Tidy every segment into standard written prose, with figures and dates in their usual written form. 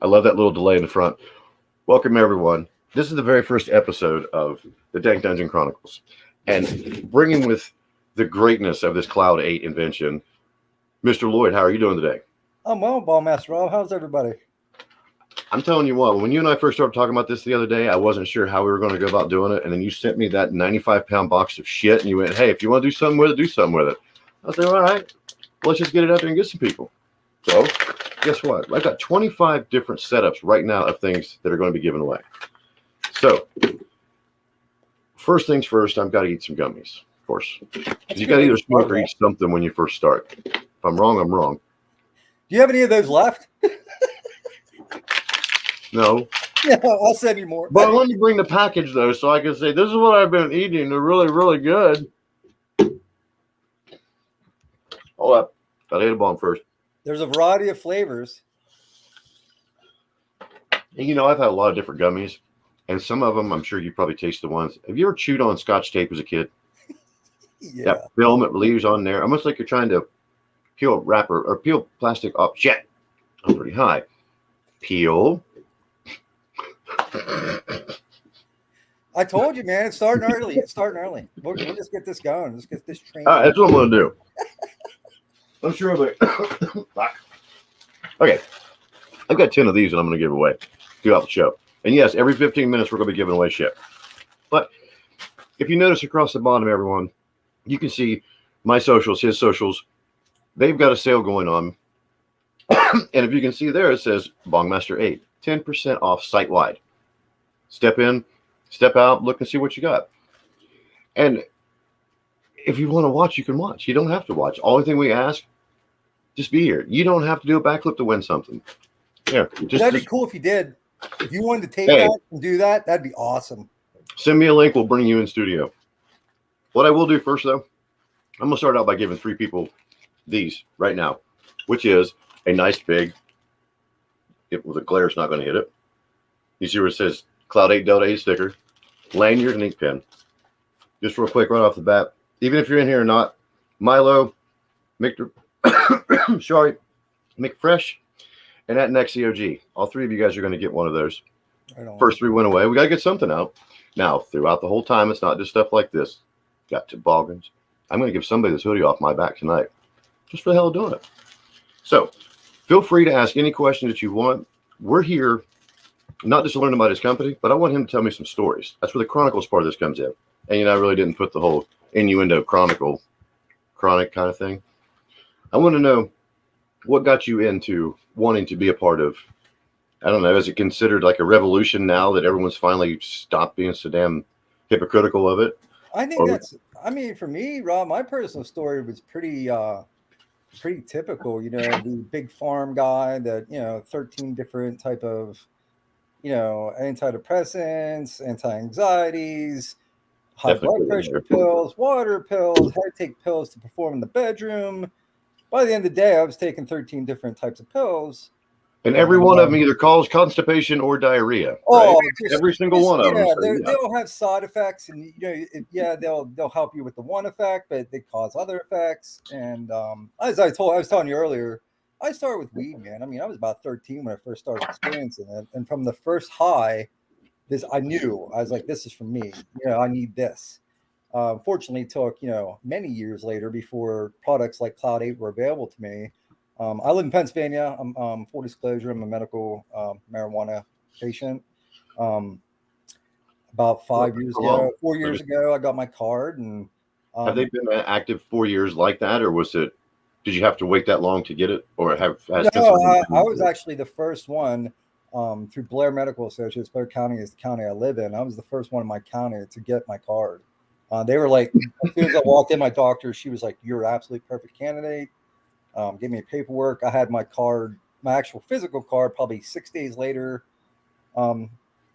I love that little delay in the front. Welcome, everyone. This is the very first episode of the Dank Dungeon Chronicles. And bringing with the greatness of this Cloud 8 invention, Mr. Lloyd, how are you doing today? I'm well, Ballmaster Rob. How's everybody? I'm telling you what, when you and I first started talking about this the other day, I wasn't sure how we were going to go about doing it. And then you sent me that 95-pound box of shit, and you went, hey, if you want to do something with it, do something with it. I was like, all right, let's just get it out there and get some people. So guess what? I've got 25 different setups right now of things that are going to be given away. So first things first, I've got to eat some gummies, of course. You got to either smoke or eat something when you first start. If I'm wrong, I'm wrong. Do you have any of those left? No. Yeah, I'll send you more. But let me bring the package, though, so I can say, this is what I've been eating. They're really, really good. Hold up. Got to hit a bomb first. There's a variety of flavors. And, you know, I've had a lot of different gummies, and some of them, I'm sure you probably taste the ones. Have you ever chewed on Scotch tape as a kid? Yeah. That film that leaves on there, almost like you're trying to peel a wrapper or peel plastic off. Shit. I'm pretty high. Peel. I told you, man. It's starting early. We'll just get this going. Let's get this train. All right, that's what I'm going to do. I'm sure of it. Okay. I've got 10 of these that I'm going to give away throughout the show. And yes, every 15 minutes we're going to be giving away shit. But if you notice across the bottom, everyone, you can see my socials, his socials. They've got a sale going on. And if you can see there, it says Bongmaster 8, 10% off site-wide. Step in, step out, look and see what you got. And if you want to watch, you can watch. You don't have to watch. Only thing we ask, just be here. You don't have to do a backflip to win something. Yeah, that'd be cool if you did. If you wanted to take that and do that, that'd be awesome. Send me a link. We'll bring you in studio. What I will do first, though, I'm going to start out by giving 3 people these right now, which is a nice big, well, the glare's not going to hit it. You see where it says Cloud 8 Delta 8 sticker, lanyard, and ink pen. Just real quick, right off the bat, even if you're in here or not, Milo, sorry, McFresh, and that next COG. All 3 of you guys are going to get one of those. First 3 went away. We got to get something out. Now, throughout the whole time, it's not just stuff like this. Got toboggans. I'm going to give somebody this hoodie off my back tonight. Just for the hell of doing it. So, feel free to ask any questions that you want. We're here not just to learn about his company, but I want him to tell me some stories. That's where the Chronicles part of this comes in. And, you know, I really didn't put the whole innuendo chronic kind of thing. I want to know what got you into wanting to be a part of, I don't know, is it considered like a revolution now that everyone's finally stopped being so damn hypocritical of it? I think for me, Rob, my personal story was pretty typical, you know, the big farm guy that, you know, 13 different type of, you know, antidepressants, anti-anxieties, high blood pressure pills, water pills, had to take pills to perform in the bedroom. By the end of the day, I was taking 13 different types of pills. And every one of them either causes constipation or diarrhea. Oh, right? Every single one of them. So, they all have side effects, and you know, they'll help you with the one effect, but they cause other effects. And as I was telling you earlier, I started with weed, man. I mean, I was about 13 when I first started experiencing it, and from the first high, I was like, this is for me. You know, I need this. Fortunately, it took, you know, many years later before products like Cloud 8 were available to me. I live in Pennsylvania. I'm full disclosure, I'm a medical marijuana patient. About 4 years ago, I got my card. And have they been active 4 years like that, or did you have to wait that long to get it, or have? No, I was actually the first one through Blair Medical Associates. Blair County is the county I live in. I was the first one in my county to get my card. They were like, as soon as I walked in, my doctor, she was like, "You're an absolutely perfect candidate." Gave me paperwork. I had my card, my actual physical card, probably 6 days later. And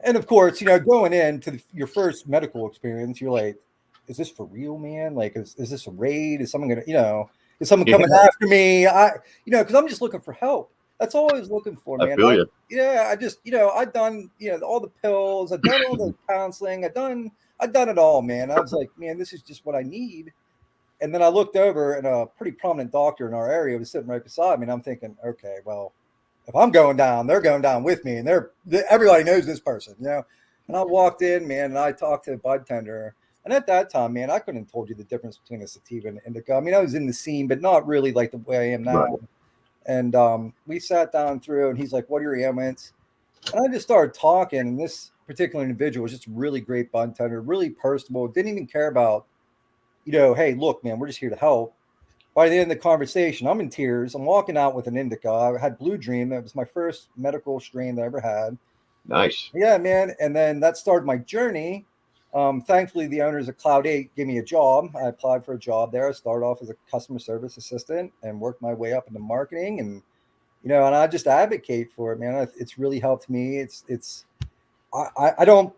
of course, you know, going into your first medical experience, you're like, is this for real, man? Like, is this a raid? Is someone going to, you know, is someone coming after me? Because I'm just looking for help. That's all I was looking for, man. I just, you know, I've done, you know, all the pills. I've done all the counseling. I've done it all, man. I was like, man, this is just what I need. And then I looked over, and a pretty prominent doctor in our area was sitting right beside me, and I'm thinking, okay, well, if I'm going down, they're going down with me, and everybody knows this person, you know. And I walked in, man, and I talked to a bud tender. And at that time, man, I couldn't have told you the difference between a sativa and indica. I mean, I was in the scene, but not really like the way I am now. Right. And we sat down through, and he's like, "What are your ailments?" And I just started talking. And this particular individual was just a really great bud tender, really personable, didn't even care about, you know, hey, look, man, we're just here to help. By the end of the conversation, I'm in tears. I'm walking out with an indica. I had Blue Dream. That was my first medical strain that I ever had. Nice. Yeah, man. And then that started my journey. Thankfully, the owners of Cloud 8 gave me a job. I applied for a job there. I started off as a customer service assistant and worked my way up into marketing. And, you know, and I just advocate for it, man. It's really helped me. I'm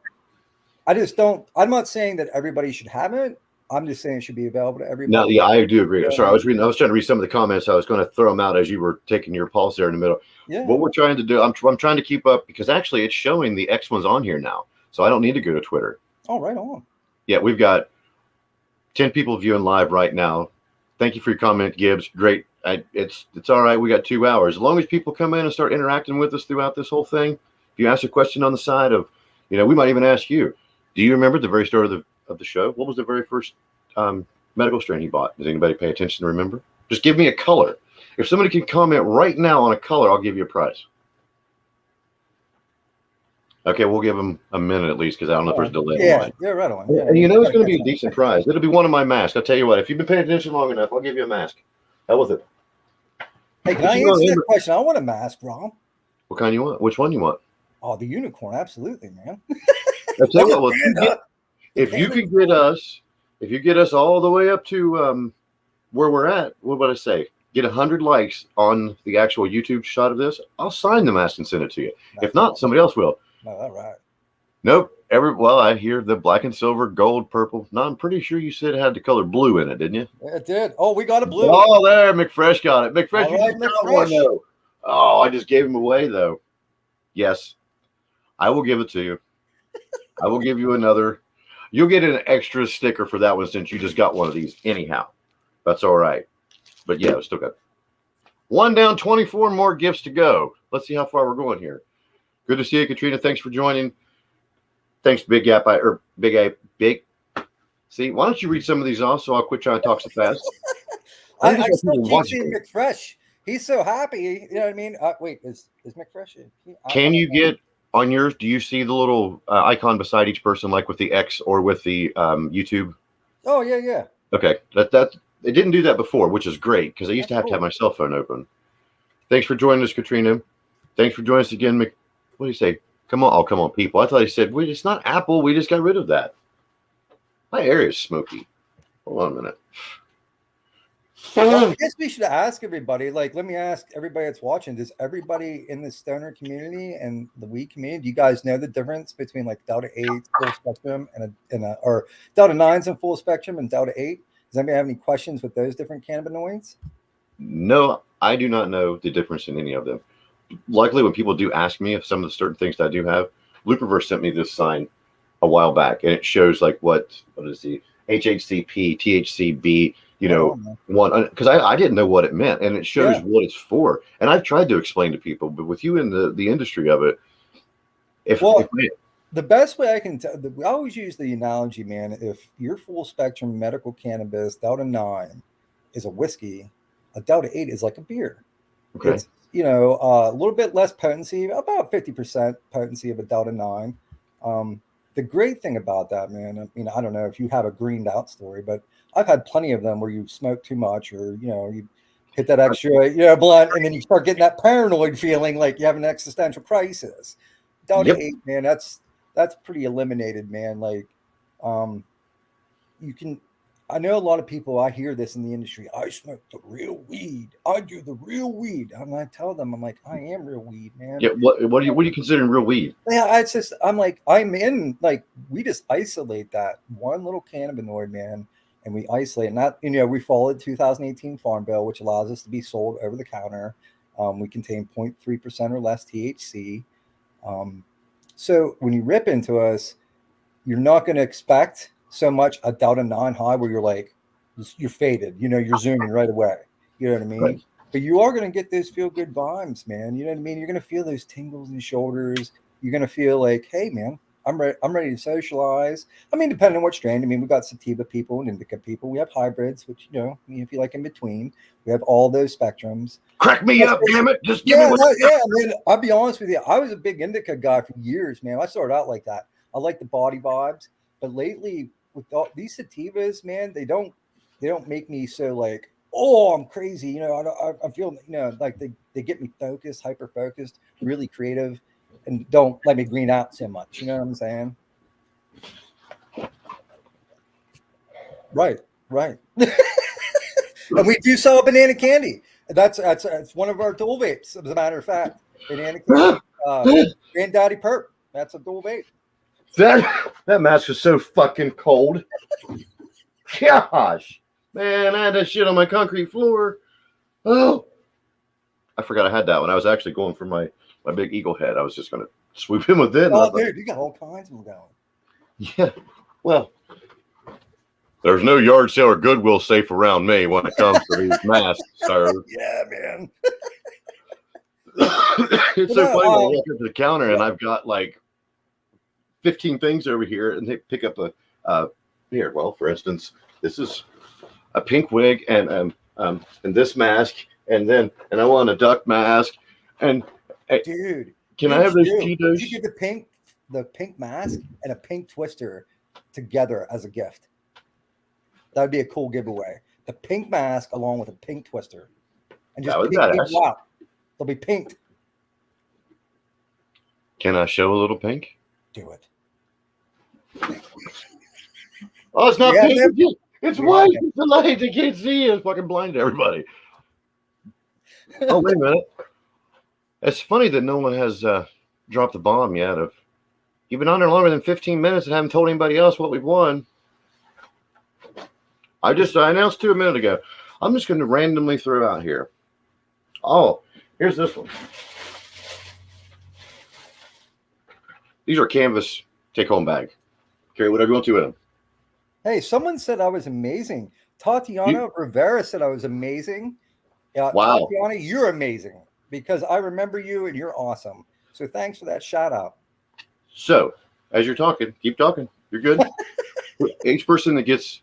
not saying that everybody should have it. I'm just saying it should be available to everybody. No, yeah, I do agree. Sorry, I was trying to read some of the comments. I was going to throw them out as you were taking your pulse there in the middle. Yeah. What we're trying to do, I'm trying to keep up, because actually it's showing the X ones on here now. So I don't need to go to Twitter. Oh, right on. Yeah, we've got 10 people viewing live right now. Thank you for your comment, Gibbs. Great. It's all right. We got 2 hours. As long as people come in and start interacting with us throughout this whole thing, if you ask a question on the side of, you know, we might even ask you, do you remember the very start of the show? What was the very first medical strain he bought? Does anybody pay attention to remember? Just give me a color. If somebody can comment right now on a color, I'll give you a prize. Okay, we'll give them a minute at least, because I don't know if there's a delay. Yeah, right on. Yeah. And you know it's going to be a decent prize. It'll be one of my masks. I'll tell you what, if you've been paying attention long enough, I'll give you a mask. How was it? Hey, can I answer that question? I want a mask, Rob. What kind you want? Which one you want? Oh, the unicorn, absolutely, man. I'll tell you what, if you get us all the way up to where we're at, what would I say? Get 100 likes on the actual YouTube shot of this, I'll sign the mask and send it to you. If not, somebody else will. No, all right. Nope. I hear the black and silver, gold, purple. No, I'm pretty sure you said it had the color blue in it, didn't you? Yeah, it did. Oh, we got a blue. Oh, there, McFresh got it. McFresh, you right, got one though. Oh, I just gave him away though. Yes, I will give it to you. I will give you another. You'll get an extra sticker for that one since you just got one of these anyhow. That's all right. But yeah, we still got one down, 24 more gifts to go. Let's see how far we're going here. Good to see you, Katrina. Thanks for joining. Thanks, Big App. See, why don't you read some of these off so I'll quit trying to talk so fast? I still keep seeing McFresh. He's so happy. You know what I mean? Wait, is McFresh? Can you get on yours? Do you see the little icon beside each person, like with the X or with the YouTube? Oh, yeah. Okay. That it didn't do that before, which is great, because I used to have to have my cell phone open. Thanks for joining us, Katrina. Thanks for joining us again, What do you say? Come on. Oh, come on, people. I thought he said, wait, it's not Apple. We just got rid of that. My area is smoky. Hold on a minute. Well, I guess we should ask everybody. Like, let me ask everybody that's watching. Does everybody in the stoner community and the weed community, do you guys know the difference between like Delta 8 full spectrum or Delta 9s and full spectrum and Delta 8? Does anybody have any questions with those different cannabinoids? No, I do not know the difference in any of them. Luckily, when people do ask me if some of the certain things that I do have, Looperverse sent me this sign a while back, and it shows like what is the HHCP, THCB, you know, one, because I didn't know what it meant, and it shows what it's for. And I've tried to explain to people, but with you in the industry of it, the best way I can tell, we always use the analogy, man. If your full spectrum medical cannabis Delta 9 is a whiskey, a Delta 8 is like a beer. Okay. It's, you know, a little bit less potency, about 50% potency of a Delta 9. The great thing about that, man, I mean, I don't know if you have a greened out story, but I've had plenty of them where you smoke too much, or, you know, you hit that extra, blunt, and then you start getting that paranoid feeling like you have an existential crisis. Delta 8, man, that's pretty eliminated, man. Like, I know a lot of people, I hear this in the industry, I smoke the real weed. I do the real weed. And I tell them, I'm like, I am real weed, man. Yeah. What are you considering real weed? Yeah, we just isolate that one little cannabinoid, man. And we isolate, not, we follow the 2018 Farm Bill, which allows us to be sold over the counter. We contain 0.3% or less THC. So when you rip into us, you're not going to expect so much a Delta 9 high where you're like, you're faded, you're zooming right away. You know what I mean? Right. but you are going to get those feel good vibes, man. You know what I mean? You're going to feel those tingles in the shoulders. You're going to feel like, hey, man, I'm ready to socialize. I mean, depending on what strain. I mean, we've got sativa people and indica people. We have hybrids, which, you know, if you like in between, we have all those spectrums. Crack me up, damn it. Just give me one. I mean, I'll be honest with you. I was a big indica guy for years, man. I started out like that. I like the body vibes, but lately with all these sativas, man, they don't make me so like, oh, I'm crazy. You know, I feel, you know, like they get me focused, hyper focused, really creative, and don't let me green out so much. You know what I'm saying? Right. And we do sell banana candy. That's one of our dual vapes, as a matter of fact. Banana candy, Granddaddy Perp. That's a dual vape. That mask is so fucking cold. Gosh, man, I had that shit on my concrete floor. Oh, I forgot I had that one. I was actually going for my big eagle head. I was just gonna swoop in with it. Oh, dude, you got all kinds of them going. Yeah, well, there's no yard sale or Goodwill safe around me when it comes to these masks, sir. Yeah, man. It's so funny when I walk up to the counter and I've got like 15 things over here, and they pick up a here. Well, for instance, this is a pink wig and this mask, and I want a duck mask, and dude, can I have those Cheetos? You get the pink mask and a pink twister together as a gift. That would be a cool giveaway. The pink mask along with a pink twister, and just wow, they'll be pinked. Can I show a little pink? Do it. Oh, it's not pink. It's white. It's the light. They can't see. It's fucking blind to everybody. Oh, wait a minute. It's funny that no one has dropped the bomb yet. You've been on there longer than 15 minutes and haven't told anybody else what we've won. I announced 2 minutes ago. I'm just going to randomly throw out here. Oh, here's this one. These are canvas take-home bag. Carry whatever you want to with them. Hey, someone said I was amazing. Tatiana Rivera said I was amazing. Wow. Tatiana, you're amazing because I remember you and you're awesome. So thanks for that shout out. So as you're talking, keep talking. You're good. Each person that gets,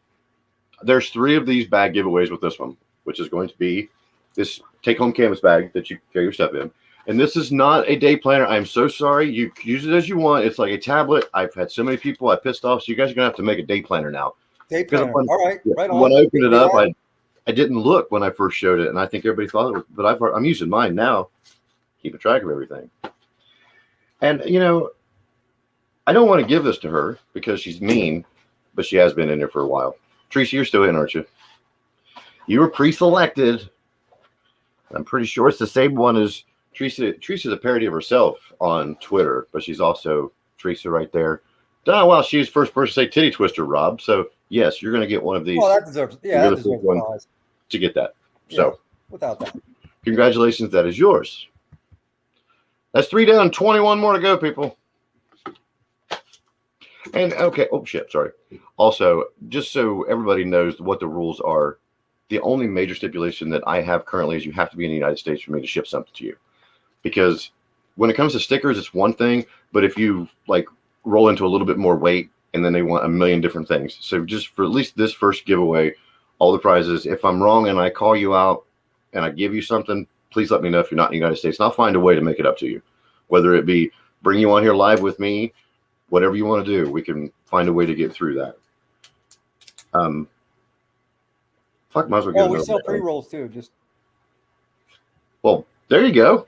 there's 3 of these bag giveaways with this one, which is going to be this take-home canvas bag that you carry your stuff in. And this is not a day planner. I'm so sorry. You use it as you want. It's like a tablet. I've had so many people I pissed off. So you guys are going to have to make a day planner now. Day planner. All right. Right on. When I opened it up, I didn't look when I first showed it. And I think everybody thought it was, but I'm using mine now, keeping track of everything. And, you know, I don't want to give this to her because she's mean, but she has been in there for a while. Teresa, you're still in, aren't you? You were pre-selected. I'm pretty sure it's the same one as Teresa. Teresa's a parody of herself on Twitter, but she's also Teresa right there. Oh, well, she's the first person to say titty twister, Rob. So, yes, you're going to get one of these. Well, that deserves, that deserves one to get that. Yeah, so, without that. Congratulations. That is yours. That's 3 down, 21 more to go, people. And, okay. Oh, shit. Sorry. Also, just so everybody knows what the rules are, the only major stipulation that I have currently is you have to be in the United States for me to ship something to you. Because when it comes to stickers, it's one thing, but if you like roll into a little bit more weight and then they want a million different things. So just for at least this first giveaway, all the prizes, if I'm wrong and I call you out and I give you something, please let me know if you're not in the United States and I'll find a way to make it up to you. Whether it be bring you on here live with me, whatever you want to do, we can find a way to get through that. Fuck, might as well get we sell pre-rolls too. Well, there you go.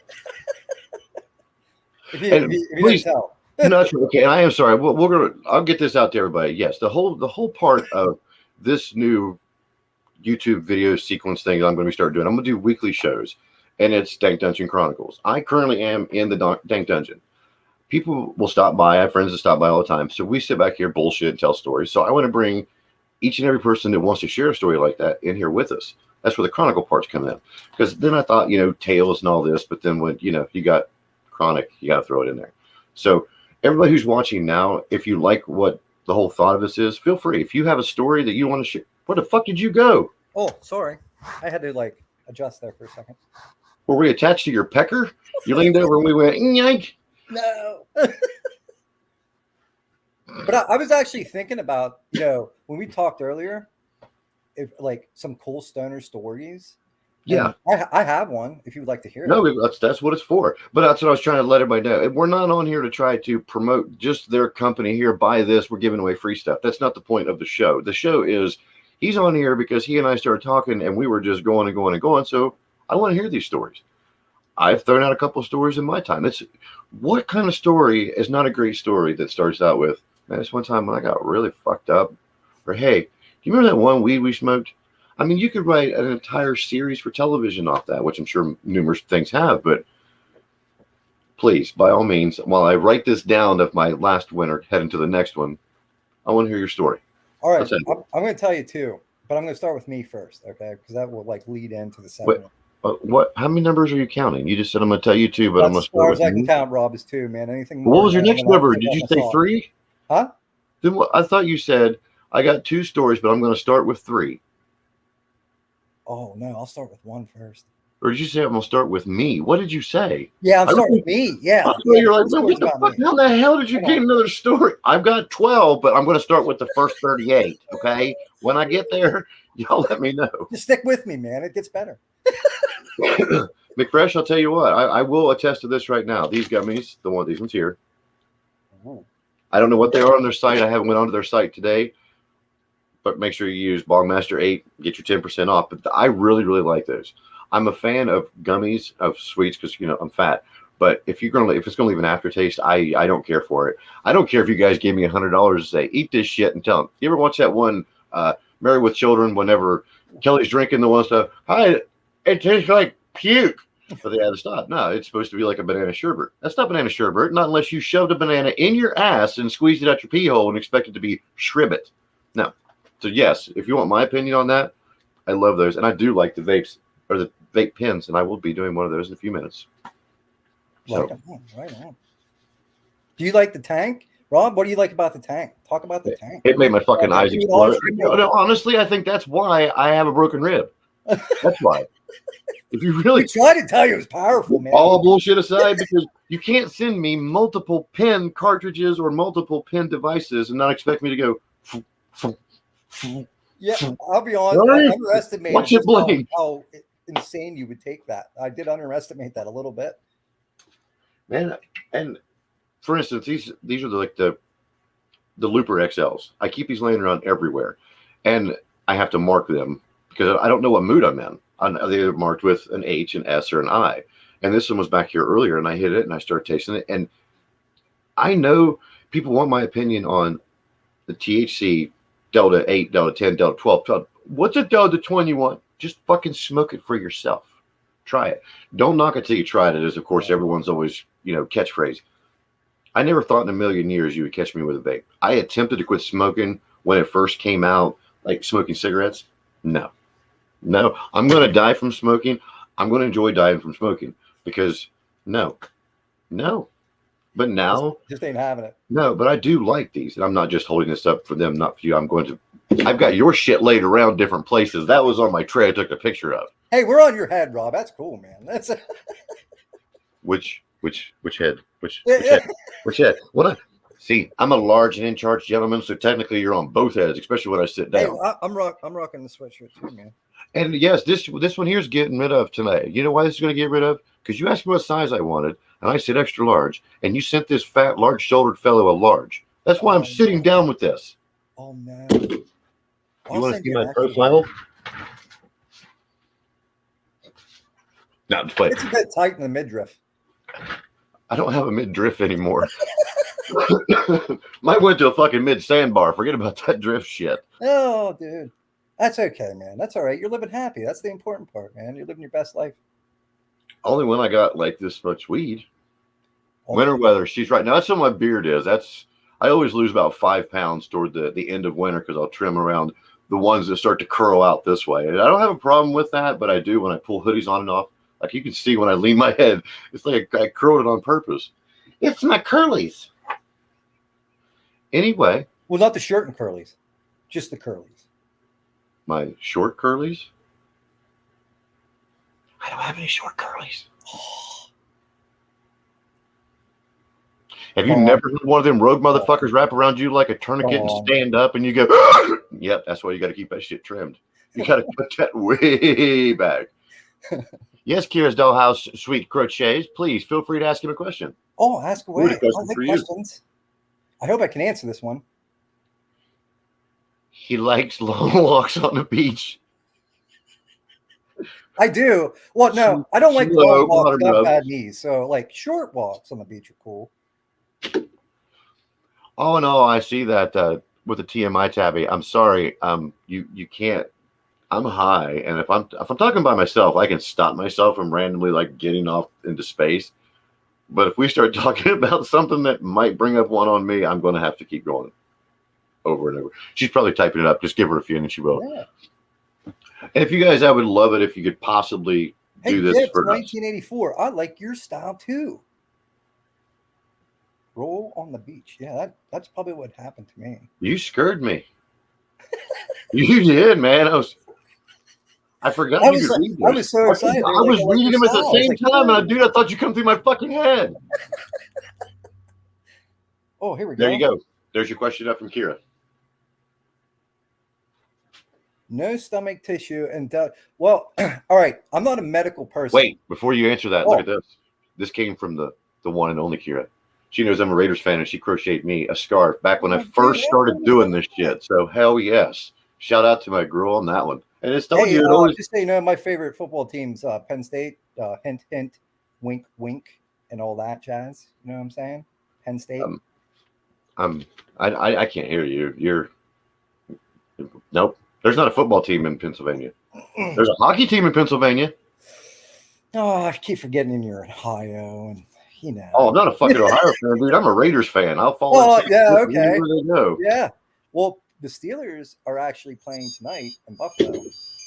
if you please tell. No, okay. I am sorry. I'll get this out to everybody. Yes, the whole part of this new YouTube video sequence thing that I'm going to start doing. I'm going to do weekly shows, and it's Dank Dungeon Chronicles. I currently am in the Dank Dungeon. People will stop by. I have friends that stop by all the time. So we sit back here, bullshit, and tell stories. So I want to bring each and every person that wants to share a story like that in here with us. That's where the chronicle parts come in. Because then I thought, tales and all this, but then when, you got chronic, you got to throw it in there. So everybody who's watching now, if you like what the whole thought of this is, feel free. If you have a story that you want to share, where the fuck did you go? Oh, sorry. I had to adjust there for a second. Were we attached to your pecker? You leaned over and we went, yank. No. But I was actually thinking about, when we talked earlier, if like some cool stoner stories. Yeah. I have one if you would like to hear it. No, that's what it's for. But that's what I was trying to let everybody know. We're not on here to try to promote just their company here. Buy this. We're giving away free stuff. That's not the point of the show. The show is he's on here because he and I started talking and we were just going and going and going. So I want to hear these stories. I've thrown out a couple of stories in my time. It's what kind of story is not a great story that starts out with, man, this one time when I got really fucked up. Or, hey, do you remember that one weed we smoked? I mean, you could write an entire series for television off that, which I'm sure numerous things have. But please, by all means, while I write this down of my last winter, heading to the next one, I want to hear your story. All right. I'm going to tell you two, but I'm going to start with me first, okay? Because that will like lead into the second one. What? How many numbers are you counting? You just said I'm going to tell you two, but I'm going to start with as far as I can count, Rob, is two, man. Anything more? What was your next number? Did you say three? Huh? Then I thought you said I got two stories, but I'm going to start with three. Oh no, I'll start with one first. Or did you say I'm going to start with me? What did you say? Yeah, I'm starting with me. Yeah. You're like, no, what the fuck? How the hell did you get another story? I've got 12, but I'm going to start with the first 38. Okay. When I get there, y'all let me know. Just stick with me, man. It gets better. McFresh, I'll tell you what, I will attest to this right now. These gummies, these ones here. I don't know what they are on their site. I haven't went onto their site today. But make sure you use Bogmaster 8, get your 10% off. But I really, really like those. I'm a fan of gummies, of sweets, because I'm fat. But if it's gonna leave an aftertaste, I don't care for it. I don't care if you guys gave me $100 to say, eat this shit and tell them. You ever watch that one Married with Children? Whenever Kelly's drinking the one stuff, hi, it tastes like puke. But they had to stop. No, it's supposed to be like a banana sherbet. That's not banana sherbet, not unless you shoved a banana in your ass and squeezed it out your pee hole and expect it to be shribbit. No. So yes, if you want my opinion on that, I love those. And I do like the vapes or the vape pens, and I will be doing one of those in a few minutes. Right on. Do you like the tank? Rob, what do you like about the tank? Talk about the tank. It made my fucking eyes explode. No, honestly, I think that's why I have a broken rib. That's why. If you really try to tell you it was powerful, man. All bullshit aside, because you can't send me multiple pen cartridges or multiple pen devices and not expect me to go. Yeah, I'll be honest. I underestimated how insane you would take that. I did underestimate that a little bit. Man, and for instance, these are the Looper XLs. I keep these laying around everywhere, and I have to mark them because I don't know what mood I'm in. They're either marked with an H, an S, or an I. And this one was back here earlier, and I hit it, and I started tasting it. And I know people want my opinion on the THC Delta 8, Delta 10, Delta 12. What's a Delta 21? Just fucking smoke it for yourself. Try it. Don't knock it till you tried it, as of course everyone's always, catchphrase. I never thought in a million years you would catch me with a vape. I attempted to quit smoking when it first came out, like smoking cigarettes. No, I'm going to die from smoking. I'm going to enjoy dying from smoking because no. But now, just ain't having it. No, but I do like these, and I'm not just holding this up for them, not for you. I've got your shit laid around different places. That was on my tray I took a picture of. Hey, we're on your head, Rob. That's cool, man. That's Which head? Which head? Which head? What? See, I'm a large and in charge gentleman, so technically you're on both heads, especially when I sit down. Hey, I'm rocking the sweatshirt too, man. And yes, this one here's getting rid of tonight. You know why this is going to get rid of? Because you asked me what size I wanted, and I said extra large, and you sent this fat, large-shouldered fellow a large. That's why I'm sitting down with this. Oh, man. You want to see my profile? No, just play. It's a bit tight in the midriff. I don't have a midriff anymore. Mine went to a fucking mid sandbar. Forget about that drift shit. Oh, dude. That's okay, man. That's all right. You're living happy. That's the important part, man. You're living your best life. Only when I got like this much weed. Winter weather, she's right. Now that's what my beard is. I always lose about 5 pounds toward the end of winter because I'll trim around the ones that start to curl out this way. And I don't have a problem with that, but I do when I pull hoodies on and off. Like you can see when I lean my head, it's like I curled it on purpose. It's my curlies. Anyway. Well, not the shirt and curlies, just the curlies. My short curlies? I don't have any short curlies. Have you never had one of them rogue motherfuckers wrap around you like a tourniquet and stand up and you go, yep, that's why you got to keep that shit trimmed. You got to put that way back. Yes, Kira's Dollhouse Sweet Crochets. Please feel free to ask him a question. Oh, ask away. I like questions. I hope I can answer this one. He likes long walks on the beach. I do. Well, no, I don't like long walks. I have bad knees. So, like, short walks on the beach are cool. Oh no, I see that with the TMI tabby. I'm sorry, you can't. I'm high, and if I'm talking by myself, I can stop myself from randomly like getting off into space. But if we start talking about something that might bring up one on me, I'm going to have to keep going over and over. She's probably typing it up. Just give her a few, and she will. Yeah. And if you guys, I would love it if you could possibly do this for 1984. I like your style too. Roll on the beach. Yeah, that's probably what happened to me. You scared me. You did, man. I forgot. I was so excited. I was reading them at the same time, and I thought you come through my fucking head. Oh, here we go. There you go. There's your question up from Kira. No stomach tissue and well, all right. I'm not a medical person. Wait, before you answer that, look at this. This came from the one and only Kira. She knows I'm a Raiders fan, and she crocheted me a scarf back when I first started doing this shit. So hell yes, shout out to my girl on that one. And it's told you. Just so you know, my favorite football team's Penn State. Hint, hint, wink, wink, and all that jazz. You know what I'm saying? Penn State. I can't hear you. You're nope. There's not a football team in Pennsylvania. There's a hockey team in Pennsylvania. Oh, I keep forgetting you're in Ohio, and you know. Oh, I'm not a fucking Ohio fan, dude. I'm a Raiders fan. I'll follow. Yeah, okay. Where they go. Yeah. Well, the Steelers are actually playing tonight in Buffalo,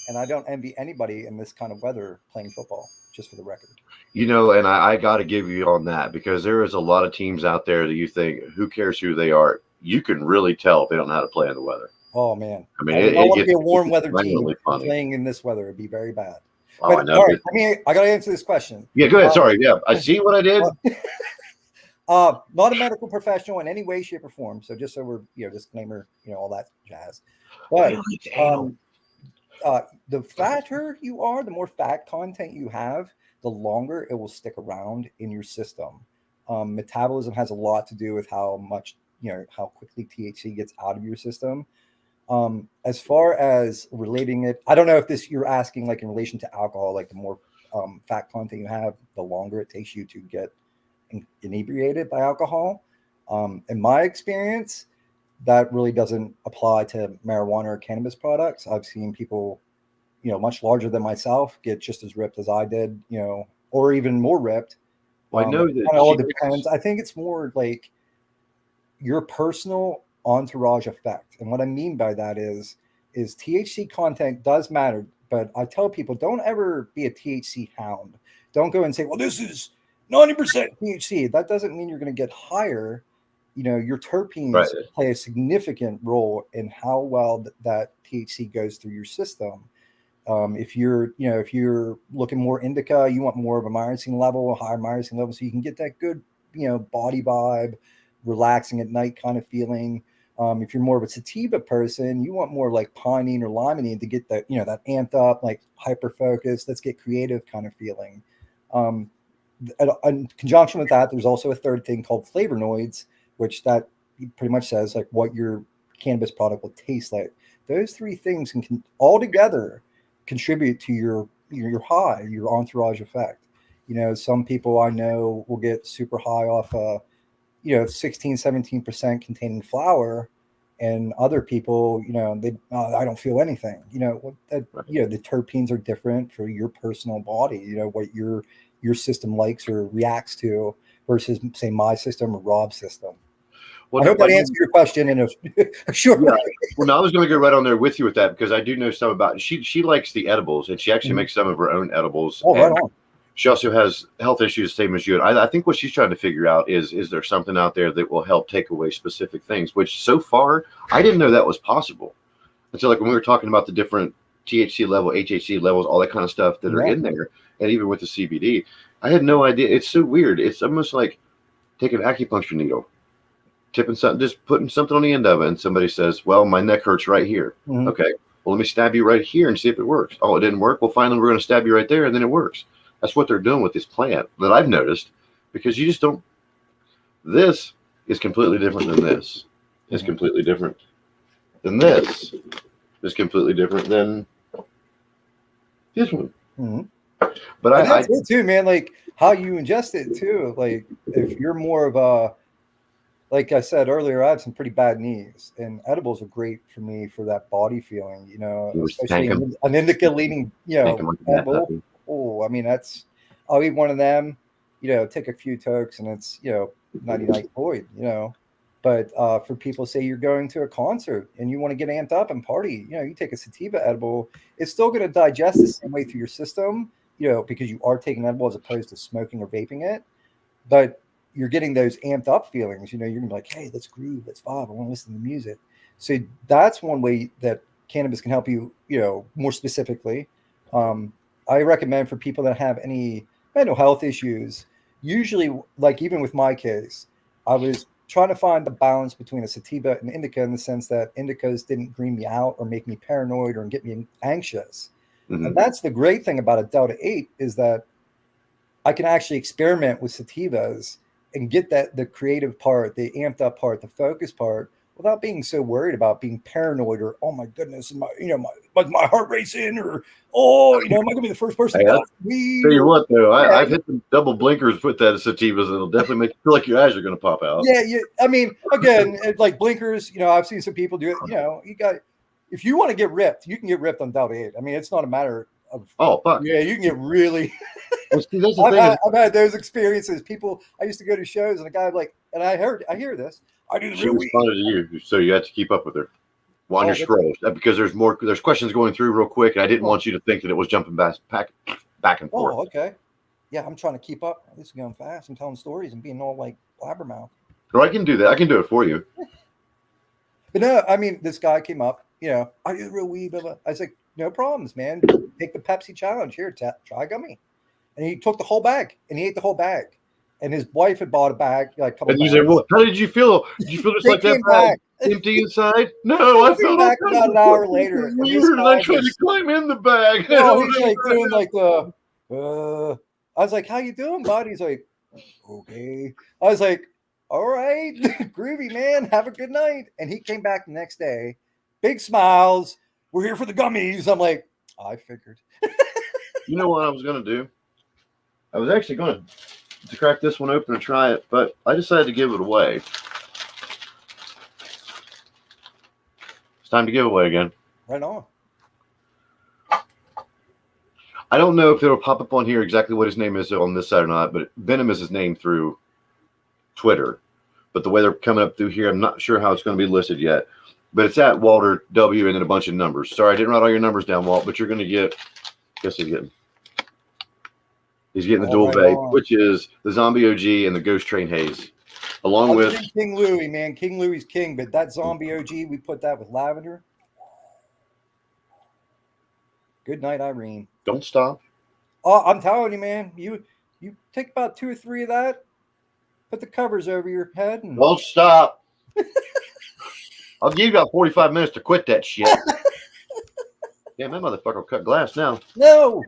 and I don't envy anybody in this kind of weather playing football. Just for the record. You know, and I got to give you on that because there is a lot of teams out there that you think, who cares who they are? You can really tell if they don't know how to play in the weather. Oh man! I mean, it want to be a warm weather team playing in this weather. It'd be very bad. Oh, but, I know. All right, I got to answer this question. Yeah, go ahead. Sorry. Yeah, I see what I did. Not a medical professional in any way, shape, or form. So just so we're, disclaimer, all that jazz. But the fatter you are, the more fat content you have, the longer it will stick around in your system. Metabolism has a lot to do with how much, how quickly THC gets out of your system. As far as relating it, I don't know if you're asking like in relation to alcohol, like the more fat content you have, the longer it takes you to get inebriated by alcohol. In my experience, that really doesn't apply to marijuana or cannabis products. I've seen people, much larger than myself get just as ripped as I did, or even more ripped. Well, I know that it all depends. I think it's more like your personal entourage effect. And what I mean by that is THC content does matter, but I tell people don't ever be a THC hound. Don't go and say, well, this is 90% THC. That doesn't mean you're going to get higher. Your terpenes play a significant role in how well that THC goes through your system. If you're looking more indica, you want more of a myrcene level, a higher myrcene level, so you can get that good, body vibe, relaxing at night kind of feeling. If you're more of a sativa person, you want more like pinene or limonene to get that, that amped up, like hyper focused, let's get creative kind of feeling. In conjunction with that, there's also a third thing called flavonoids, which that pretty much says like what your cannabis product will taste like. Those three things can all together contribute to your high, your entourage effect. Some people I know will get super high off 16-17% containing flower, and other people, I don't feel anything. The terpenes are different for your personal body. What your system likes or reacts to versus say my system or Rob's system. Well, I hope that answers your question in a short way. Well, no, I was going to go right on there with you with that because I do know some about. She likes the edibles, and she actually makes some of her own edibles. Oh, right on. She also has health issues, same as you. And I think what she's trying to figure out is there something out there that will help take away specific things? Which so far I didn't know that was possible. And so, like when we were talking about the different THC level, HHC levels, all that kind of stuff that are in there, and even with the CBD, I had no idea. It's so weird. It's almost like taking an acupuncture needle, tipping something, just putting something on the end of it, and somebody says, well, my neck hurts right here. Mhm. Okay, well, let me stab you right here and see if it works. Oh, it didn't work. Well, finally, we're going to stab you right there, and then it works. That's what they're doing with this plant that I've noticed, because you just don't. This is completely different than this. It's completely different than this. It's completely different than this one. But that's it too, man. Like how you ingest it too. Like if you're more of a, like I said earlier, I have some pretty bad knees, and edibles are great for me for that body feeling. You know, especially an indica leaning, edible. Oh, I mean I'll eat one of them. Take a few tokes, and it's nighty night void. But for people, say you're going to a concert and you want to get amped up and party, you take a sativa edible, it's still going to digest the same way through your system, because you are taking edible as opposed to smoking or vaping it. But you're getting those amped up feelings. You're going to be like, hey, let's groove, let's vibe, I want to listen to music. So that's one way that cannabis can help you, more specifically. I recommend for people that have any mental health issues, usually, like even with my case, I was trying to find the balance between a sativa and indica, in the sense that indicas didn't green me out or make me paranoid or get me anxious. And that's the great thing about a Delta 8, is that I can actually experiment with sativas and get the creative part, the amped up part, the focus part, without being so worried about being paranoid or, oh my goodness, my heart racing, or am I gonna be the first person to die from weed? Tell you what though, I've hit the double blinkers with that sativas, and it'll definitely make you feel like your eyes are gonna pop out. Yeah, I mean, again, like blinkers, I've seen some people do it. You got, if you want to get ripped, you can get ripped on Delta 8. I mean, it's not a matter of, oh fuck. Yeah, you can get really well, see, I've had those experiences. People, I used to go to shows, and a guy and I hear this. I do the she responded to you, so you had to keep up with her on your scroll, because there's questions going through real quick, and I didn't want you to think that it was jumping back and forth. Oh, okay. Yeah, I'm trying to keep up. This is going fast. I'm telling stories and being all like blabbermouth. So I can do that. I can do it for you. But no, I mean, this guy came up. I do the real weed. Blah, blah. I was like, no problems, man. Take the Pepsi challenge. Here, try a gummy. And he took the whole bag, and he ate the whole bag. And his wife had bought a bag, like a couple. And you said, "Well, how did you feel? Did you feel just like that bag, empty inside?" No, I felt back about an hour later. Weird, and I tried to climb in the bag. No, he's like doing like the. I was like, "How you doing, bud?" He's like, "Okay." I was like, "All right, groovy, man. Have a good night." And he came back the next day, big smiles. We're here for the gummies. I'm like, I figured. You know what I was gonna do? I was actually going to crack this one open and try it, but I decided to give it away. It's time to give away again. Right on. I don't know if it'll pop up on here exactly what his name is on this side or not, but Venom is his name through Twitter. But the way they're coming up through here, I'm not sure how it's going to be listed yet. But it's at Walter W. and then a bunch of numbers. Sorry, I didn't write all your numbers down, Walt, but you're going to get, guess he's getting. He's getting the dual vape, which is the Zombie OG and the Ghost Train Haze, along with King Louis, man. King Louis king, but that Zombie OG, we put that with lavender. Good night, Irene. Don't stop. Oh, I'm telling you, man. You take about 2 or 3 of that, put the covers over your head, and don't stop. I'll give you about 45 minutes to quit that shit. Damn, that motherfucker will cut glass now. No.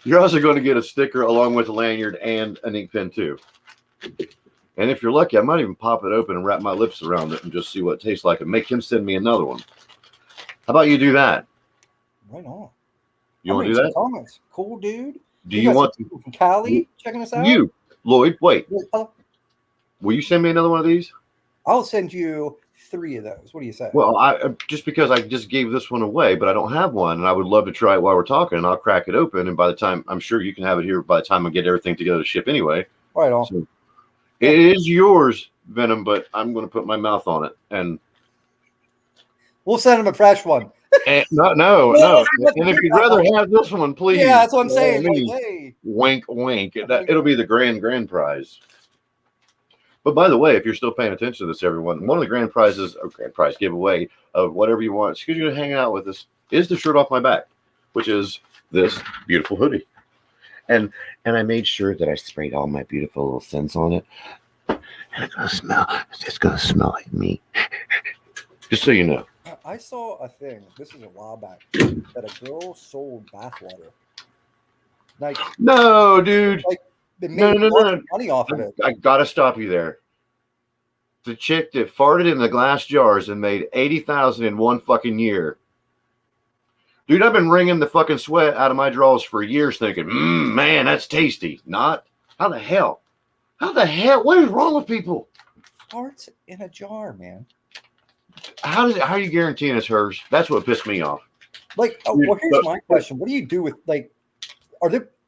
You're also going to get a sticker along with a lanyard and an ink pen too. And if you're lucky, I might even pop it open and wrap my lips around it and just see what it tastes like and make him send me another one. How about you do that? Right on. You want to do that? Comments. Cool, dude. Do you want to? From Cali checking us out? You, Lloyd, wait. Will you send me another one of these? I'll send you 3 of those. What do you say? Well, I just because I just gave this one away, but I don't have one, and I would love to try it while we're talking. And I'll crack it open, and by the time I'm sure you can have it here by the time I get everything together to ship anyway. Right on. So, it is yours, Venom, but I'm going to put my mouth on it, and we'll send him a fresh one. And, no. And if you'd rather have this one, please. Yeah, that's what I'm saying. Like, hey. Wink, wink. It'll be the grand prize. But by the way, if you're still paying attention to this, everyone, one of the grand prizes, or grand prize giveaway of whatever you want, excuse you to hang out with us, is the shirt off my back, which is this beautiful hoodie. And I made sure that I sprayed all my beautiful little scents on it. And it's gonna smell like me. Just so you know. I saw a thing, this is a while back, that a girl sold bathwater. Like, no, dude. Like, they made money off of it. I gotta stop you there. The chick that farted in the glass jars and made $80,000 in one fucking year. Dude, I've been wringing the fucking sweat out of my drawers for years thinking, man, that's tasty. Not. How the hell? How the hell? What is wrong with people? Farts in a jar, man. How are you guaranteeing it's hers? That's what pissed me off. Like, well, here's my question. What do you do with, like,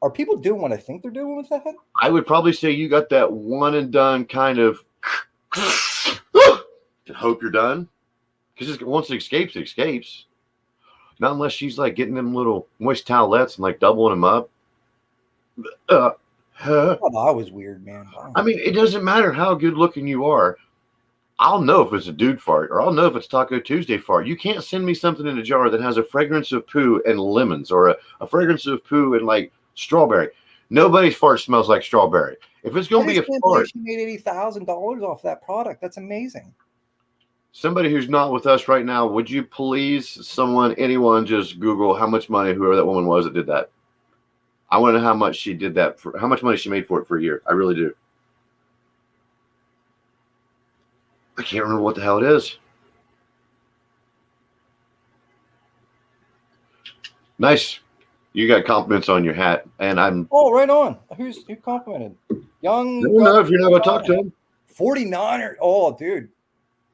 are people doing what I think they're doing with that? I would probably say you got that one and done kind of hope you're done. Because once it escapes. Not unless she's like getting them little moist towelettes and like doubling them up. Oh, that was weird, man. Wow. I mean, it doesn't matter how good looking you are. I'll know if it's a dude fart or I'll know if it's Taco Tuesday fart. You can't send me something in a jar that has a fragrance of poo and lemons or a fragrance of poo and like strawberry. Nobody's fart smells like strawberry. If it's going to be a fart. She made $80,000 off that product. That's amazing. Somebody who's not with us right now, would you please, anyone just Google how much money whoever that woman was that did that? I want to know how much she did that for, how much money she made for it for a year. I really do. I can't remember what the hell it is. Nice. You got compliments on your hat, and I'm. Oh, right on. Who complimented? Young. No, if you're not going to talk to him. 49er. Oh, dude.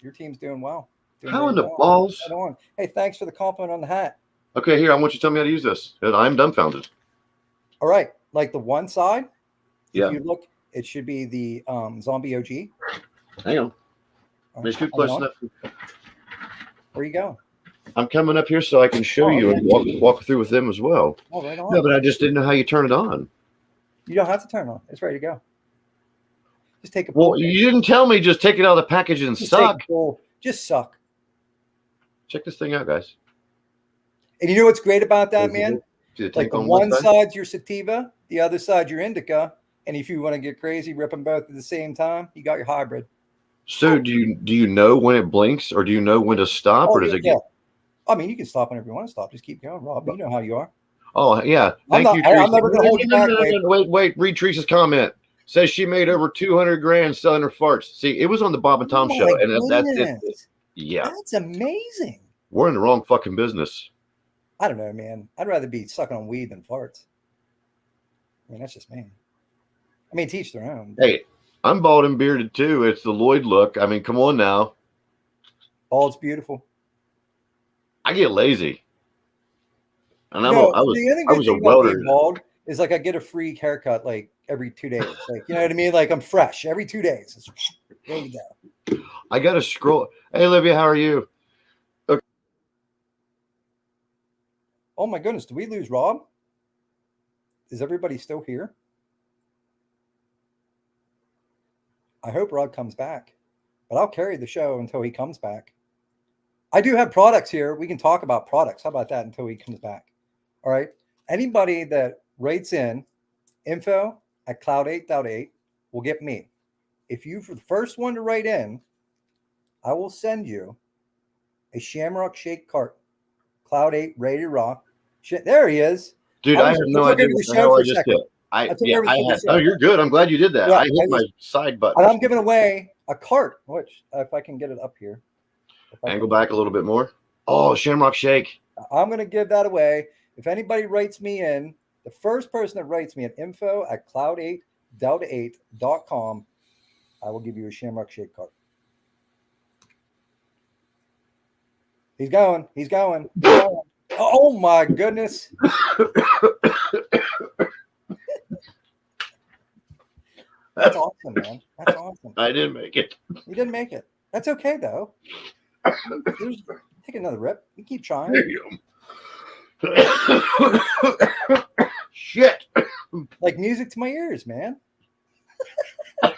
Your team's doing well. How in the balls? Right on. Hey, thanks for the compliment on the hat. Okay, here, I want you to tell me how to use this. I'm dumbfounded. All right. Like the one side, yeah. If you look, it should be the Zombie OG. Hang on. Mr. Close enough. Where you go? I'm coming up here so I can show you and walk through with them as well. Oh, right on. No, but I just didn't know how you turn it on. You don't have to turn it on. It's ready to go. Just take a pull. Well, you didn't tell me just take it out of the package and suck. Just suck. Check this thing out, guys. And you know what's great about that, man? Like the one side's your sativa, the other side your indica, and if you want to get crazy, rip them both at the same time, you got your hybrid. So do you know when it blinks, or do you know when to stop, or does it get? I mean, you can stop whenever you want to stop. Just keep going, Rob. You know how you are. Oh yeah, thank you. I'm never going to hold you back. Wait. Read Teresa's comment. Says she made over 200 grand selling her farts. See, it was on the Bob and Tom show, and that's it. Yeah, that's amazing. We're in the wrong fucking business. I don't know, man. I'd rather be sucking on weed than farts. I mean, that's just me. I mean, teach their own. Hey, I'm bald and bearded too. It's the Lloyd look. I mean, come on now. Bald's beautiful. I get lazy. And I was a welder. Bald is like I get a free haircut like every 2 days. Like, you know what I mean? Like I'm fresh every 2 days. It's ready to go. I got to scroll. Hey, Olivia, how are you? Okay. Oh my goodness. Did we lose Rob? Is everybody still here? I hope Rob comes back, but I'll carry the show until he comes back. I do have products here. We can talk about products. How about that until he comes back? All right. Anybody that writes in info@cloud8.8 will get me. If you're the first one to write in, I will send you a Shamrock Shake cart. Cloud 8 ready to rock. There he is. Dude, I have no idea what the hell I just did. Oh, you're good. I'm glad you did that. Yeah, I hit my side button. And I'm giving away a cart, which if I can get it up here. Angle back a little bit more. Oh, Shamrock Shake. I'm going to give that away. If anybody writes me in, the first person that writes me at info@cloud8.8.com, I will give you a Shamrock Shake cart. He's going. He's going. He's going. Oh, my goodness. That's awesome, man. That's awesome. I didn't make it. You didn't make it. That's okay, though. Take another rip. You keep trying. There you go. Shit. Like music to my ears, man. If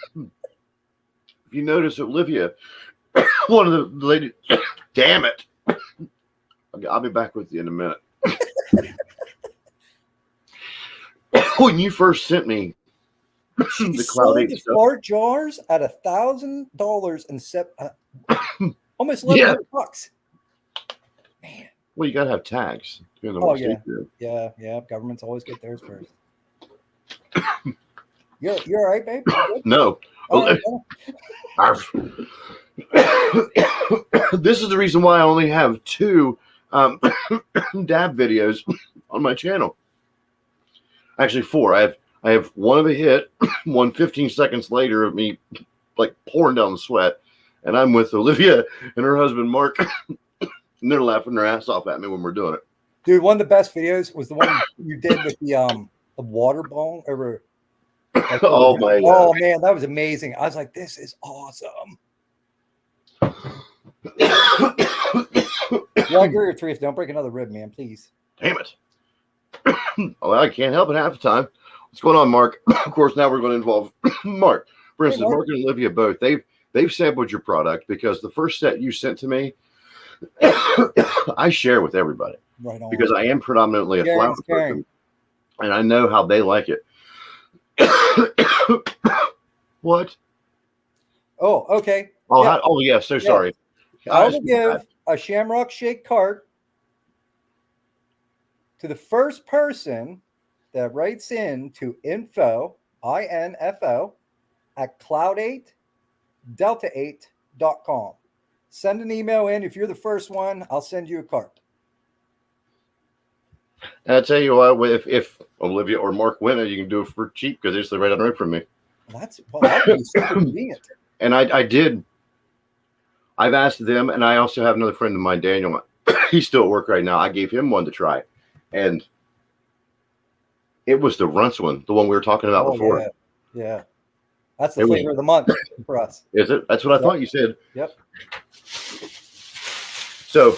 you notice, Olivia, one of the ladies, damn it. I'll be back with you in a minute. when you first sent me She the sold Cloud 8 the stuff. fart jars at $1,000 and almost $1,100. Man. Well, you gotta have tags. Oh yeah. Governments always get theirs first. You're all right, babe? No. Right. This is the reason why I only have 2 dab videos on my channel. Actually 4. I have one of a hit, one 15 seconds later of me like pouring down the sweat, and I'm with Olivia and her husband Mark, and they're laughing their ass off at me when we're doing it. Dude, one of the best videos was the one you did with the water bong over. Oh my God. Oh man, that was amazing. I was like, this is awesome. Yeah, I agree with Teresa. Don't break another rib, man, please. Damn it. Oh, I can't help it half the time. What's going on, Mark? Of course, now we're going to involve Mark. For instance, Mark and Olivia both, they've sampled your product because the first set you sent to me, I share with everybody. Right on. Because I am predominantly a flower person, and I know how they like it. What? Oh, okay. Oh, yeah. So sorry. I will give a Shamrock Shake cart to the first person that writes in to info at cloud8delta8.com. Send an email in. If you're the first one, I'll send you a cart. And I tell you what, if Olivia or Mark win it, you can do it for cheap because they're just right on the road from me. That'd be super convenient. And I've asked them, and I also have another friend of mine, Daniel. He's still at work right now. I gave him one to try, and it was the Runts one, the one we were talking about before. Yeah. That's the flavor of the month for us. Is it? That's what I thought you said. Yep. So,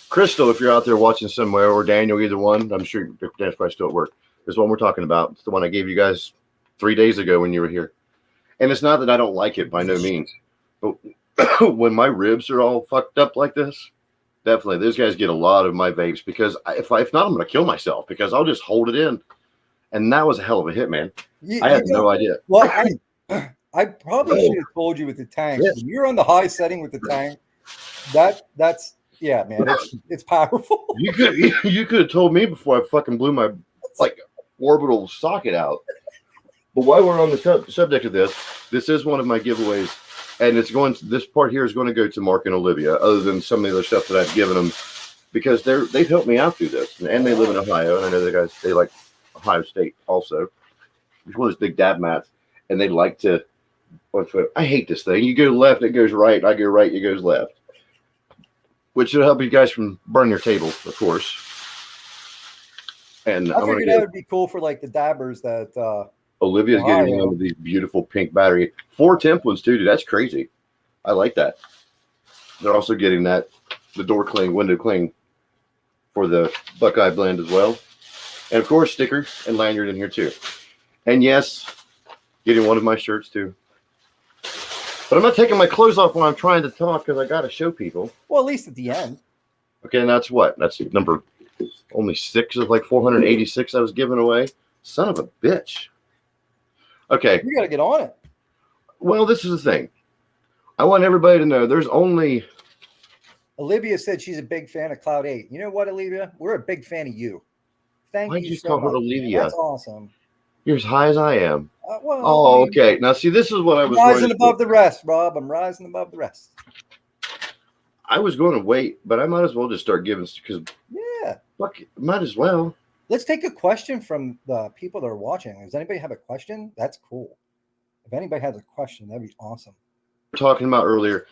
Crystal, if you're out there watching somewhere, or Daniel, either one, I'm sure Dan's probably still at work. This one we're talking about. It's the one I gave you guys 3 days ago when you were here. And it's not that I don't like it by no means. But when my ribs are all fucked up like this, definitely, those guys get a lot of my vapes because if not, I'm going to kill myself because I'll just hold it in. And that was a hell of a hit, man. I had no idea. Well, I probably should have told you with the tank. Yes. When you're on the high setting with the tank, that's yeah, man. It's powerful. You could have told me before I fucking blew my orbital socket out. But while we're on the subject of this is one of my giveaways, and this part here is going to go to Mark and Olivia, other than some of the other stuff that I've given them, because they've helped me out through this, and they live in Ohio, and I know they like Ohio State also. It's one of those big dab mats, and they like to. I hate this thing. You go left, it goes right. I go right, it goes left. Which will help you guys from burning your table, of course. And I figured that would be cool for like the dabbers that. Olivia's getting one of these beautiful pink battery 4 temp ones too, dude. That's crazy. I like that. They're also getting the door cling, window cling for the Buckeye blend as well. And of course, sticker and lanyard in here too. And yes, getting one of my shirts too. But I'm not taking my clothes off when I'm trying to talk because I got to show people. Well, at least at the end. Okay, and that's what? That's number only 6 of 486 I was giving away. Son of a bitch. Okay. You got to get on it. Well, this is the thing. I want everybody to know there's only. Olivia said she's a big fan of Cloud 8. You know what, Olivia? We're a big fan of you. Thank you so much. Olivia? That's awesome. You're as high as I am. Okay. Now, see, this is what I was rising above the rest, Rob. I'm rising above the rest. I was going to wait, but I might as well just start giving because might as well. Let's take a question from the people that are watching. Does anybody have a question? That's cool. If anybody has a question, that'd be awesome. We're talking about earlier.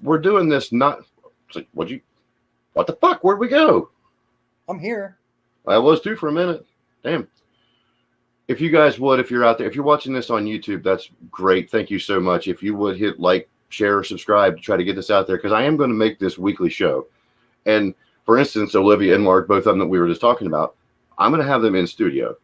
We're doing this not. It's like, what the fuck? Where'd we go? I'm here. I was too for a minute. Damn. If you guys would, if you're out there, if you're watching this on YouTube, that's great. Thank you so much. If you would hit like, share, or subscribe to try to get this out there, because I am going to make this weekly show. And for instance, Olivia and Mark, both of them that we were just talking about, I'm going to have them in studio.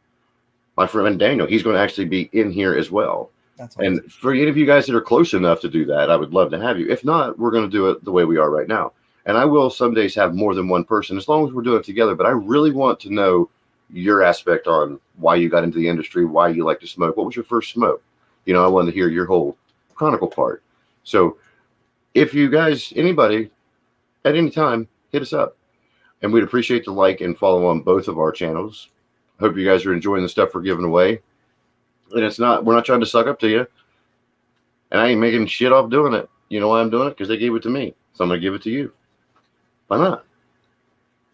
My friend Daniel, he's going to actually be in here as well. That's awesome. And for any of you guys that are close enough to do that, I would love to have you. If not, we're going to do it the way we are right now. And I will some days have more than one person, as long as we're doing it together. But I really want to know your aspect on why you got into the industry, why you like to smoke. What was your first smoke? You know, I wanted to hear your whole chronicle part. So if you guys, anybody at any time, hit us up. And we'd appreciate the like and follow on both of our channels. Hope you guys are enjoying the stuff we're giving away. And we're not trying to suck up to you. And I ain't making shit off doing it. You know why I'm doing it? Because they gave it to me. So I'm going to give it to you. Why not?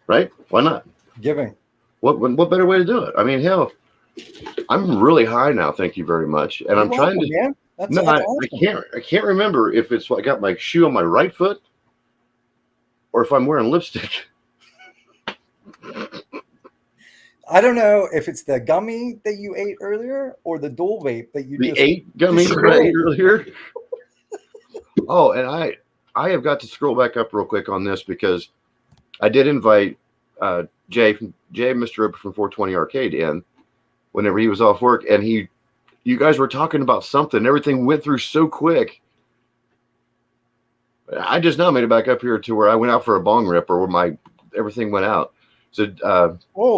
Right? Why not? Giving. What better way to do it? I mean, hell, I'm really high now. Thank you very much. And I'm trying to. Man. That's I awesome. I can't remember if it's I got my shoe on my right foot or if I'm wearing lipstick. I don't know if it's the gummy that you ate earlier or the dual vape that you just ate gummy that I ate earlier. Oh, and I have got to scroll back up real quick on this because I did invite Jay, Mr. Ripper from 420 Arcade in whenever he was off work, and you guys were talking about something. Everything went through so quick. I just now made it back up here to where I went out for a bong rip, or where everything went out. So,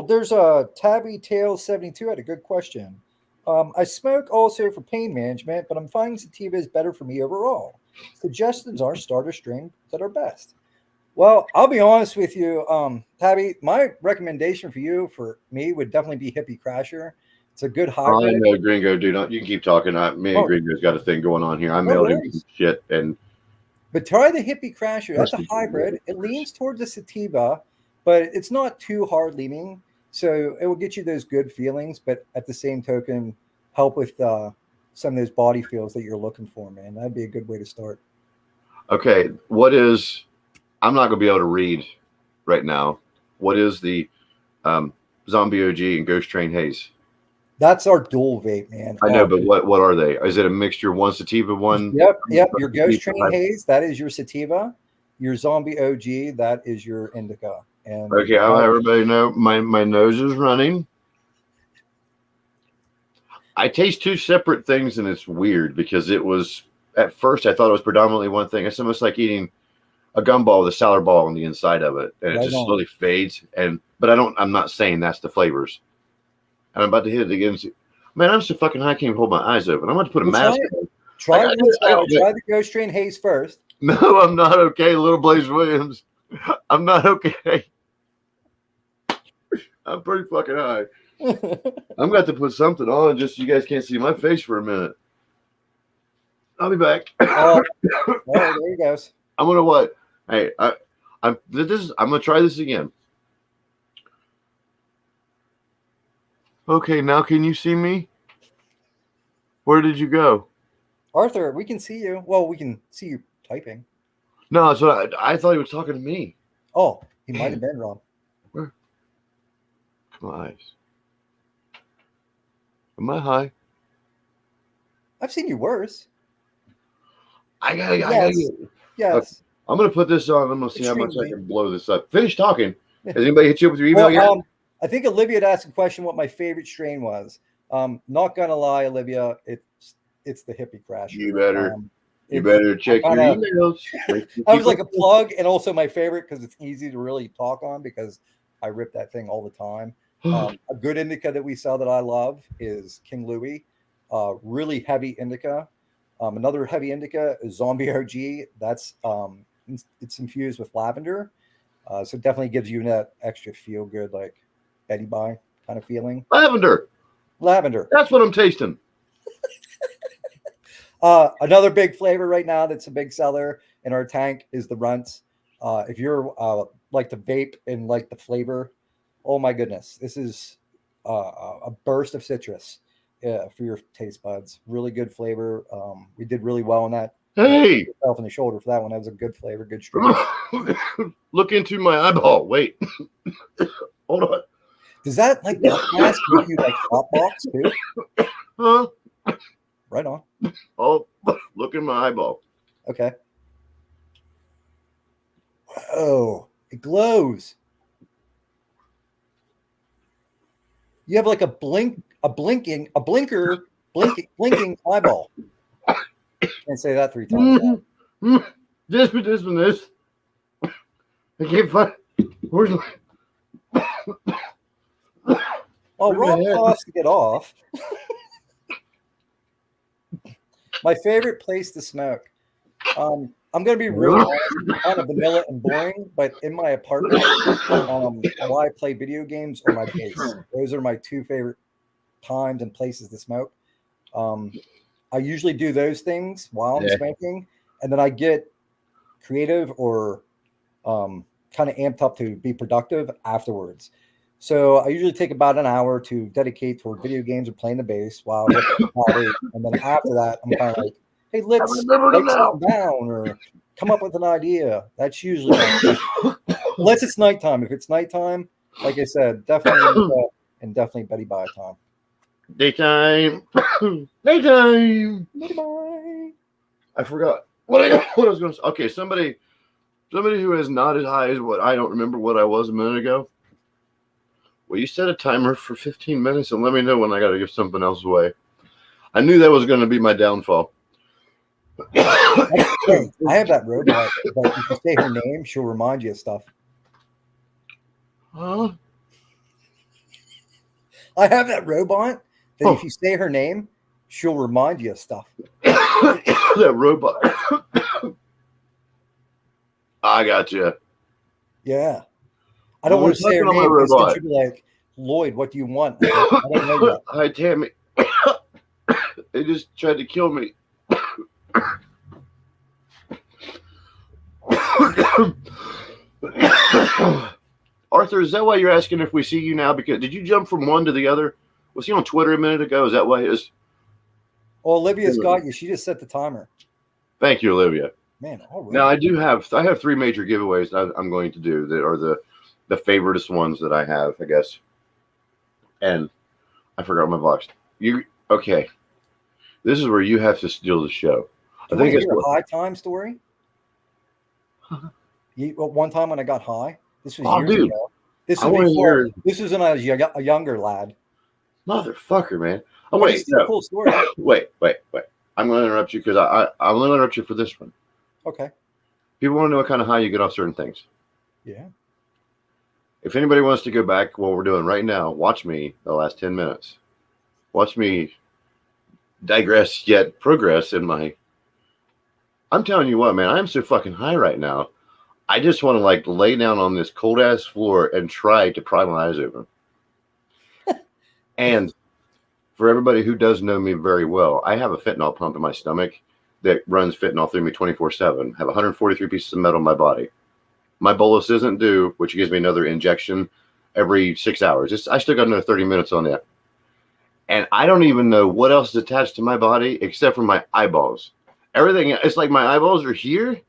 there's a Tabby Tail 72 had a good question. I smoke also for pain management, but I'm finding sativa is better for me overall. Suggestions are starter strain that are best. Well, I'll be honest with you, Tabby. My recommendation for me would definitely be Hippie Crasher. It's a good hybrid. I know, Gringo, dude. You can keep talking. Me and Gringo's got a thing going on here. I mailed him some shit, but try the Hippie Crasher. That's a hybrid. It leans towards the sativa, but it's not too hard leaning, so it will get you those good feelings. But at the same token, help with some of those body feels that you're looking for, man. That'd be a good way to start. Okay, I'm not going to be able to read right now. What is the Zombie OG and Ghost Train Haze? That's our dual vape, man. I know, but what are they? Is it a mixture? One sativa, one? Yep. Your Ghost Train Haze, that is your sativa. Your Zombie OG, that is your indica. And okay, I'll have everybody know my nose is running. I taste two separate things, and it's weird because it was at first I thought it was predominantly one thing. It's almost like eating a gumball with a sour ball on the inside of it, and it just slowly fades. But I'm not saying that's the flavors. And I'm about to hit it again. Man, I'm so fucking high, I can't even hold my eyes open. I'm about to put a mask on. Try the Ghost Train Haze first. No, I'm not okay, Little Blaze Williams. I'm not okay. I'm pretty fucking high. I'm going to put something on just so you guys can't see my face for a minute. I'll be back. Oh, there he goes. I'm gonna what? Hey, I'm gonna try this again. Okay, now can you see me? Where did you go? Arthur, we can see you. Well, we can see you typing. No, so I thought he was talking to me. Oh, he might have been wrong. Where? Come on, eyes. Am I high? I've seen you worse. Yes. Okay. I'm going to put this on. I'm going to see how much I can blow this up. Finish talking. Has anybody hit you up with your email yet? I think Olivia had asked a question what my favorite strain was. Not going to lie, Olivia, it's the Hippie Crasher. You better check your emails. I was like a plug, and also my favorite because it's easy to really talk on because I rip that thing all the time. A good indica that we sell that I love is King Louis. Really heavy indica. Another heavy indica is Zombie OG. That's it's infused with lavender, so it definitely gives you that extra feel good, like Betty Bye kind of feeling. Lavender. That's what I'm tasting. Another big flavor right now that's a big seller in our tank is the Runts. If you're like to vape and like the flavor, oh my goodness, this is a burst of citrus. Yeah, for your taste buds. Really good flavor. We did really well on that. Hey! Yourself in the shoulder for that one. That was a good flavor, good strain. Look into my eyeball. Wait. Hold on. Does that like mask give you like hot box too? Huh? Right on. Oh, look in my eyeball. Okay. Oh, it glows. You have like a blinking eyeball. Can't say that 3 times. This. I can't find. Where's my? Well, Rob paused to get off. My favorite place to smoke. I'm going to be real honest, kind of vanilla and boring, but in my apartment, while I play video games or my base, those are my two favorite times and places to smoke. I usually do those things while I'm smoking, and then I get creative or kind of amped up to be productive afterwards. So I usually take about an hour to dedicate toward video games or playing the bass while I'm with the party, and then after that, I'm kind of like, hey, let's write something down or come up with an idea. That's usually unless it's nighttime. If it's nighttime, like I said, definitely and definitely Betty Bye time. Daytime. Daytime. Bye. I forgot what I was going to say. Okay, somebody who is not as high as what I don't remember what I was a minute ago. Will you set a timer for 15 minutes and let me know when I got to give something else away? I knew that was going to be my downfall. Hey, I have that robot, but if you say her name, she'll remind you of stuff. Huh? I have that robot that if you say her name, she'll remind you of stuff. That robot. I got you. Yeah. I don't want to say her name because she'll be like, Lloyd, what do you want? I don't know yet. Hi, Tammy. They just tried to kill me. Arthur, is that why you're asking if we see you now? Because did you jump from one to the other? Was he on Twitter a minute ago? Is that why it is? Well, Olivia's got you. She just set the timer. Thank you, Olivia. Man, all right. Now I have three major giveaways I'm going to do that are the favoritist ones that I have, I guess. And I forgot my box. Okay? This is where you have to steal the show. I think it's a high time story. One time when I got high, this was years ago. This was before. This was when I was a younger lad. Motherfucker, man. Oh, wait, it's still a cool story. Wait. I'm going to interrupt you because I'm going to interrupt you for this one. Okay. People want to know what kind of high you get off certain things. Yeah. If anybody wants to go back, what we're doing right now, watch me the last 10 minutes. Watch me digress yet progress in my... I'm telling you what, man, I'm so fucking high right now. I just want to lay down on this cold ass floor and try to pry my eyes open. And for everybody who does know me very well, I have a fentanyl pump in my stomach that runs fentanyl through me 24/7. I have 143 pieces of metal in my body. My bolus isn't due, which gives me another injection every 6 hours. I still got another 30 minutes on that. And I don't even know what else is attached to my body except for my eyeballs. Everything, it's like my eyeballs are here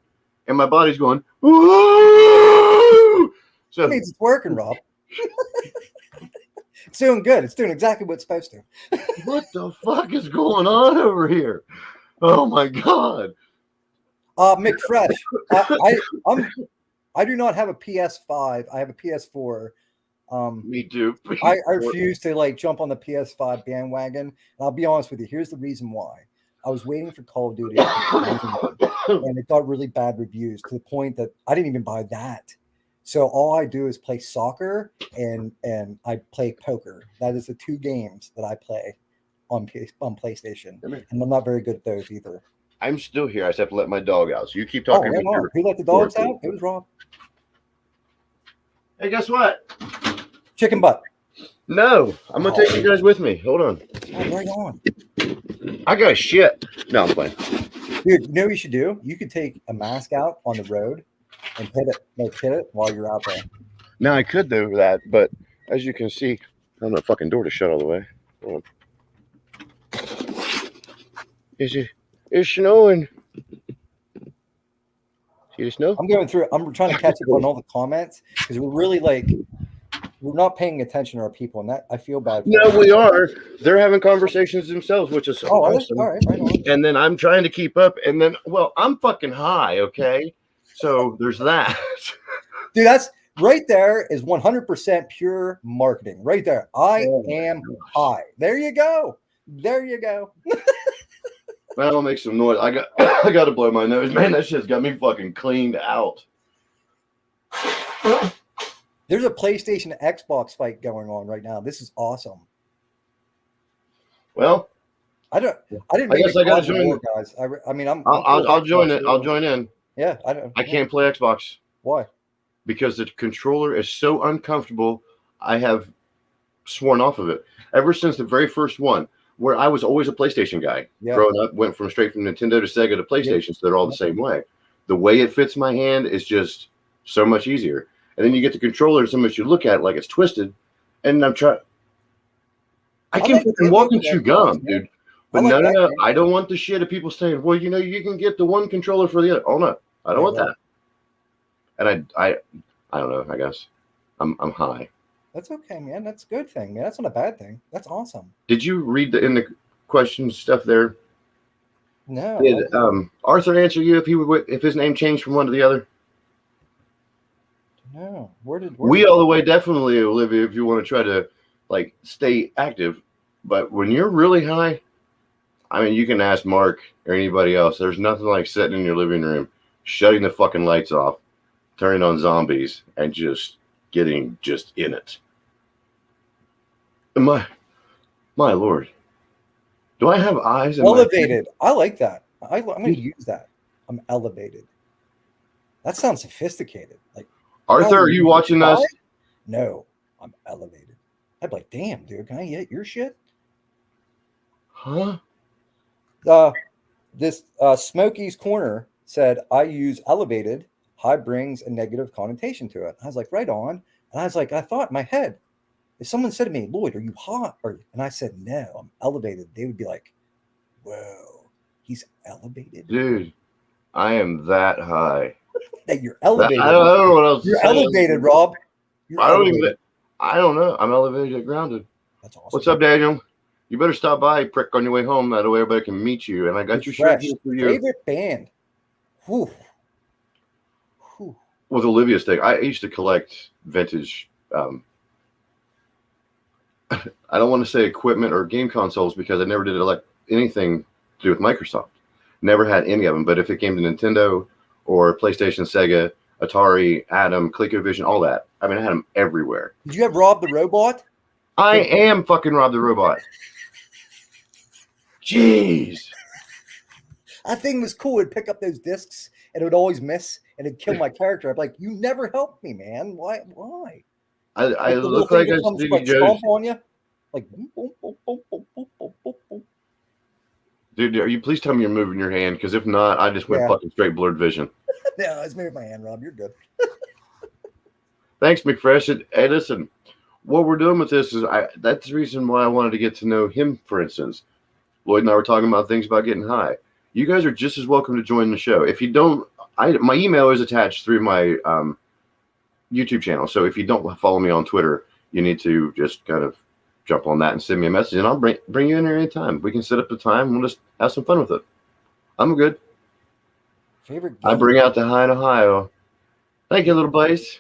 and my body's going, woo! So that means it's working, Rob. It's doing good. It's doing exactly what it's supposed to. What the fuck is going on over here? Oh my God. McFresh, I do not have a PS5. I have a PS4. Me too. I refuse to jump on the PS5 bandwagon. And I'll be honest with you. Here's the reason why. I was waiting for Call of Duty and it got really bad reviews to the point that I didn't even buy that. So all I do is play soccer and I play poker. That is the two games that I play on PlayStation. And I'm not very good at those either. I'm still here. I just have to let my dog out. So you keep talking. Who let the dogs out? It was Rob. Hey, guess what? Chicken butt. No, I'm going to take you guys with me. Hold on. Oh, right on. I got shit. No, I'm playing. Dude, you know what you should do? You could take a mask out on the road and hit it while you're out there. Now, I could do that, but as you can see, I don't know the fucking door to shut all the way. Hold on. It's snowing. See the snow? I'm trying to catch up on all the comments because we're really we're not paying attention to our people, and that I feel bad for. No, we are. They're having conversations themselves, which is awesome. All right, right on. And then I'm trying to keep up, and then, I'm fucking high, okay? So there's that. Dude, that's right there is 100% pure marketing. Right there. I am high. There you go. There you go. Man, I'll make some noise. I got to blow my nose. Man, that shit's got me fucking cleaned out. There's a PlayStation Xbox fight going on right now. This is awesome. Well, I didn't. I guess I gotta join more, guys. I mean, I'll join it. I'll join in. Yeah, I can't play Xbox. Why? Because the controller is so uncomfortable. I have sworn off of it ever since the very first one, where I was always a PlayStation guy. Yeah. Growing up, went straight from Nintendo to Sega to PlayStation, so they're all the same way. The way it fits my hand is just so much easier. And then you get the controller, so much you look at it like it's twisted, and I'm trying. I can fucking walk and chew gum, dude. But no. I don't want the shit of people saying, well, you know, you can get the one controller for the other. Oh no, I don't want that. And I don't know. I guess I'm high. That's okay, man. That's a good thing, man. That's not a bad thing. That's awesome. Did you read in the question stuff there? No. Did Arthur answer you if his name changed from one to the other? No. Where we all the way definitely, Olivia, if you want to try to like stay active. But when you're really high, I mean, you can ask Mark or anybody else. There's nothing like sitting in your living room, shutting the fucking lights off, turning on zombies, and just getting just in it. My Lord. Do I have eyes? Elevated. I like that. I'm going to use that. I'm elevated. That sounds sophisticated. Like, Arthur, are you watching us? No, I'm elevated. I'd be like, damn, dude, can I get your shit? Huh? This Smokey's Corner said, I use elevated. High brings a negative connotation to it. I was like, right on. And I was like, I thought in my head, if someone said to me, Lloyd, are you hot? And I said, no, I'm elevated. They would be like, whoa, he's elevated. Dude, I am that high. That you're elevated. I don't know what else. You're elevated, Rob. I don't know. I'm elevated, grounded. That's awesome. What's up, Daniel? You better stop by, prick, on your way home. That way everybody can meet you. And I got your shirt here for you. Favorite band? Whew. With Olivia's thing, I used to collect vintage. I don't want to say equipment or game consoles because I never did anything to do with Microsoft. Never had any of them. But if it came to Nintendo or PlayStation, Sega, Atari, Atom, ColecoVision, all that, I mean, I had them everywhere. Did you have Rob the Robot? I am fucking Rob the Robot. Jeez. That thing was cool. It'd pick up those discs and it would always miss and it'd kill my character. I'd be like, you never helped me, man. Why? I look like a Stevie Jones. On you. Like, boom, boom, boom, boom, boom, boom, boom, boom, boom. Dude, are you please tell me you're moving your hand? Because if not, I just went fucking straight blurred vision. No, I was moving my hand, Rob. You're good. Thanks, McFresh. Hey, listen, what we're doing with this is that's the reason why I wanted to get to know him, for instance. Lloyd and I were talking about things about getting high. You guys are just as welcome to join the show. If you don't, my email is attached through my YouTube channel. So if you don't follow me on Twitter, you need to just kind of jump on that and send me a message, and I'll bring you in here anytime. We can set up the time. We'll just have some fun with it. I'm good. Favorite game? I bring out the high in Ohio. Thank you, little Blaze.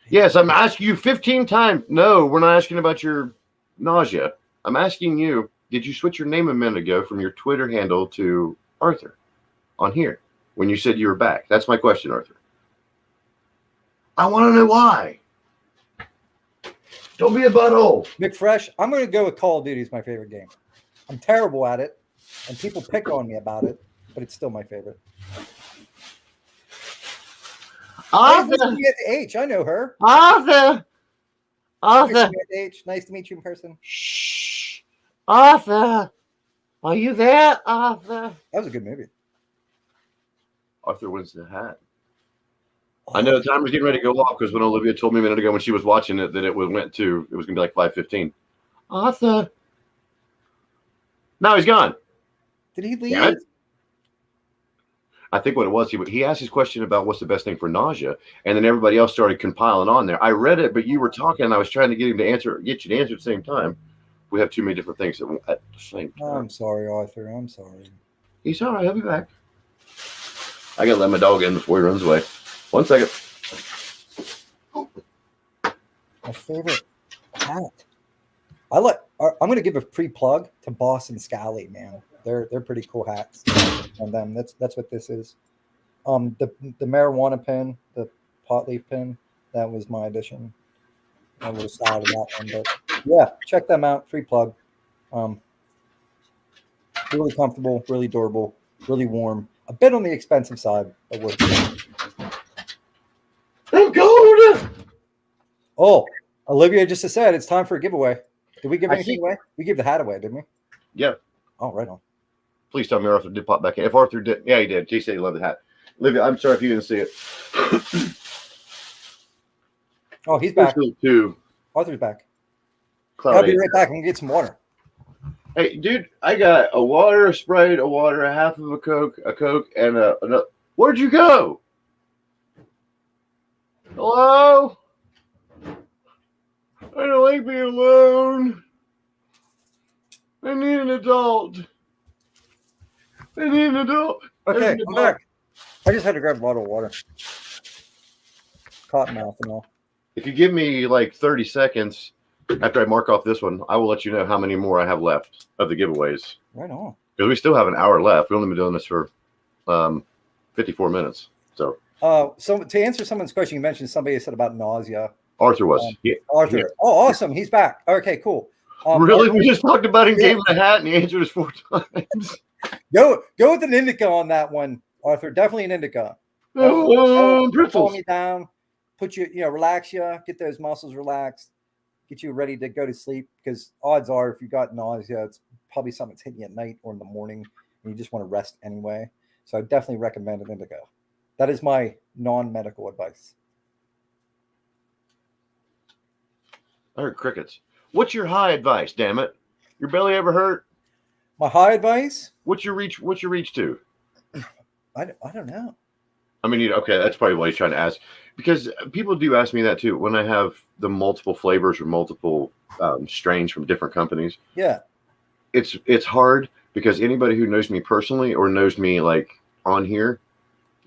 Yes, I'm asking you 15 times. No, we're not asking about your nausea. I'm asking you, did you switch your name a minute ago from your Twitter handle to Arthur on here when you said you were back? That's my question, Arthur. I want to know why. Don't be a butthole. McFresh, I'm going to go with Call of Duty is my favorite game. I'm terrible at it, and people pick on me about it, but it's still my favorite. Arthur. Hey, H, I know her. Arthur. H, nice to meet you in person. Shh. Arthur. Are you there, Arthur? That was a good movie. Arthur wins the hat. I know the timer's getting ready to go off because when Olivia told me a minute ago when she was watching it that it was going to be like 5:15. Arthur. Now he's gone. Did he leave? Yeah. I think what it was, he asked his question about what's the best thing for nausea, and then everybody else started compiling on there. I read it, but you were talking, and I was trying to get you to answer at the same time. We have too many different things at the same time. I'm sorry, Arthur. I'm sorry. He's all right. He'll be back. I got to let my dog in before he runs away. 1 second. My favorite hat. I'm going to give a free plug to Boston Scally, man. They're pretty cool hats. And them. That's what this is. The marijuana pin, the pot leaf pin. That was my addition. I would have started that one, but yeah, check them out. Free plug. Really comfortable, really durable, really warm. A bit on the expensive side, but worth it. I'm going. Oh, Olivia just said it's time for a giveaway. Did we give anything away? We gave the hat away, didn't we? Yeah. Oh, right on. Please tell me Arthur did pop back in. If Arthur did, yeah, he did. He said he loved the hat. Olivia, I'm sorry if you didn't see it. Oh, he's back. Too. Arthur's back. Cloudy. I'll be right back. I'm gonna get some water. Hey, dude, I got a water, a Sprite, a water, a half of a Coke, and a. Where'd you go? Hello? I don't like being alone. I need an adult. I need an adult. Okay, I'm back. I just had to grab a bottle of water. Cotton mouth and all. If you give me like 30 seconds after I mark off this one, I will let you know how many more I have left of the giveaways. Right on. Because we still have an hour left. We've only been doing this for 54 minutes. So to answer someone's question, you mentioned somebody said about nausea. Arthur was. Arthur. Yeah. Oh, awesome. He's back. Okay, cool. Really? We just talked about him, gave him a hat, and he answered us 4 times. Go with an indica on that one, Arthur. Definitely an indica. Calm me down. Put you, relax you. Get those muscles relaxed. Get you ready to go to sleep. Because odds are, if you got nausea, it's probably something that's hitting you at night or in the morning, and you just want to rest anyway. So I definitely recommend an indica. That is my non-medical advice. I heard crickets. What's your high advice? Damn it! Your belly ever hurt? My high advice? What's your reach to? I don't know. I mean, okay, that's probably what he's trying to ask, because people do ask me that too when I have the multiple flavors or multiple strains from different companies. Yeah, it's hard because anybody who knows me personally or knows me like on here,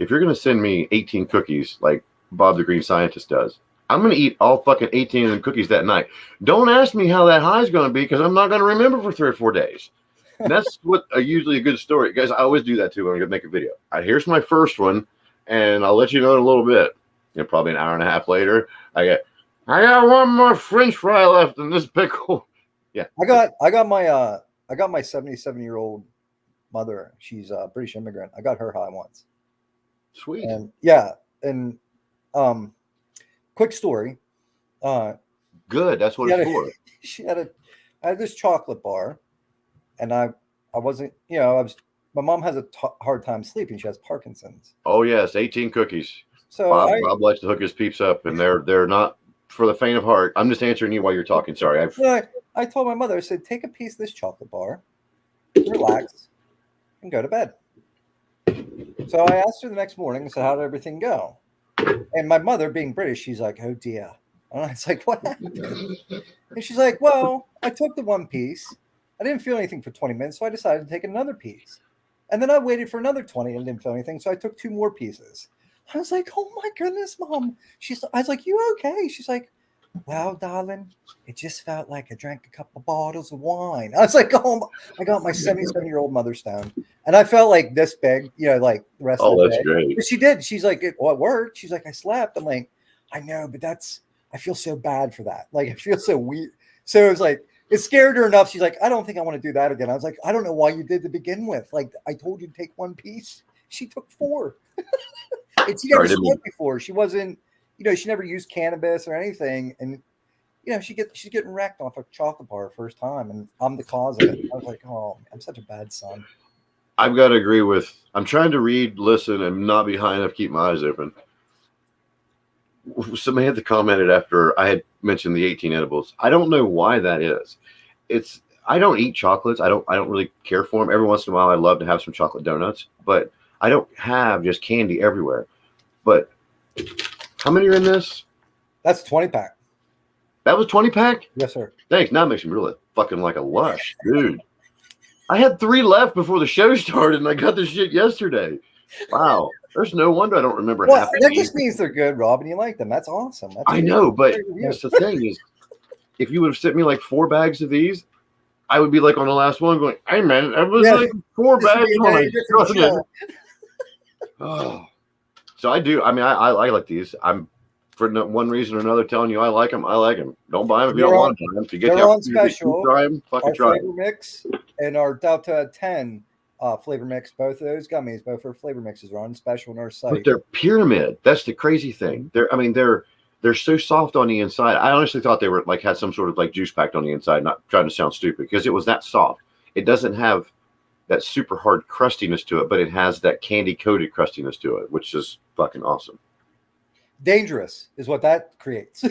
if you're gonna send me 18 cookies like Bob the Green Scientist does, I'm going to eat all fucking 18 of them cookies that night. Don't ask me how that high is going to be because I'm not going to remember for 3 or 4 days. And that's what usually a good story. Guys, I always do that too when I'm going to make a video. Here's my first one, and I'll let you know in a little bit. Probably an hour and a half later, I got one more French fry left in this pickle. Yeah. I got my 77-year-old mother. She's a British immigrant. I got her high once. Sweet. And yeah, and quick story. Good. That's what it's for. I had this chocolate bar, and I wasn't, my mom has a hard time sleeping. She has Parkinson's. Oh yes, 18 cookies. So Bob likes to hook his peeps up, and they're not for the faint of heart. I'm just answering you while you're talking. Sorry. I told my mother, I said, take a piece of this chocolate bar, relax, and go to bed. So I asked her the next morning, I said, how did everything go? And my mother, being British, she's like, oh dear. And I was like, what happened? And she's like, well, I took the one piece. I didn't feel anything for 20 minutes, so I decided to take another piece. And then I waited for another 20 and didn't feel anything, so I took 2 more pieces. I was like, oh my goodness, Mom. I was like, you okay? She's like, well, darling, it just felt like I drank a couple bottles of wine. I was like, oh, I got my 77-year-old mother stoned. And I felt like this big, like the rest of the day. Oh, that's great. But she did. She's like, it worked. She's like, I slept. I'm like, I know, but I feel so bad for that. Like, I feel so weird. So it was like, it scared her enough. She's like, I don't think I want to do that again. I was like, I don't know why you did to begin with. Like, I told you to take 1 piece. She took 4. And she never smoked before. She wasn't, she never used cannabis or anything. And, she's getting wrecked off a chocolate bar first time. And I'm the cause of it. I was like, oh, I'm such a bad son. I've got to agree with, I'm trying to read, listen, and not be high enough to keep my eyes open. Somebody had commented after I had mentioned the 18 edibles. I don't know why that is. I don't eat chocolates. I don't really care for them. Every once in a while, I love to have some chocolate donuts, but I don't have just candy everywhere. But how many are in this? That's a 20-pack. That was 20-pack? Yes, sir. Thanks. Now it makes me really fucking like a lush, dude. I had 3 left before the show started, and I got this shit yesterday. Wow. There's no wonder I don't remember half of that just means they're good, Rob, and you like them. That's awesome. I know, but that's the thing is, if you would have sent me like 4 bags of these, I would be like on the last one going, hey, man, I was like 4 bags when I started. Oh. So I do. I mean, I like these. I'm for one reason or another telling you I like them, I like them. Don't buy them if you They're don't on- want to buy them. If you get they're the on opportunity to special. try them, fucking Our try flavor them. mix and our Delta 10 flavor mix, both of those gummies, both our flavor mixes are on special on our But site. they're pyramid. That's the crazy thing. They're so soft on the inside. I honestly thought they were like had some sort of like juice packed on the inside. Not trying to sound stupid because it was that soft. It doesn't have that super hard crustiness to it, but it has that candy coated crustiness to it, which is fucking awesome. Dangerous is what that creates.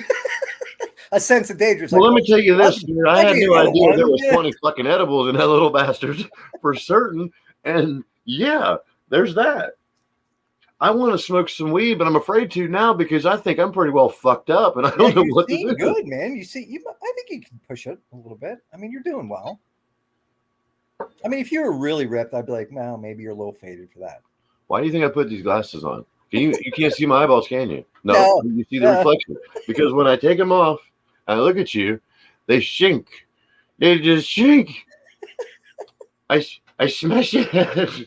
A sense of danger. Well, let me tell you this, dude. I had no idea there was Yeah. 20 fucking edibles in that little bastard for certain. And yeah, there's that. I want to smoke some weed, but I'm afraid to now because I think I'm pretty well fucked up and I don't know what to do. Good, man. I think you can push it a little bit. I mean, you're doing well. I mean, if you were really ripped, I'd be like, well, maybe you're a little faded for that. Why do you think I put these glasses on? You can't see my eyeballs, can you? No. You see the reflection. Because when I take them off, I look at you, they shrink. They just shrink. I smash your head.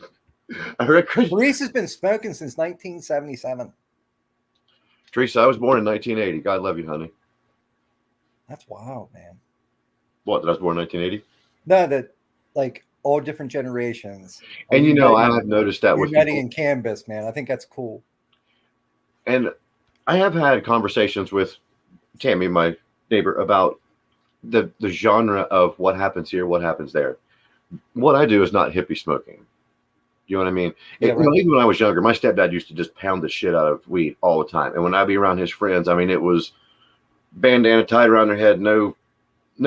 Reese has been smoking since 1977. Teresa, I was born in 1980. God love you, honey. That's wild, man. What, that I was born in 1980? No, that like all different generations. And you know, I have noticed that with uniting in cannabis, man. I think that's cool. And I have had conversations with Tammy, my neighbor, about the genre of what happens here, what happens there. What I do is not hippie smoking. You know what I mean? Even when I was younger, my stepdad used to just pound the shit out of weed all the time. And when I'd be around his friends, I mean, it was bandana tied around their head, no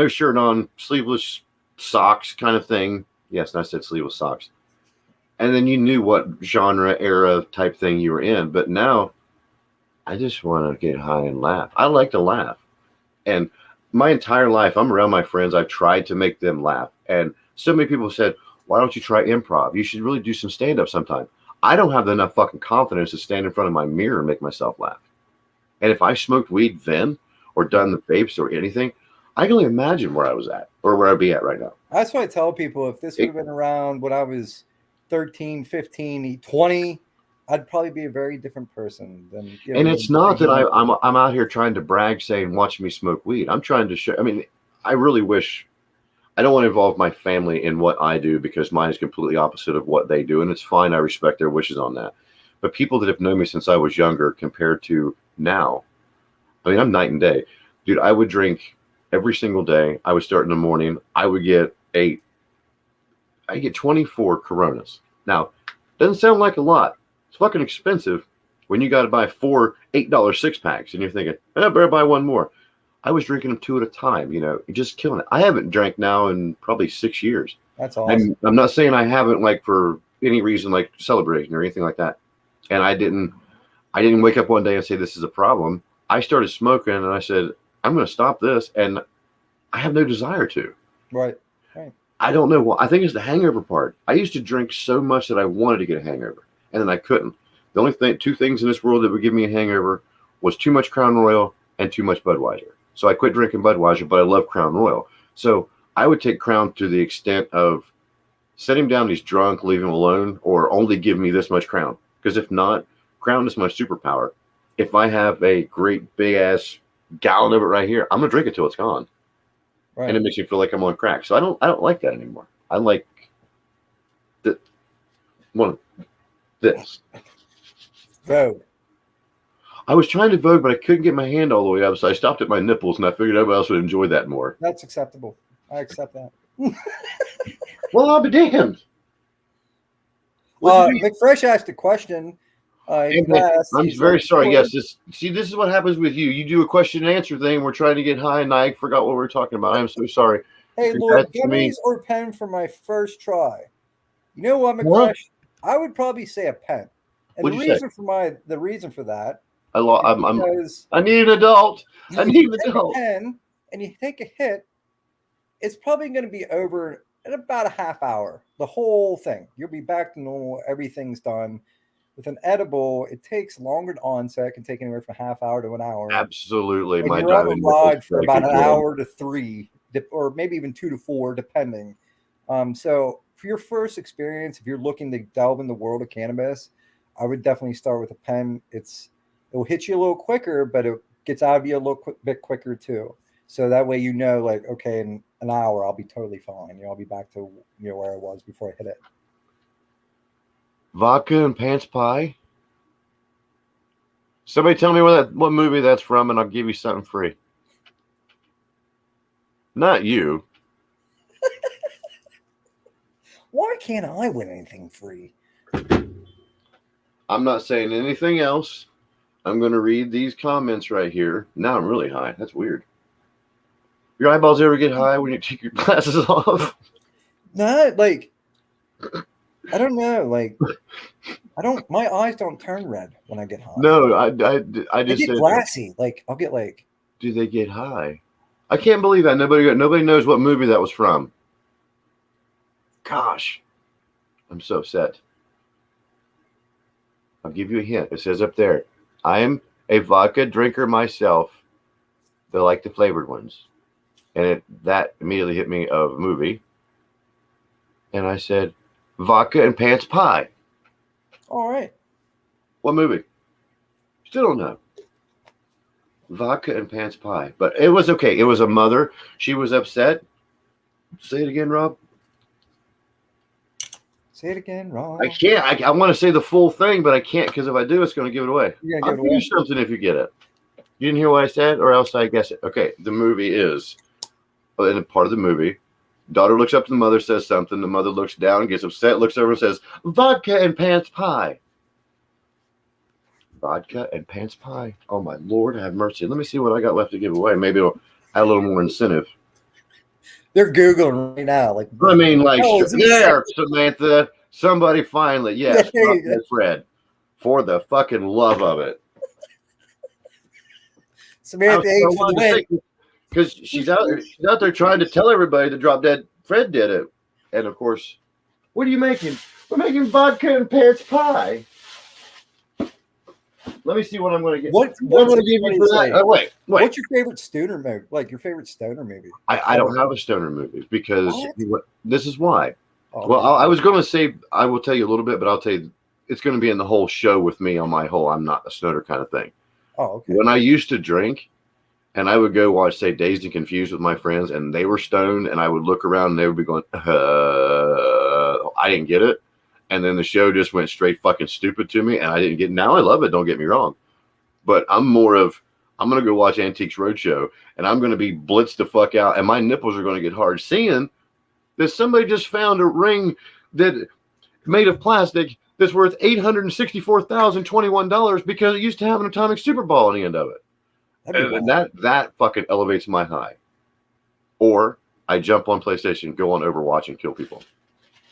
shirt on, sleeveless socks kind of thing. Yes, and I said sleeveless socks. And then you knew what genre, era type thing you were in. But now I just want to get high and laugh. I like to laugh. And my entire life, I'm around my friends. I've tried to make them laugh. And so many people said, why don't you try improv? You should really do some stand-up sometime. I don't have enough fucking confidence to stand in front of my mirror and make myself laugh. And if I smoked weed then or done the vapes or anything, I can only imagine where I was at or where I'd be at right now. That's why I tell people if this would have been around when I was 13, 15, 20, I'd probably be a very different person than. And it's not that I'm out here trying to brag saying, watch me smoke weed. I'm trying to show. I mean, I really wish. I don't want to involve my family in what I do because mine is completely opposite of what they do. And it's fine. I respect their wishes on that. But people that have known me since I was younger compared to now, I mean, I'm night and day. Dude, I would drink every single day. I would start in the morning. I get 24 Coronas. Now, doesn't sound like a lot. It's fucking expensive when you got to buy 4 $8 six packs and you're thinking, I better buy one more. I was drinking them 2 at a time, just killing it. I haven't drank now in probably 6 years. That's awesome. I'm not saying I haven't like for any reason, like celebrating or anything like that. And I didn't wake up one day and say, this is a problem. I started smoking and I said, I'm going to stop this. And I have no desire to. Right. I don't know what. I think it's the hangover part. I used to drink so much that I wanted to get a hangover and then I couldn't. The only two things in this world that would give me a hangover was too much Crown Royal and too much Budweiser. So I quit drinking Budweiser, but I love Crown Royal. So I would take Crown to the extent of set him down, he's drunk, leave him alone, or only give me this much Crown. Because if not, Crown is my superpower. If I have a great big ass gallon of it right here, I'm gonna drink it till it's gone. Right. And it makes me feel like I'm on crack. So I don't like that anymore. I like this. Vogue. I was trying to Vogue, but I couldn't get my hand all the way up, so I stopped at my nipples, and I figured everybody else would enjoy that more. That's acceptable. I accept that. Well, I'll be damned. McFresh asked a question. I'm very sorry. Yes, this is what happens with you. You do a question and answer thing. We're trying to get high, and I forgot what we were talking about. I'm so sorry. Hey, Lord, gummies or pen for my first try? You know what, McFresh? I would probably say a pen. And the reason for that. I need an adult. I need an adult. Pen and you take a hit, it's probably going to be over in about a half hour. The whole thing. You'll be back to normal. Everything's done. With an edible, it takes longer to onset. It can take anywhere from a half hour to an hour. Absolutely. And you're on a ride for about an hour to 3, or maybe even 2 to 4, depending. So for your first experience, if you're looking to delve in the world of cannabis, I would definitely start with a pen. It will hit you a little quicker, but gets out of you a little bit quicker too. So that way, like, okay, in an hour, I'll be totally fine. I'll be back to, where I was before I hit it. Vodka and Pants Pie? Somebody tell me what movie that's from, and I'll give you something free. Not you. Why can't I win anything free? I'm not saying anything else. I'm going to read these comments right here. Now I'm really high. That's weird. Your eyeballs ever get high when you take your glasses off? Not like, I don't know. Like, my eyes don't turn red when I get high. No, I just get glassy. Like, I'll get like. Do they get high? I can't believe that. Nobody knows what movie that was from. Gosh, I'm so upset. I'll give you a hint. It says up there, I am a vodka drinker myself. They like the flavored ones. And that immediately hit me of a movie. And I said, Vodka and Pants Pie. All right. What movie? Still don't know. Vodka and Pants Pie. But it was okay. It was a mother. She was upset. Say it again, Rob. Say it again, Rob. I can't. I want to say the full thing, but I can't because if I do, it's going to give it away. I'll give you something if you get it. You didn't hear what I said, or else I guess it. Okay, the movie is, in a part of the movie, daughter looks up to the mother, says something. The mother looks down, gets upset, looks over and says, Vodka and Pants Pie. Vodka and Pants Pie. Oh, my Lord, have mercy. Let me see what I got left to give away. Maybe it'll add a little more incentive. They're Googling right now. Like, I mean, like, there, Samantha. Somebody finally, yes, Fred. For the fucking love of it. Samantha H for the win. Because she's out there trying to tell everybody that Drop Dead Fred did it. And, of course, what are you making? We're making vodka and pants pie. Let me see what I'm going to get. What I'm going to give you for that? Wait. What's your favorite stoner movie? Like your favorite stoner movie? I don't have a stoner movie because this is why. Oh, well, I was going to say I will tell you a little bit, but I'll tell you it's going to be in the whole show with me on my whole I'm not a stoner kind of thing. Oh, okay. When I used to drink, and I would go watch, say, Dazed and Confused with my friends, and they were stoned, and I would look around, and they would be going, I didn't get it. And then the show just went straight fucking stupid to me, and I didn't get it. Now I love it, don't get me wrong. But I'm more of, I'm going to go watch Antiques Roadshow, and I'm going to be blitzed the fuck out, and my nipples are going to get hard seeing that somebody just found a ring that made of plastic that's worth $864,021 because it used to have an atomic super ball on the end of it. And that fucking elevates my high. Or I jump on PlayStation, go on Overwatch, and kill people.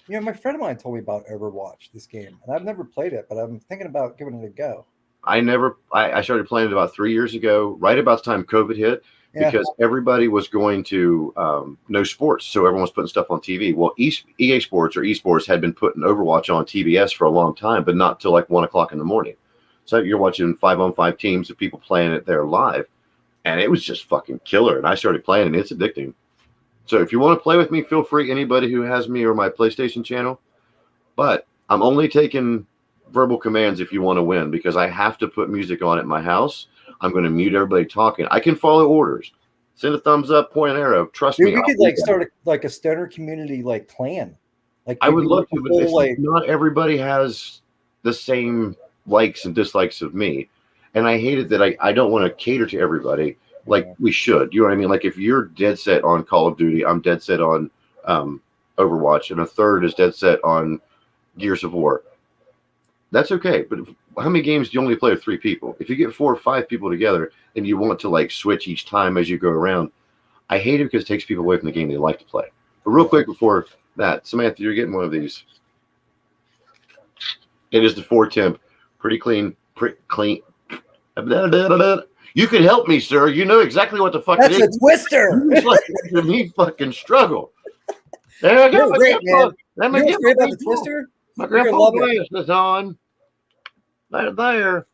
You know, my friend of mine told me about Overwatch, this game, and I've never played it, but I'm thinking about giving it a go. I started playing it about 3 years ago, right about the time COVID hit, because everybody was going to no sports, so everyone was putting stuff on TV. Well, EA Sports or esports had been putting Overwatch on TBS for a long time, but not till like 1 o'clock in the morning. So you're watching 5-on-5 teams of people playing it there live, and it was just fucking killer. And I started playing, and it's addicting. So if you want to play with me, feel free. Anybody who has me or my PlayStation channel, but I'm only taking verbal commands if you want to win because I have to put music on at my house. I'm going to mute everybody talking. I can follow orders. Send a thumbs up, point an arrow. Trust me. You could like start a stoner community like clan. Like I would love to, but not everybody has the same likes and dislikes of me, and I hate it that I don't want to cater to everybody like we should. You know what I mean? Like if you're dead set on Call of Duty, I'm dead set on Overwatch, and a third is dead set on Gears of War. That's okay, but how many games do you only play with 3 people? If you get 4 or 5 people together and you want to like switch each time as you go around, I hate it because it takes people away from the game they like to play. But real quick before that, Samantha, you're getting one of these. It is the 4-temp. Pretty clean. You can help me, sir. You know exactly what the fuck That's it is. A twister. Me fucking struggle. There I go. Great, man. Let me get about the twister. My grandpa's glasses on. There.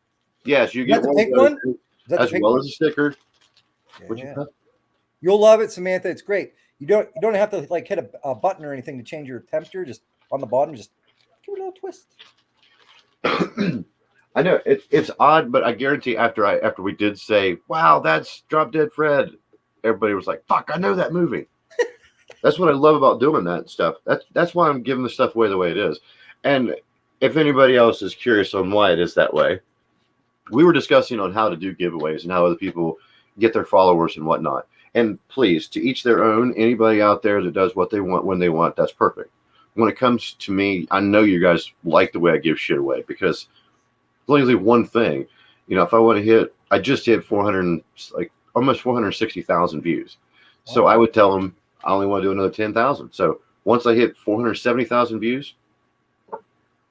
Yes, you get the pink one? As well as a sticker. Yeah. You'll love it, Samantha. It's great. You don't have to like hit a button or anything to change your temperature. Just on the bottom, just give it a little twist. I know it's odd, but I guarantee after we did say, "Wow, that's Drop Dead Fred," everybody was like, "Fuck, I know that movie." That's what I love about doing that stuff. That's why I'm giving the stuff away the way it is. And if anybody else is curious on why it is that way, we were discussing on how to do giveaways and how other people get their followers and whatnot. And please, to each their own. Anybody out there that does what they want when they want, that's perfect. When it comes to me, I know you guys like the way I give shit away because there's only one thing. You know, if I want to hit, I just hit 400, like almost 460,000 views. So I would tell them I only want to do another 10,000. So once I hit 470,000 views,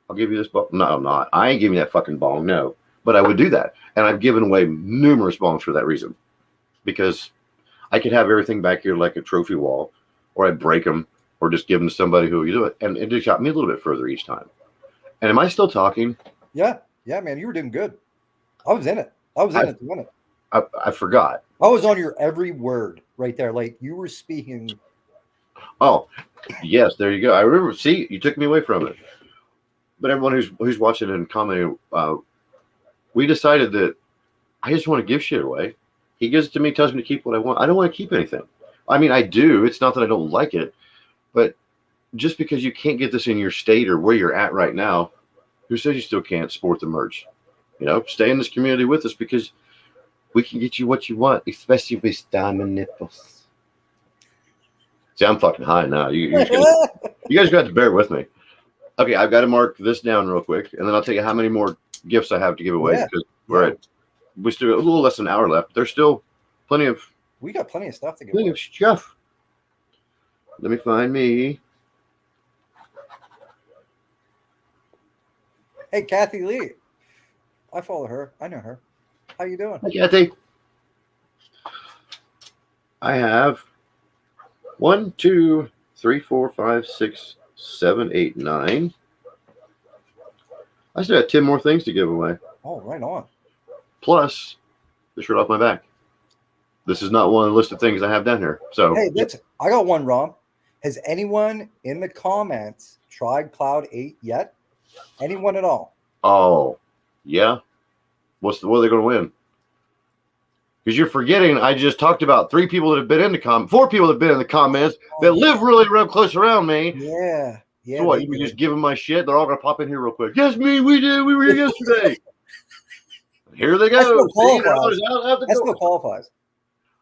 I'll give you this bong. No, I'm not. I ain't giving you that fucking bong. No, but I would do that. And I've given away numerous bongs for that reason because I could have everything back here like a trophy wall, or I'd break them, or just give them to somebody who would do it. And it just got me a little bit further each time. And am I still talking? Yeah, man, you were doing good. I was in it. I was in it to win it. I forgot. I was on your every word right there. Like you were speaking. Oh, yes, there you go. I remember. See, you took me away from it. But everyone who's watching and commenting, we decided that I just want to give shit away. He gives it to me, tells me to keep what I want. I don't want to keep anything. I mean, I do. It's not that I don't like it, but just because you can't get this in your state or where you're at right now, who says you still can't sport the merch? You know, stay in this community with us because we can get you what you want, especially with diamond nipples. See, I'm fucking high now. You guys got to bear with me. Okay, I've got to mark this down real quick, and then I'll tell you how many more gifts I have to give away because we still got a little less than an hour left. There's still plenty of. We got plenty of stuff to give away. Plenty of stuff. Let me find me. Hey, Kathy Lee. I follow her. I know her. How you doing? Hi, Kathy. I have 1, 2, 3, 4, 5, 6, 7, 8, 9. I still got 10 more things to give away. Oh, right on. Plus the shirt off my back. This is not one of the list of things I have down here. So hey, I got one, Ron. Has anyone in the comments tried Cloud 8 yet? Anyone at all? Oh, yeah. What are they going to win? Because you're forgetting, I just talked about 3 people that have been in the 4 people that have been in the comments that live really real close around me. Yeah. So what? You just give them my shit. They're all going to pop in here real quick. Yes, me. We did. We were here yesterday. Here they go. That still qualifies.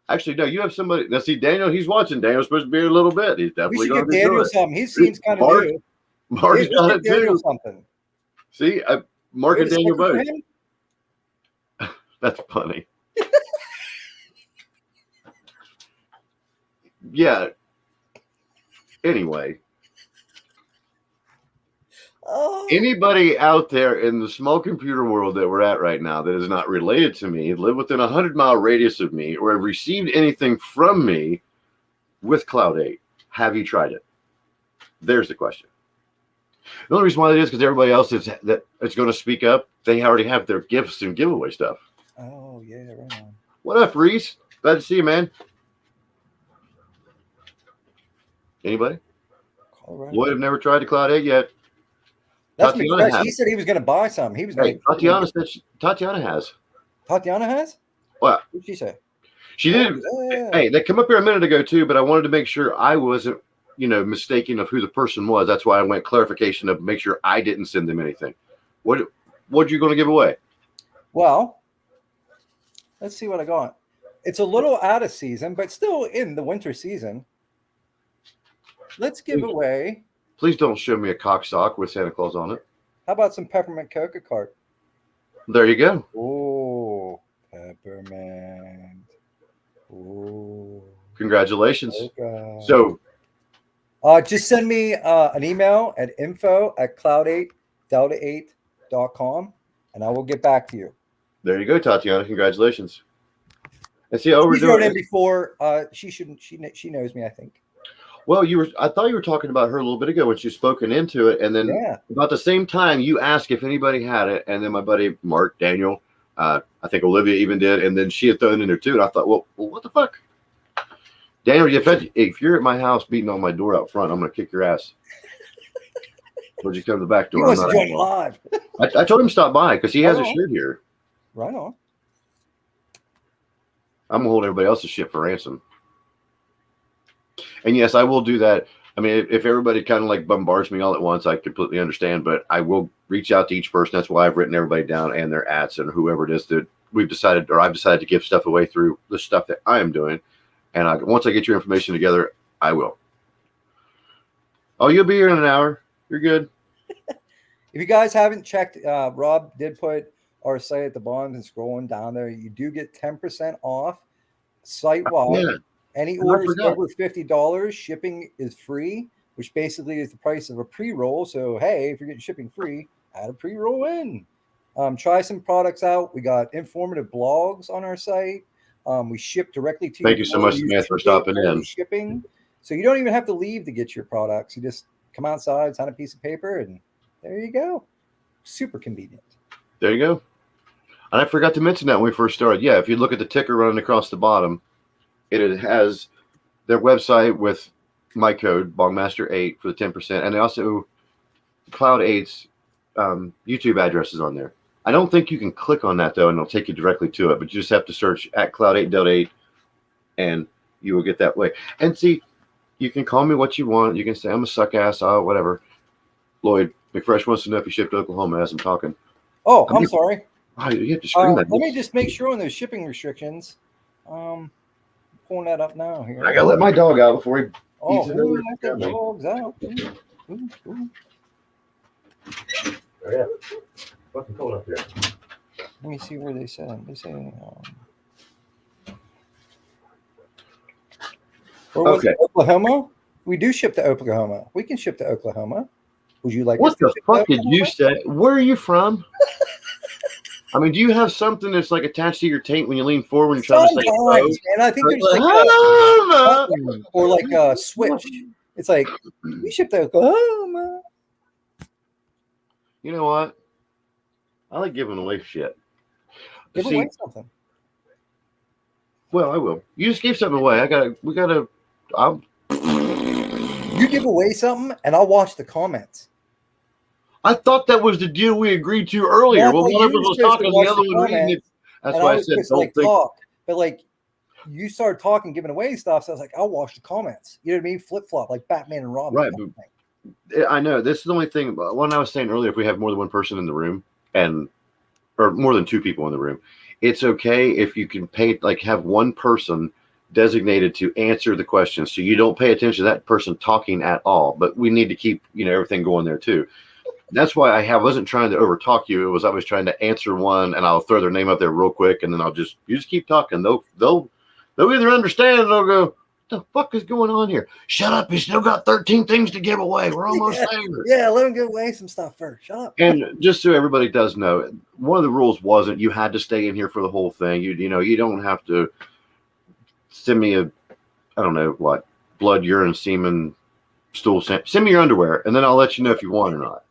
Actually, no. You have somebody. Now, see, Daniel. He's watching. Daniel's supposed to be here a little bit. He's definitely going to be Daniel something. He seems kind of new. Mark's got it too. Something. See, Mark and Daniel both. That's funny. Yeah. Anyway. Anybody out there in the small computer world that we're at right now that is not related to me, live within 100-mile radius of me, or have received anything from me with Cloud 8, have you tried it? There's the question. The only reason why that is because everybody else is going to speak up. They already have their gifts and giveaway stuff. Oh, yeah, right on. What up, Reese? Glad to see you, man. Anybody? Would have never tried the Cloud 8 yet. That's McFresh. He said he was going to buy some. He was going Tatiana said Tatiana has. Tatiana has? What? What did she say? She did. Hey, they come up here a minute ago too, but I wanted to make sure I wasn't, mistaken of who the person was. That's why I went clarification of make sure I didn't send them anything. What you going to give away? Well, let's see what I got. It's a little out of season, but still in the winter season. Let's give away. Please don't show me a cock sock with Santa Claus on it. How about some peppermint coca cart? There you go. Oh, peppermint. Oh. Congratulations. Coca. So, just send me an email at info@cloud8delta8.com, and I will get back to you. There you go, Tatiana. Congratulations. And see, over she wrote in before. She shouldn't. She knows me, I think. Well, I thought you were talking about her a little bit ago when she was spoken into it, and then about the same time you asked if anybody had it, and then my buddy Mark, Daniel, I think Olivia even did, and then she had thrown in there too, and I thought, well what the fuck? Daniel, if you're at my house beating on my door out front, I'm going to kick your ass. Would you come to the back door? He wants to join live. I told him to stop by because he has a shirt here. Right on. I'm gonna hold everybody else's shit for ransom. And yes, I will do that. I mean, if everybody kind of like bombards me all at once, I completely understand. But I will reach out to each person. That's why I've written everybody down and their ats and whoever it is that we've decided, or I've decided to give stuff away through the stuff that I am doing. And once I get your information together, I will. Oh, you'll be here in an hour. You're good. If you guys haven't checked, Rob did put our site at the bottom and scrolling down there. You do get 10% off site-wide. Yeah. Any orders over $50, shipping is free, which basically is the price of a pre-roll. So, hey, if you're getting shipping free, add a pre-roll in. Try some products out. We got informative blogs on our site. We ship directly to you. Thank you so much, Samantha, for stopping in. Shipping. So you don't even have to leave to get your products. You just come outside, sign a piece of paper, and there you go. Super convenient. There you go. And I forgot to mention that when we first started. Yeah, if you look at the ticker running across the bottom, it has their website with my code, Bongmaster8, for the 10%. And also Cloud8's YouTube address is on there. I don't think you can click on that, though, and it'll take you directly to it. But you just have to search at Cloud8.8, and you will get that way. And see, you can call me what you want. You can say I'm a suck ass, whatever. Lloyd McFresh wants to know if you shipped to Oklahoma as I'm talking. Oh, I'm sorry. Oh, you have to scream that. Let me just make sure on those shipping restrictions. Pulling that up now here. I gotta let my dog out before he eats it. Let the dogs out. Ooh. Oh, yeah. Fucking cold up here. Let me see where they said. They say okay. Oklahoma. We do ship to Oklahoma. We can ship to Oklahoma. Would you like? What the fuck did you say? Where are you from? I mean, do you have something that's like attached to your taint when you lean forward and try to say "oh"? And I think there's like or like a switch. It's like we ship to Oklahoma. You know what? I like giving away shit. Give away something. Well, I will. You just gave something away. You give away something, and I'll watch the comments. I thought that was the deal we agreed to earlier. Well, one of us was talking, the other one reading it. That's why I said don't think. But like, you started talking, giving away stuff. So I was like, I'll watch the comments. You know what I mean? Flip flop, like Batman and Robin. Right. I know. This is the only thing. When I was saying earlier, if we have more than one person in the room, or more than two people in the room, it's okay if you can have one person designated to answer the questions, so you don't pay attention to that person talking at all. But we need to keep everything going there too. That's why I wasn't trying to overtalk you. I was trying to answer one, and I'll throw their name up there real quick, and then you just keep talking. They'll either understand, or they'll go, "What the fuck is going on here? Shut up! You still got 13 things to give away. We're almost there." Yeah, let them give away some stuff first. Shut up. And just so everybody does know, one of the rules wasn't you had to stay in here for the whole thing. You don't have to send me I don't know what, blood, urine, semen, stool. Send me your underwear, and then I'll let you know if you want or not.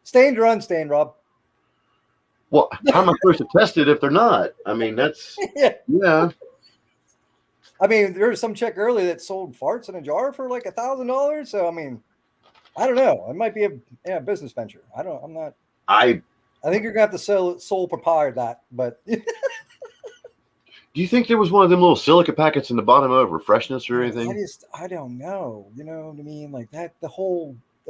Stained or unstained, Rob? Well, how am I supposed to test it if they're not? I mean, that's yeah. I mean, there was some chick earlier that sold farts in a jar for like $1,000. So I mean, I don't know. It might be a business venture. I think you're gonna have to sole proprietor that. But do you think there was one of them little silica packets in the bottom of refreshness or anything? I don't know. You know what I mean? Like that. The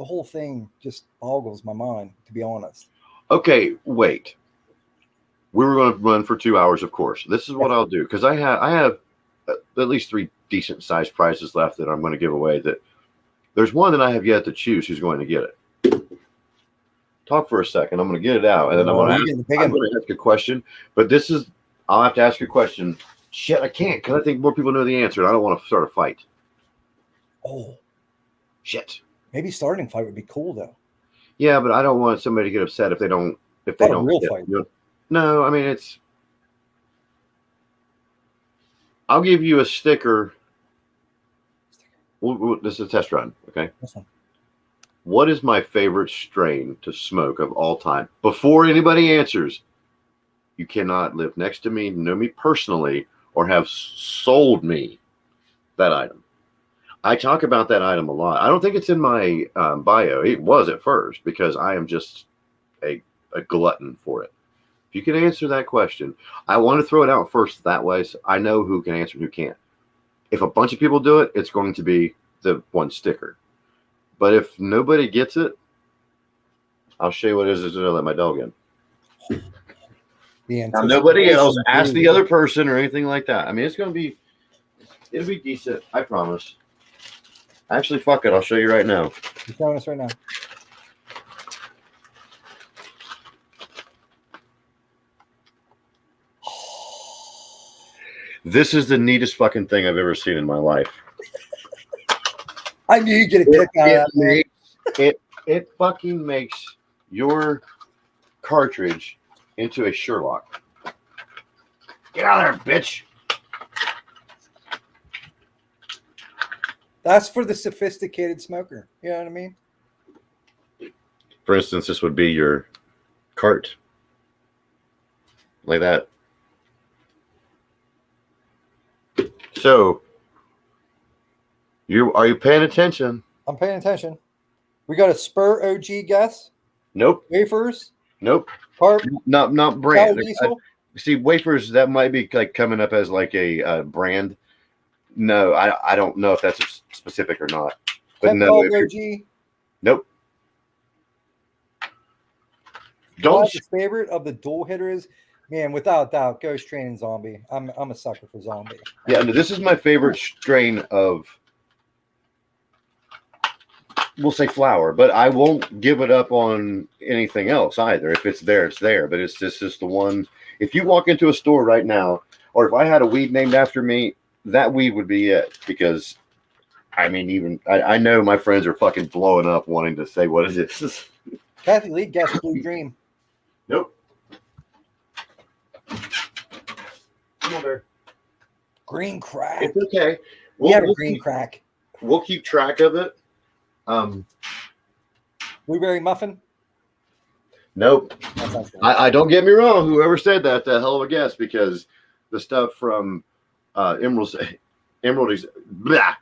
whole thing just boggles my mind, to be honest. Okay, wait. We were going to run for 2 hours, of course. This is what I'll do, because I have at least 3 decent sized prizes left that I'm going to give away. That there's one that I have yet to choose who's going to get it. Talk for a second. I'm going to get it out, and then I'm going to ask a question. But I'll have to ask you a question. Shit, I can't, because I think more people know the answer, and I don't want to start a fight. Oh, shit. Maybe starting a fight would be cool, though. Yeah, but I don't want somebody to get upset if they don't. If they don't. Real fight. No, I mean I'll give you a sticker. This is a test run, okay? That's fine. What is my favorite strain to smoke of all time? Before anybody answers, you cannot live next to me, know me personally, or have sold me that item. I talk about that item a lot. I don't think it's in my bio. It was at first, because I am just a a glutton for it? If you can answer that question, I want to throw it out first that way, so I know who can answer and who can't. If a bunch of people do it, it's going to be the one sticker. But if nobody gets it, I'll show you what it is to let my dog in. Now, nobody else ask the other person or anything like that. I mean, it'll be decent. I promise. Actually, fuck it. I'll show you right now. You're showing us right now. This is the neatest fucking thing I've ever seen in my life. I knew you'd get a kick out of that. It fucking makes your cartridge into a Sherlock. Get out of there, bitch. That's for the sophisticated smoker. You know what I mean? For instance, this would be your cart. Like that. So, are you paying attention? I'm paying attention. We got a Spur OG guess. Nope. Wafers. Nope. Carp. Not brand. See, wafers, that might be like coming up as like a brand. No, I don't know if that's specific or not. But no. OG. Nope. Don't. My favorite of the dual hitters, man, without doubt, Ghost Train and Zombie. I'm a sucker for Zombie. Yeah, no, this is my favorite strain of, we'll say flower, but I won't give it up on anything else either. If it's there, it's there. But it's just the one. If you walk into a store right now, or if I had a weed named after me, that weed would be it. Because, I mean, I know my friends are fucking blowing up wanting to say what it is. Kathy Lee guessed Blue Dream. Nope. Come on there. Green crack. It's okay. We'll green crack. We'll keep track of it. Blueberry muffin. Nope. I don't get me wrong. Whoever said that, hell of a guess, because the stuff from Emerald blah.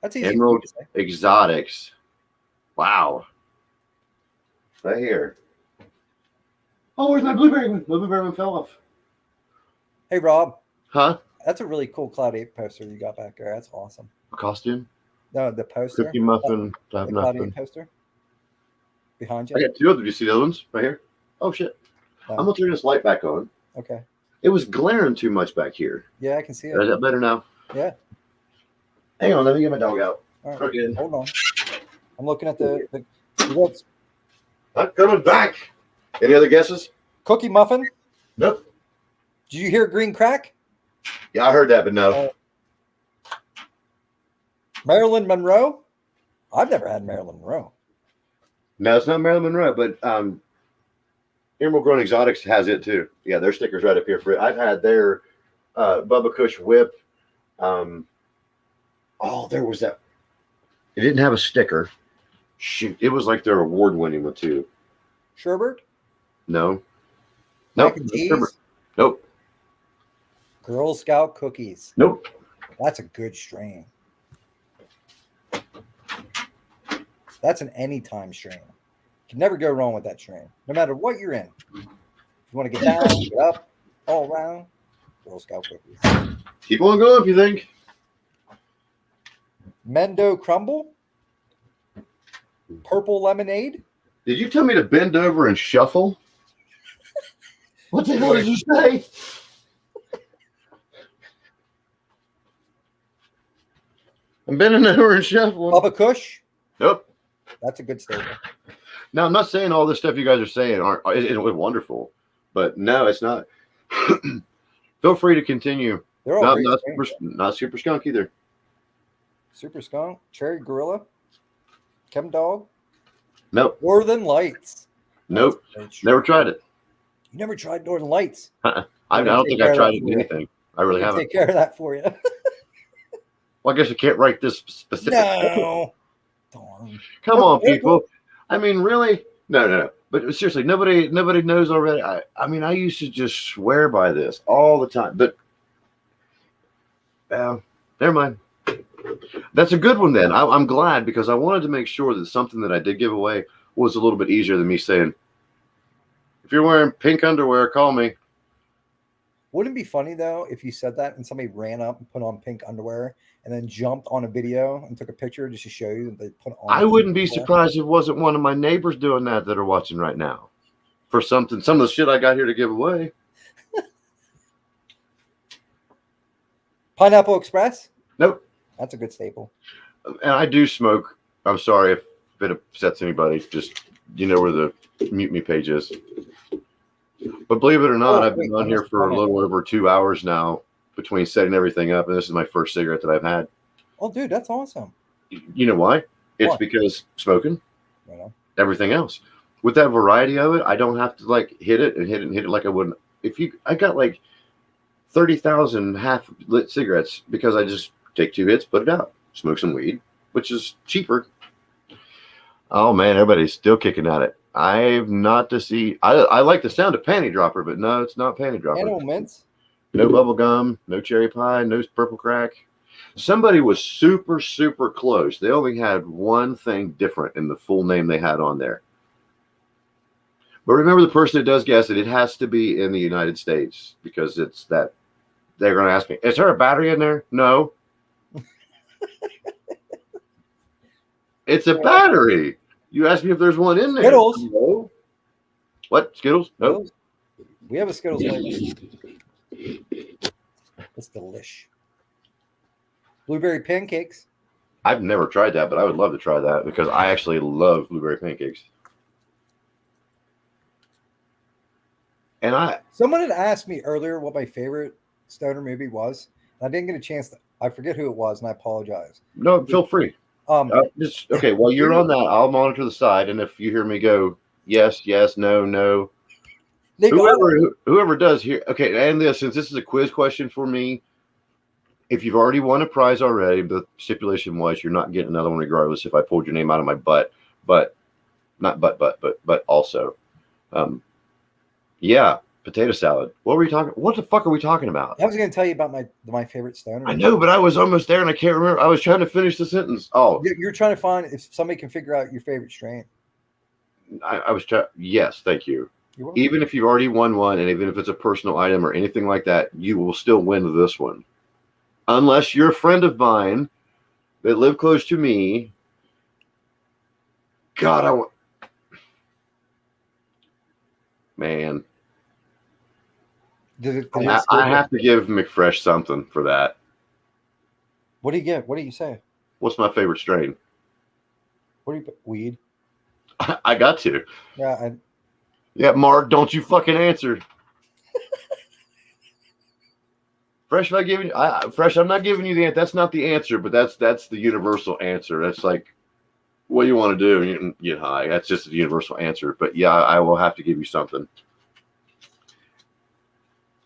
That's easy. Emerald Exotics. Wow. Right here. Oh, where's my blueberry one? My blueberry one fell off. Hey, Rob. Huh? That's a really cool Cloud 8 poster you got back there. That's awesome. A costume? No, the poster. Cookie muffin. The Cloud 8 poster. Behind you. I got two of them. Do you see the other ones right here? Oh, shit. No. I'm going to turn this light back on. Okay. It was glaring too much back here. Yeah, I can see it. Is that better now? Yeah. Hang on. Let me get my dog out. All right. Okay. Hold on. I'm looking at the I'm coming back. Any other guesses? Cookie muffin? Nope. Did you hear green crack? Yeah, I heard that, but no. Marilyn Monroe? I've never had Marilyn Monroe. No, it's not Marilyn Monroe, but Emerald Grown Exotics has it too. Yeah, their sticker's right up here for it. I've had their Bubba Kush Whip. There was that. It didn't have a sticker. Shoot, it was like their award-winning one too. Sherbert? No. Nope. Nope. Girl Scout cookies. Nope. That's a good strain. That's an anytime strain. You can never go wrong with that strain, no matter what you're in. If you want to get down, get up, all around, Girl Scout cookies. Keep on going if you think. Mendo Crumble. Purple Lemonade. Did you tell me to bend over and shuffle? What the hell did you say? I'm bending over and shuffling. Bubba Kush. Nope. That's a good statement. Now, I'm not saying all this stuff you guys are saying isn't wonderful, but no, it's not. Feel free to continue. They're all not super skunk either. Super skunk, cherry gorilla, chem dog. Nope. Northern Lights. Nope. Never tried it. You never tried Northern Lights? I don't think I've tried anything. I really haven't. Take care of that for you. Well, I guess I can't write this specific. No. Darn. Come on, people. I mean, really? No. But seriously, nobody knows already. I mean, I used to just swear by this all the time. But never mind. That's a good one then. I'm glad, because I wanted to make sure that something that I did give away was a little bit easier than me saying, If you're wearing pink underwear, call me. Wouldn't it be funny though if you said that and somebody ran up and put on pink underwear and then jumped on a video and took a picture just to show you that they put on? I wouldn't be surprised if it wasn't one of my neighbors doing that are watching right now for some of the shit I got here to give away. Pineapple Express? Nope. That's a good staple. And I do smoke. I'm sorry if it upsets anybody. Just, you know where the mute me page is. But believe it or not, I've been on here for a little over 2 hours now between setting everything up. And this is my first cigarette that I've had. Oh, dude, that's awesome. You know why? It's because smoking, everything else. With that variety of it, I don't have to like hit it like I would. I got like 30,000 half lit cigarettes because I just take 2 hits, put it out, smoke some weed, which is cheaper. Oh man, everybody's still kicking at it. I've not to see. I like the sound of panty dropper, but no, it's not panty dropper. Animal mints. No bubble gum, no cherry pie, no purple crack. Somebody was super, super close. They only had one thing different in the full name they had on there. But remember, the person that does guess it has to be in the United States because it's that. They're going to ask me, is there a battery in there? No. It's a battery. You asked me if there's one in there. Skittles. No. What? Skittles? Nope. We have a Skittles flavor. It's delish. Blueberry pancakes. I've never tried that, but I would love to try that because I actually love blueberry pancakes. And someone had asked me earlier what my favorite stoner movie was. I didn't get a chance I forget who it was, and I apologize. No, feel free. Okay, while you're on that, I'll monitor the side, and if you hear me go yes, no, no, whoever does here. Okay, and since this is a quiz question for me, if you've already won a prize already, the stipulation was you're not getting another one regardless if I pulled your name out of my butt, but also, yeah. Potato salad. What were we talking? What the fuck are we talking about? I was going to tell you about my favorite stoner. I know, but I was almost there and I can't remember. I was trying to finish the sentence. Oh, you're trying to find if somebody can figure out your favorite strain. I was trying. Yes, thank you. Even if you've already won one, and even if it's a personal item or anything like that, you will still win this one, unless you're a friend of mine that live close to me. God, man. I have to give McFresh something for that. What do you get? What do you say? What's my favorite strain? What do you weed? I got to. Yeah. Yeah, Mark, don't you fucking answer. Fresh, if I give you, Fresh, I'm not giving you the answer. That's not the answer, but that's the universal answer. That's like, what do you want to do? You can get high. That's just the universal answer. But yeah, I will have to give you something.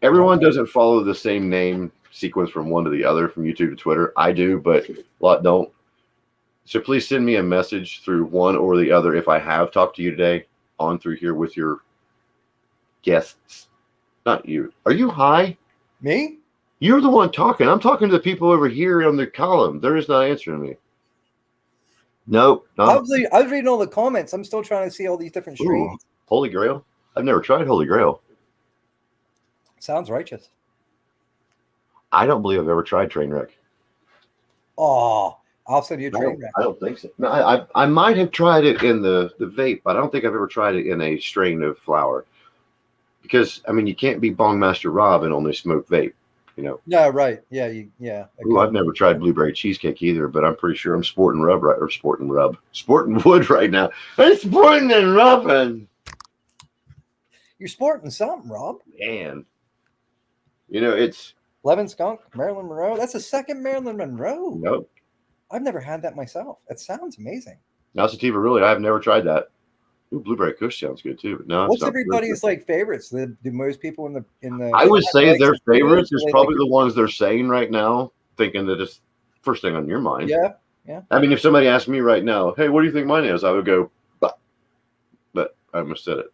Everyone doesn't follow the same name sequence from one to the other, from YouTube to Twitter. I do, but a lot don't. So please send me a message through one or the other if I have talked to you today on through here with your guests. Not you. Are you high? Me? You're the one talking. I'm talking to the people over here on the column. They're just not answering me. Nope. I was reading all the comments. I'm still trying to see all these different strains. Ooh, Holy Grail? I've never tried Holy Grail. Sounds righteous. I don't believe I've ever tried Trainwreck. Oh, I'll send you a Trainwreck. I don't think so. No, I might have tried it in the vape, but I don't think I've ever tried it in a strain of flower. Because, I mean, you can't be Bongmaster Rob and only smoke vape, you know? Yeah, right. Yeah, Ooh, I've never tried blueberry cheesecake either, but I'm pretty sure I'm sporting wood right now. I'm sporting and rubbing. You're sporting something, Rob. Man. You know, it's Levin Skunk, Marilyn Monroe. That's the second Marilyn Monroe. Nope. I've never had that myself. That sounds amazing. Now sativa, really, I've never tried that. Ooh, blueberry kush sounds good too. But no, what's everybody's like favorites? Do most people in the I would say their favorites is probably the ones they're saying right now, thinking that it's first thing on your mind. Yeah. I mean, if somebody asked me right now, hey, what do you think mine is? I would go, but I almost said it.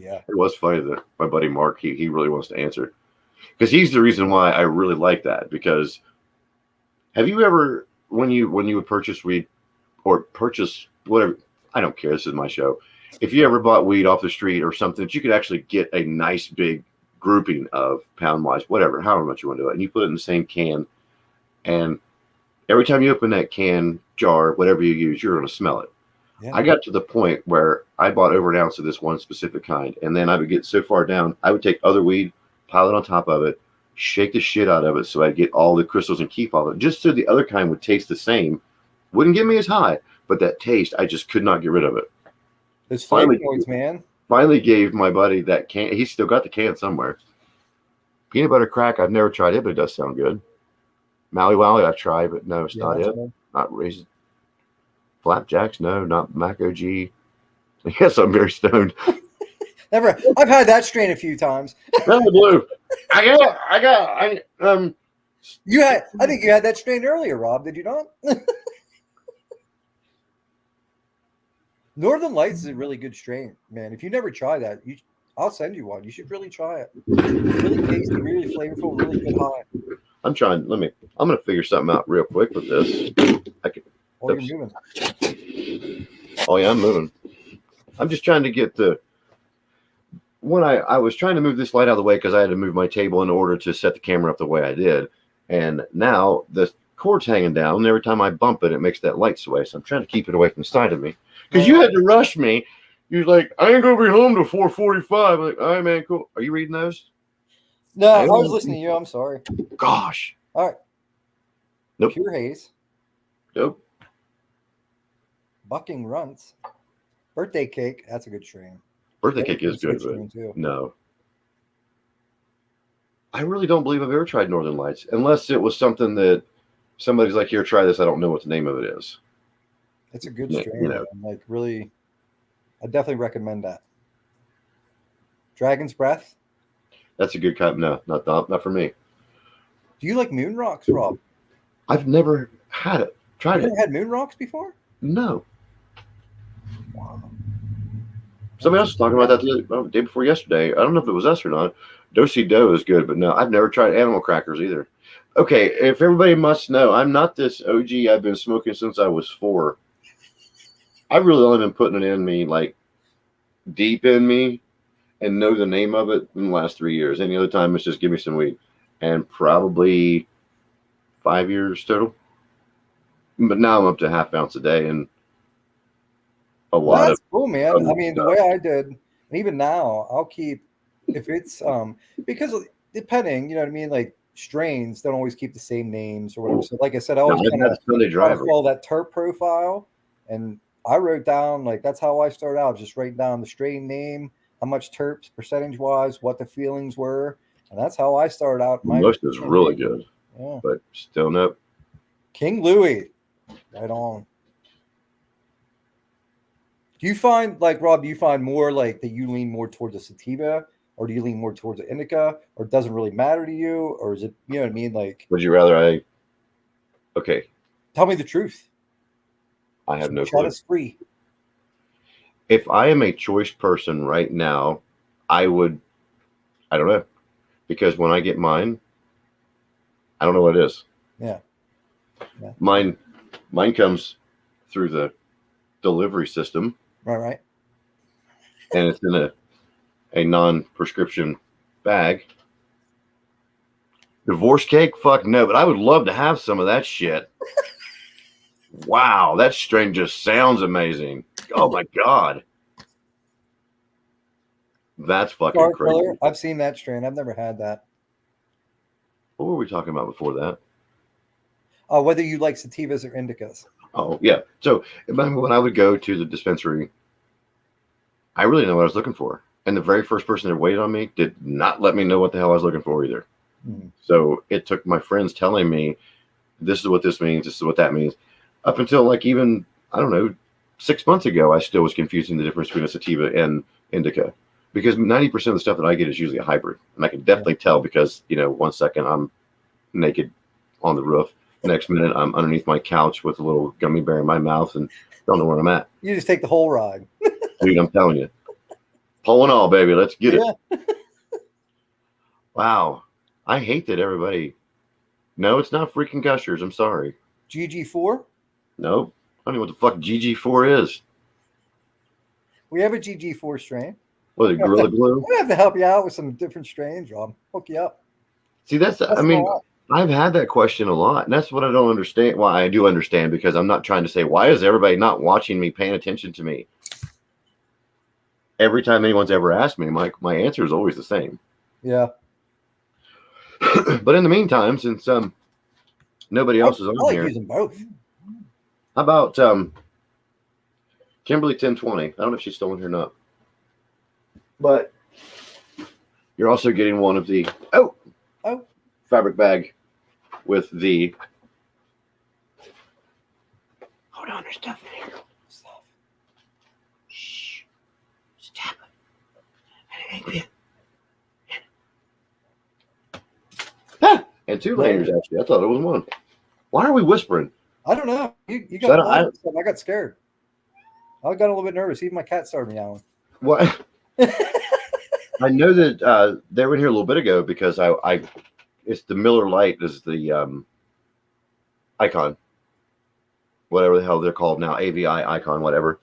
Yeah. It was funny that my buddy Mark, he really wants to answer. Because he's the reason why I really like that. Because have you ever, when you would purchase weed or purchase whatever, I don't care, this is my show. if you ever bought weed off the street or something that you could actually get a nice big grouping of pound wise, whatever, however much you want to do it, and you put it in the same can, and every time you open that can, jar, whatever you use, you're going to smell it. Yeah. I got to the point where I bought over an ounce of this one specific kind, and then I would get so far down, I would take other weed, pile it on top of it, shake the shit out of it so I'd get all the crystals and keep all of it, just so the other kind would taste the same. Wouldn't get me as high, but that taste, I just could not get rid of it. Those flavonoids, man. Finally gave my buddy that can. He's still got the can somewhere. Peanut butter crack, I've never tried it, but it does sound good. Maui Wowie, I've tried, but no, it's not it. Good. Not raisin. Flapjacks, no, not Mac OG. Yes, I'm very stoned. Never. I've had that strain a few times. That's the blue. You had. I think you had that strain earlier, Rob. Did you not? Northern Lights is a really good strain, man. If you never try that, I'll send you one. You should really try it. Really tasty, really flavorful, really good high. I'm trying. I'm going to figure something out real quick with this. You're moving. Oh yeah, I'm moving. I'm just trying to get the when I was trying to move this light out of the way because I had to move my table in order to set the camera up the way I did, and now the cord's hanging down. And every time I bump it, it makes that light sway. So I'm trying to keep it away from the side of me because you had to rush me. You're like, I ain't gonna be home till 4:45. I'm like, all right, man, cool. Are you reading those? No, I was listening to you. I'm sorry. Gosh. All right. Nope. Pure Haze. Nope. Bucking Runts. Birthday Cake. That's a good strain. Birthday Cake is good, but no. I really don't believe I've ever tried Northern Lights, unless it was something that somebody's like, here, try this. I don't know what the name of it is. It's a good strain. You know. Like, really, I definitely recommend that. Dragon's Breath. That's a good kind. No, not for me. Do you like Moon Rocks, Rob? I've never had it. Tried it. You never had Moon Rocks before? No. Wow. Somebody else was talking about that the day before yesterday. I don't know if it was us or not. Do-si-do is good, but no, I've never tried animal crackers either. Okay, if everybody must know, I'm not this OG. I've been smoking since I was 4. I've really only been putting it in me, like, deep in me, and know the name of it in the last 3 years. Any other time, it's just give me some weed. And probably 5 years total. But now I'm up to half ounce a day and a lot That's cool, man. I mean, the way I did, and even now, I'll keep, if it's, because depending, you know what I mean? Like, strains don't always keep the same names or whatever. So, like I said, I always kind of follow that terp profile. And I wrote down, like, that's how I started out, just writing down the strain name, how much terps percentage-wise, what the feelings were. And that's how I started out. Most is really good. Yeah. But still no. King Louis. Right on. Do you find, like, Rob, do you find more like that you lean more towards a sativa, or do you lean more towards an indica, or it doesn't really matter to you, or is it, you know what I mean? Like, would you rather okay. Tell me the truth. I have no clue. Shut us free. If I am a choice person right now, I don't know. Because when I get mine, I don't know what it is. Yeah. Mine comes through the delivery system. Right. And it's in a non-prescription bag. Divorce cake? Fuck no, but I would love to have some of that shit. Wow, that strain just sounds amazing. Oh my God. That's fucking crazy. Color. I've seen that strain. I've never had that. What were we talking about before that? Whether you like sativas or indicas. Oh, yeah. So when I would go to the dispensary, I really didn't know what I was looking for. And the very first person that waited on me did not let me know what the hell I was looking for either. So it took my friends telling me, this is what this means, this is what that means. Up until like even, I don't know, 6 months ago, I still was confusing the difference between a sativa and indica. Because 90% of the stuff that I get is usually a hybrid. And I can definitely tell because, 1 second I'm naked on the roof. The next minute I'm underneath my couch with a little gummy bear in my mouth and don't know where I'm at. You just take the whole ride. Dude, I'm telling you. Pull and all, baby. Let's get it. Wow. I hate that everybody. No, it's not freaking Gushers. I'm sorry. GG4? Nope. I don't know what the fuck GG4 is. We have a GG4 strain. What, Gorilla Glue? We have to help you out with some different strains, Rob. Hook you up. See, I mean, I've had that question a lot, and that's what I don't understand. Well, I do understand, because I'm not trying to say, why is everybody not watching me, paying attention to me? Every time anyone's ever asked me, my answer is always the same. Yeah. But in the meantime, since nobody else is on I here, like using both. how about Kimberly 1020? I don't know if she's still in here or not, but you're also getting one of the fabric bag with the. Hold on, there's stuff in here. Shh. Stop it. And 2 lanyards, actually. I thought it was 1. Why are we whispering? I don't know. You got I got scared. I got a little bit nervous. Even my cat started meowing. What? I know that they were in here a little bit ago, because it's the Miller Lite is the icon, whatever the hell they're called now, AVI icon, whatever.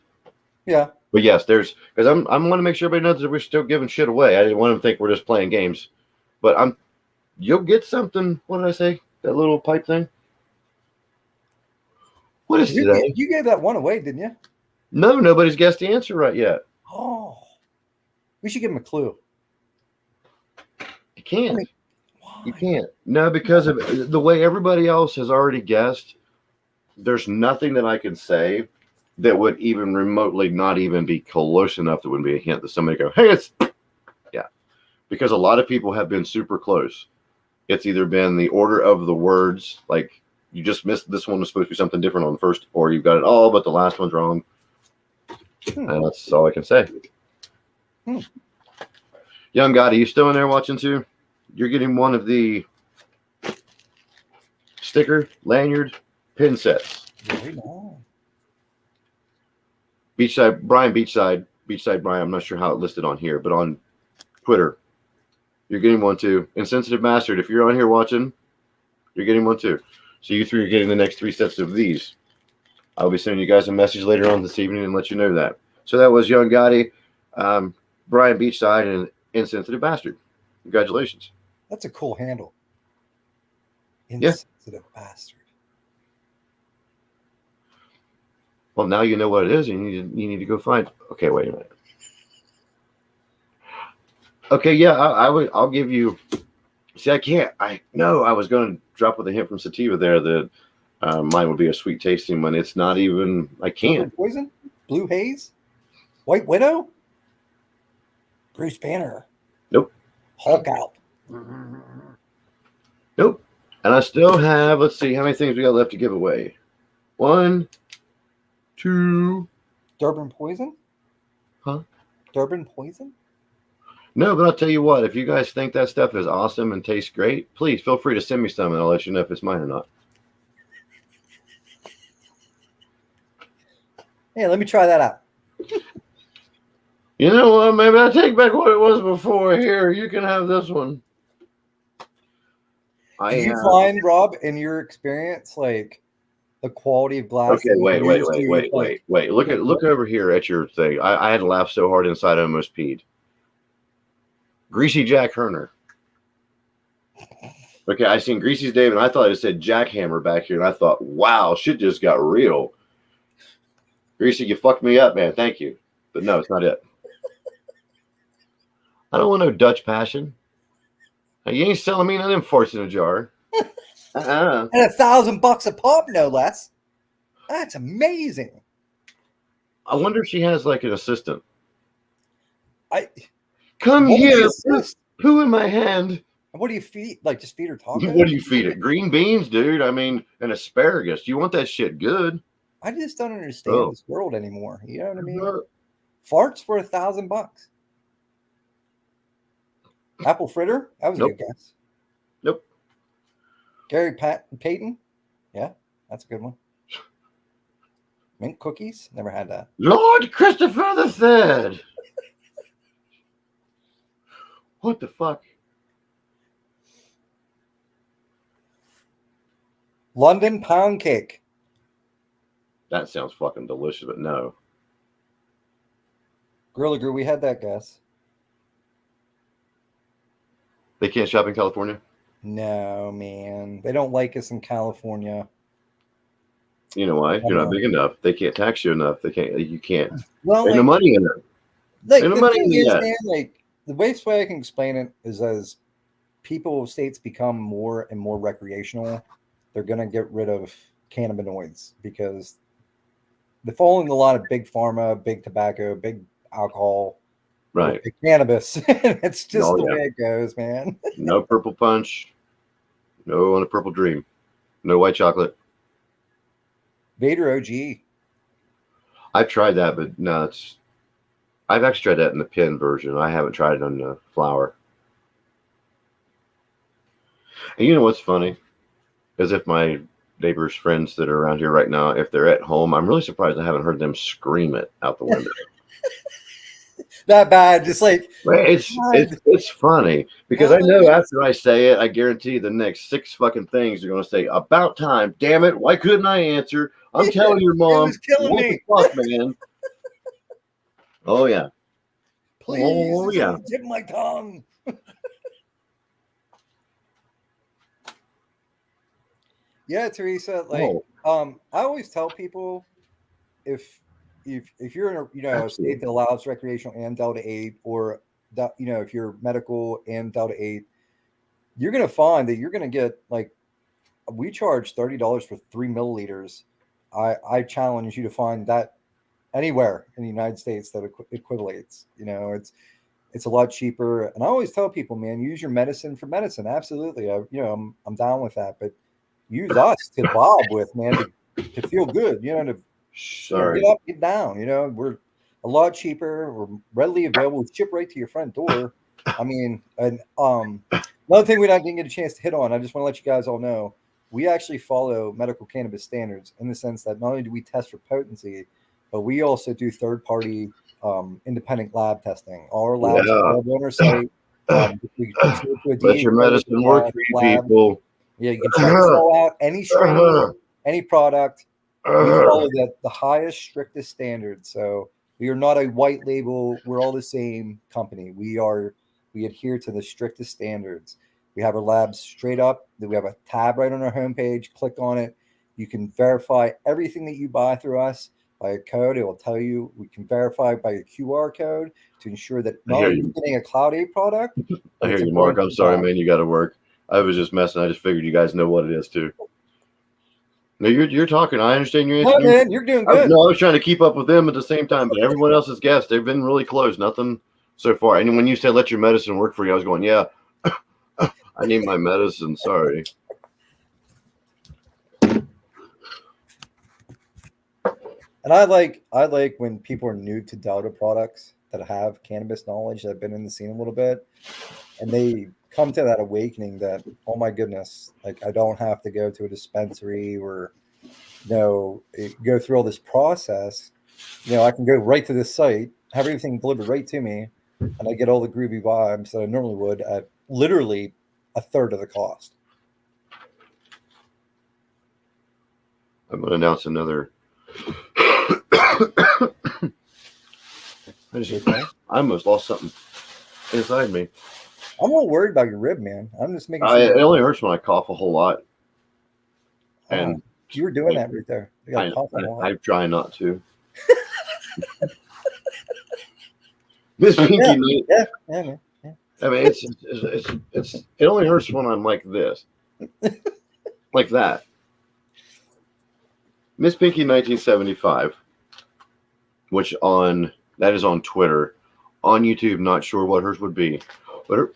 Yeah. But yes, because I want to make sure everybody knows that we're still giving shit away. I didn't want them to think we're just playing games, but you'll get something. What did I say? That little pipe thing. What is today? You gave that one away, didn't you? No, nobody's guessed the answer right yet. Oh, we should give him a clue. You can't. You can't. No, because of the way everybody else has already guessed. There's nothing that I can say that would even remotely not even be close enough that wouldn't be a hint that somebody go, hey, it's because a lot of people have been super close. It's either been the order of the words, like you just missed this one was supposed to be something different on the first, or you've got it all, but the last one's wrong. And that's all I can say. Young Gotti, you still in there watching too? You're getting one of the sticker, lanyard, pin sets. Very nice. Beachside Brian, I'm not sure how it listed on here, but on Twitter, you're getting one too. Insensitive Bastard, if you're on here watching, you're getting one too. So you 3 are getting the next 3 sets of these. I'll be sending you guys a message later on this evening and let you know that. So that was Young Gotti, Brian Beachside, and Insensitive Bastard. Congratulations. That's a cool handle. Insensitive Bastard. Well, now you know what it is, and you need to go find. Okay, wait a minute. Okay, yeah, I'll give you. See, I can't. I was going to drop with a hint from Sativa there that mine would be a sweet tasting one. It's not even. I can't. Poison, Blue Haze, White Widow, Bruce Banner. Nope. Hulk out. Nope. And I still have. Let's see how many things we got left to give away. 1, 2. Durban Poison. Huh? Durban Poison. No, but I'll tell you what, if you guys think that stuff is awesome and tastes great, please feel free to send me some and I'll let you know if it's mine or not. Hey, let me try that out. You know what? Maybe I take back what it was before. Here, you can have this one. Did you find, Rob, in your experience, like the quality of glass? Okay, wait. Look over here at your thing. I had to laugh so hard inside I almost peed. Greasy Jack Herner. Okay, I seen Greasy's Dave, and I thought it said Jackhammer back here, and I thought, wow, shit just got real. Greasy, you fucked me up, man. Thank you. But no, it's not it. I don't want no Dutch Passion. You ain't selling me none of them farts in a jar. And $1,000 a pop, no less. That's amazing. I wonder if she has like an assistant. Come here, poo in my hand. What do you feed? Like just feed her tacos? What do you feed it? Green beans, dude. I mean, and asparagus. You want that shit good. I just don't understand this world anymore. You know what I mean? Farts for $1,000. Apple fritter? That was a good guess. Nope. Gary Payton? Yeah, that's a good one. Mint cookies? Never had that. Lord Christopher III. What the fuck? London pound cake. That sounds fucking delicious, but no. Gorilla Glue, we had that guess. They can't shop in California? No, man. They don't like us in California. You know why? You're not big enough. They can't tax you enough. You can't. Well, There's no money in it. Like the thing is, man, like the best way I can explain it is as states become more and more recreational, they're gonna get rid of cannabinoids because they fall in a lot of big pharma, big tobacco, big alcohol, right? Big cannabis. It's just the way it goes, man. No purple punch, no on a purple dream, no white chocolate. Vader OG. I've tried that, but no, I've actually tried that in the pin version. I haven't tried it on the flower. And you know what's funny? Is if my neighbors' friends that are around here right now, if they're at home, I'm really surprised I haven't heard them scream it out the window. That bad, just like it's funny because I know after I say it, I guarantee the next 6 fucking things are going to say about time. Damn it! Why couldn't I answer? I'm telling your mom. Killing me. What the fuck, man? Oh yeah. Please, tip my tongue. Yeah, Teresa. Like, I always tell people, if you're in a state that allows recreational and Delta 8, or if you're medical and Delta 8, you're gonna find that you're gonna get like, we charge $30 for 3 milliliters. I challenge you to find that anywhere in the United States that equivalates. It's a lot cheaper. And I always tell people, man, use your medicine for medicine. Absolutely. I'm down with that, but use us to bob with, man, to feel good, to get up, get down. We're a lot cheaper. We're readily available. We ship right to your front door. I mean, and another thing we didn't get a chance to hit on, I just want to let you guys all know, we actually follow medical cannabis standards in the sense that not only do we test for potency, but we also do third-party independent lab testing. All our labs are on our site. Let your medicine work for you, people. Yeah, you can check us all out. Any strain, any product. We follow the highest, strictest standards. So we are not a white label. We're all the same company. We adhere to the strictest standards. We have our labs straight up. We have a tab right on our homepage. Click on it. You can verify everything that you buy through us by a code. It will tell you. We can verify by a QR code to ensure that not only you're getting a Cloud 8 product. I hear you, Mark. I'm sorry, man. You got to work. I was just messing. I just figured you guys know what it is too. No, you're talking. I understand your answer. No, man, you're doing good. I was trying to keep up with them at the same time, but everyone else has guessed. They've been really close. Nothing so far. And when you said let your medicine work for you, I was going, yeah. I need my medicine. Sorry. And I like when people are new to Delta products that have cannabis knowledge, that have been in the scene a little bit, and they come to that awakening that, oh my goodness, like I don't have to go to a dispensary or go through all this process. I can go right to this site, have everything delivered right to me, and I get all the groovy vibes that I normally would at literally a third of the cost. I'm going to announce another. I almost lost something inside me. I'm not worried about your rib, man. I'm just making sure. It only hurts when I cough a whole lot. And you were doing that right there. I try not to. Miss Pinky, yeah, man. Yeah. I mean, it only hurts when I'm like this, like that. Miss Pinky 1975, which that is on Twitter, on YouTube. Not sure what hers would be, but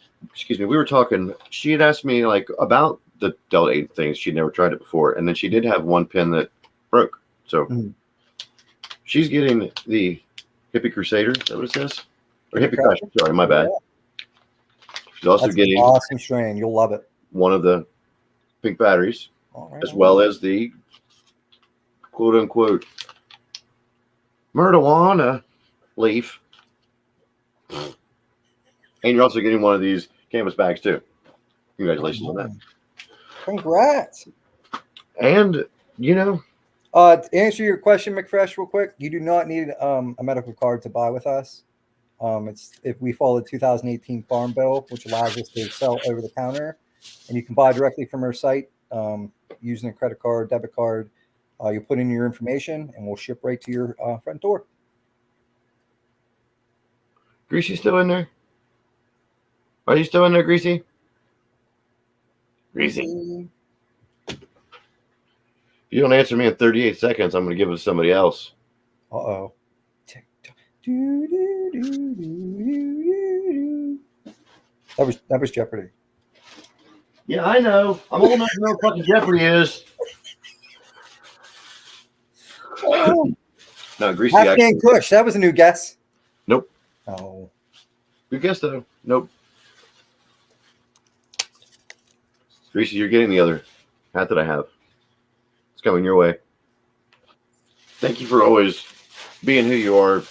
we were talking. She had asked me like about the Delta 8 things. She'd never tried it before, and then she did have one pin that broke. So she's getting the Hippie Crusader. Is that what it says? Or Hippie Crash. Sorry, my bad. She's also getting an awesome strain. You'll love it. One of the pink batteries, as well as the quote unquote marijuana leaf. And you're also getting one of these canvas bags too. Congratulations on that. Congrats. And to answer your question, McFresh, real quick, you do not need a medical card to buy with us. It's if we follow the 2018 Farm Bill, which allows us to sell over the counter, and you can buy directly from our site using a credit card, debit card. You put in your information, and we'll ship right to your front door. Greasy still in there? Are you still in there, Greasy? Greasy. If you don't answer me in 38 seconds, I'm going to give it to somebody else. Uh-oh. That was Jeopardy. Yeah, I know. I'm old enough to know what fucking Jeopardy is. Oh. No, Greasy. Afghan Kush. That was a new guess. Nope. Oh. Good guess, though. Nope. Greasy, you're getting the other hat that I have. It's coming your way. Thank you for always being who you are,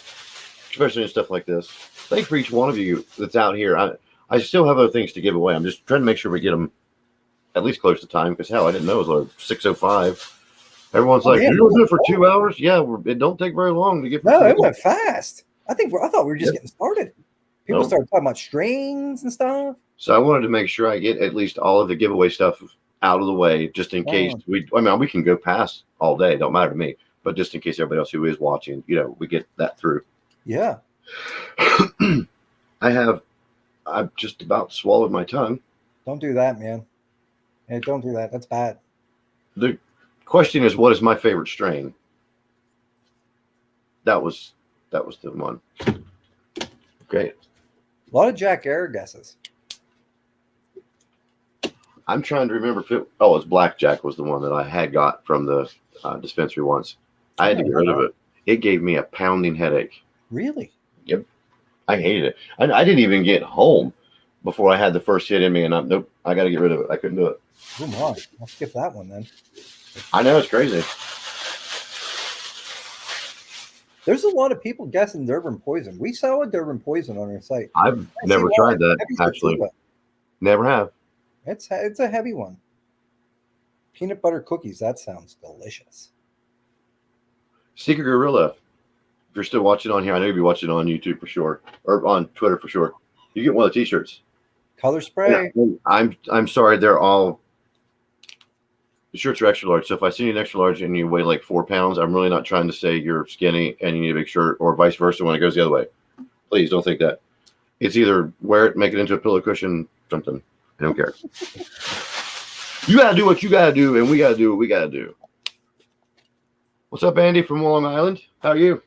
especially in stuff like this. Thanks for each one of you that's out here. I still have other things to give away. I'm just trying to make sure we get them at least close to time, because hell, I didn't know it was like 6:05. Everyone's like, "You're gonna do it for 2 hours?" Yeah, it don't take very long to get. No, it went fast. I thought we were just getting started. People started talking about strains and stuff. So I wanted to make sure I get at least all of the giveaway stuff out of the way, just in case we can go past all day. Don't matter to me, but just in case everybody else who is watching, we get that through. Yeah. I've just about swallowed my tongue. Don't do that, man. Hey, don't do that. That's bad. The question is, what is my favorite strain? That was the one. Great. A lot of Jack Air guesses. I'm trying to remember if it's Blackjack was the one that I had got from the dispensary once. I had to get rid of it. It gave me a pounding headache. Really? Yep. I hated it. I didn't even get home before I had the first hit in me, and I got to get rid of it. I couldn't do it. Oh my! I'll skip that one then. I know, it's crazy. There's a lot of people guessing Durban Poison. We sell a Durban Poison on our site. I've never tried that, actually. Never have. It's a heavy one. Peanut butter cookies. That sounds delicious. Secret Gorilla. If you're still watching on here, I know you'll be watching on YouTube for sure, or on Twitter for sure. You get one of the T-shirts. Color spray. Yeah, I'm sorry, the shirts are extra large. So if I see you an extra large and you weigh like 4 pounds, I'm really not trying to say you're skinny and you need a big shirt, or vice versa when it goes the other way. Please don't think that. It's either wear it, make it into a pillow cushion, something. I don't care. You gotta do what you gotta do, and we gotta do what we gotta do. What's up, Andy from Long Island? How are you?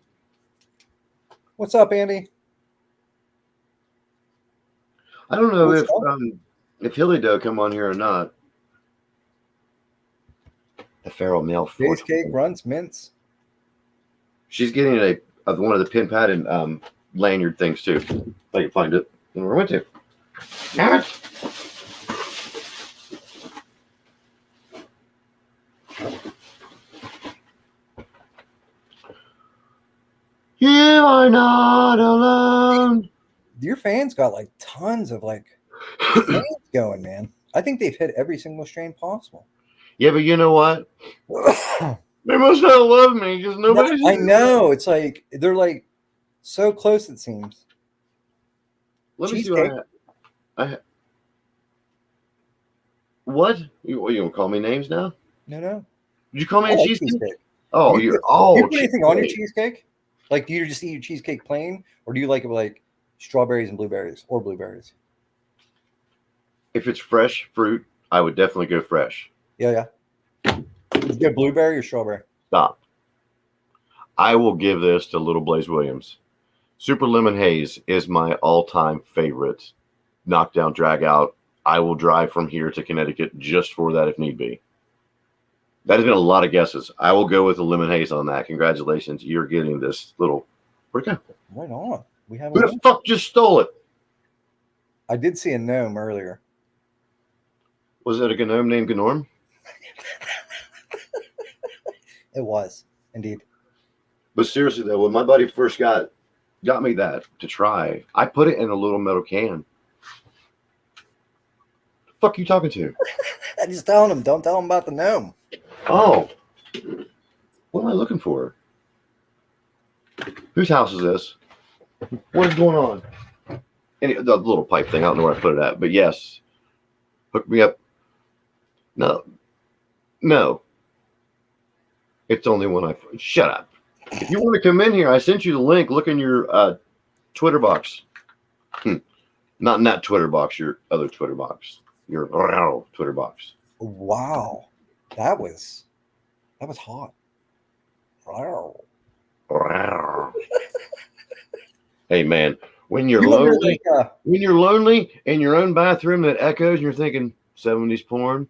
What's up, Andy? I don't know if Hilly Doe come on here or not. The feral male. Cheesecake runs mints. She's getting one of the pin padded lanyard things too. If I can find it. And where I went to. Damn it. You are not alone. Your fans got like tons of strains going, man. I think they've hit every single strain possible. Yeah, but you know what? They must not love me because nobody. I know. It's like they're like so close. It seems. Let me see what I have. What? You gonna call me names now? No. Did you call me a cheesecake? Oh, you're all. Do you put anything on your cheesecake? Like, do you just eat your cheesecake plain, or do you like it with like strawberries and blueberries, or blueberries? If it's fresh fruit, I would definitely go fresh. Yeah. You get blueberry or strawberry? Stop. I will give this to Little Blaze Williams. Super Lemon Haze is my all-time favorite. Knockdown, drag out. I will drive from here to Connecticut just for that if need be. That has been a lot of guesses. I will go with the lemon haze on that. Congratulations. You're getting this little. Where'd it go? Right on. We have. Who the fuck just stole it? I did see a gnome earlier. Was it a gnome named Gnorm? It was indeed. But seriously though, when my buddy first got me that to try, I put it in a little metal can. The fuck are you talking to? I'm just telling him. Don't tell him about the gnome. Oh, what am I looking for? Whose house is this? What is going on? The little pipe thing. I don't know where I put it at, but yes, hook me up. No. It's only when I shut up. If you want to come in here, I sent you the link. Look in your Twitter box. Not in that Twitter box. Your other Twitter box. Your Twitter box. Wow, that was hot. Wow. Hey man, when you're lonely, in your own bathroom that echoes, and you're thinking 70s porn,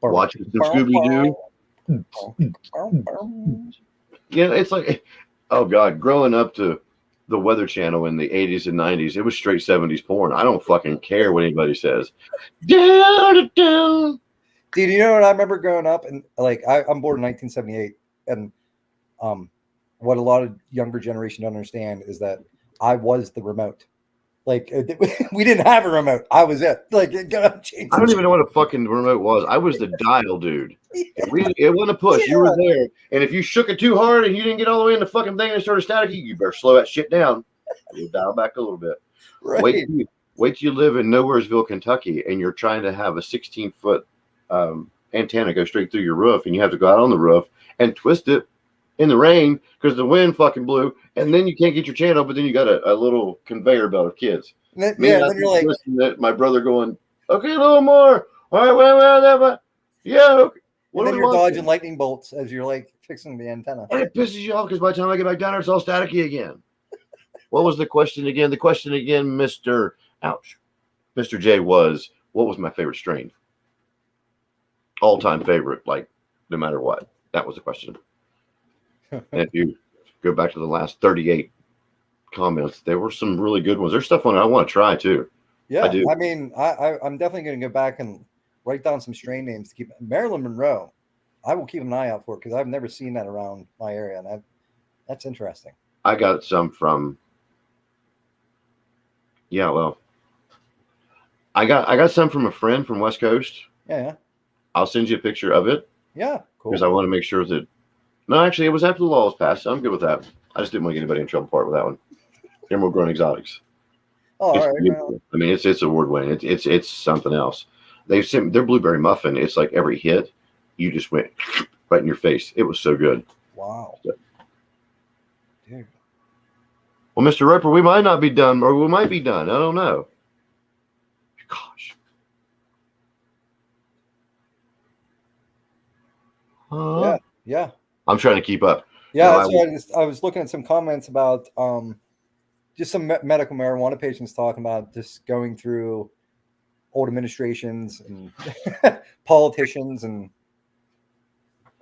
watching some Scooby Doo. Yeah, it's like, oh god, growing up to the Weather Channel in the 80s and 90s, it was straight 70s porn. I don't fucking care what anybody says. Dude, you know what I remember growing up, and like I'm born in 1978, and what a lot of younger generation don't understand is that I was the remote. Like we didn't have a remote. I was it. Like it got changed. I don't even know what a fucking remote was. I was the dial dude. It wasn't a push. Yeah. You were there, and if you shook it too hard and you didn't get all the way in the fucking thing and it started static, you better slow that shit down. You dial back a little bit. Right. Wait till you live in Nowheresville, Kentucky, and you're trying to have a 16-foot antenna go straight through your roof, and you have to go out on the roof and twist it in the rain because the wind fucking blew, and then you can't get your channel, but then you got a little conveyor belt of kids. Then you're like, my brother going, okay, a little more. All right, well, yeah. Okay. And then you're dodging lightning bolts as you're like fixing the antenna. And it pisses you off because by the time I get back down there, it's all staticky again. What was the question again? The question again, Mr. J, was, what was my favorite strain? All-time favorite, like, no matter what. That was the question. And if you go back to the last 38 comments, there were some really good ones. There's stuff on it I want to try too. Yeah, I mean, I'm definitely going to go back and write down some strain names to keep. Marilyn Monroe, I will keep an eye out for it because I've never seen that around my area, and that's interesting. I got some from. Yeah, well, I got some from a friend from West Coast. Yeah. I'll send you a picture of it. Yeah, cool. Because I want to make sure that. No, actually, it was after the law was passed. So I'm good with that. I just didn't want to get anybody in trouble for it with that one. Emerald Grown Exotics. Oh, all right. Well. I mean, it's award winning. It's something else. They've sent their blueberry muffin. It's like every hit, you just went right in your face. It was so good. Wow. So. Dude. Well, Mr. Roper, we might not be done, or we might be done. I don't know. Gosh. Yeah. I'm trying to keep up. Yeah, I was looking at some comments about just some medical marijuana patients talking about just going through old administrations and politicians, and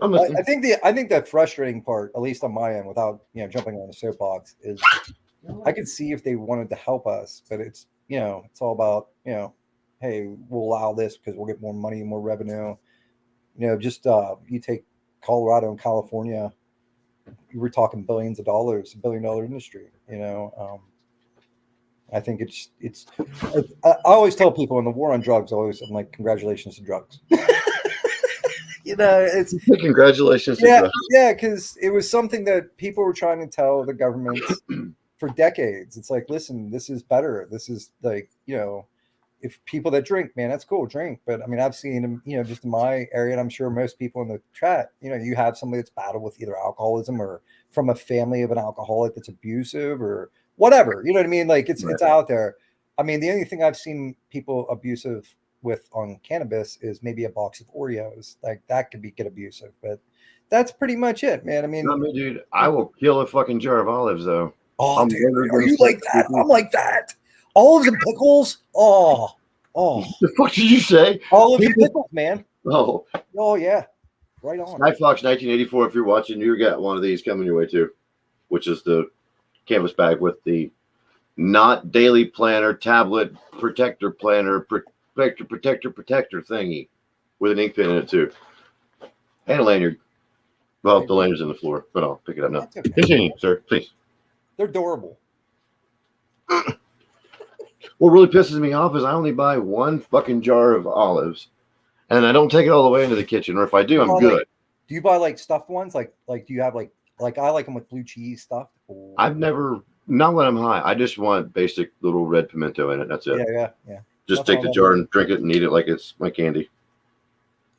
I think the frustrating part, at least on my end, without jumping on the soapbox, is I could see if they wanted to help us, but it's it's all about hey, we'll allow this because we'll get more money, more revenue. Just you take Colorado and California, we're talking billions of dollars, $1 billion industry. I think it's. I always tell people in the war on drugs, I'm like, congratulations to drugs. It's congratulations. Yeah, because it was something that people were trying to tell the government for decades. It's like, listen, this is better. This is like, if people that drink, man, that's cool, drink. But I mean, I've seen them, just in my area, and I'm sure most people in the chat, you have somebody that's battled with either alcoholism or from a family of an alcoholic that's abusive or whatever. You know what I mean? Like it's out there. I mean, the only thing I've seen people abusive with on cannabis is maybe a box of Oreos. Like that could get abusive, but that's pretty much it, man. I mean, dude, I will kill a fucking jar of olives though. Oh, dude, are you like that? I'm like that. Olives and pickles. Oh. The fuck did you say? Olives and pickles, man. Oh yeah. Right on. Night Fox 1984. If you're watching, you got one of these coming your way too, which is the canvas bag with the not daily planner, tablet protector planner, protector thingy with an ink pen in it too, and a lanyard. Well, the lanyard's in the floor, but I'll pick it up now. Okay. Continue, sir, please. They're adorable. What really pisses me off is I only buy one fucking jar of olives, and I don't take it all the way into the kitchen. Or if I do, I'm good. Do you buy like stuffed ones? Like do you have like I like them with blue cheese stuff? I've never Not when I'm high. I just want basic little red pimento in it. That's it. Yeah. Just take the jar and drink it and eat it like it's my candy.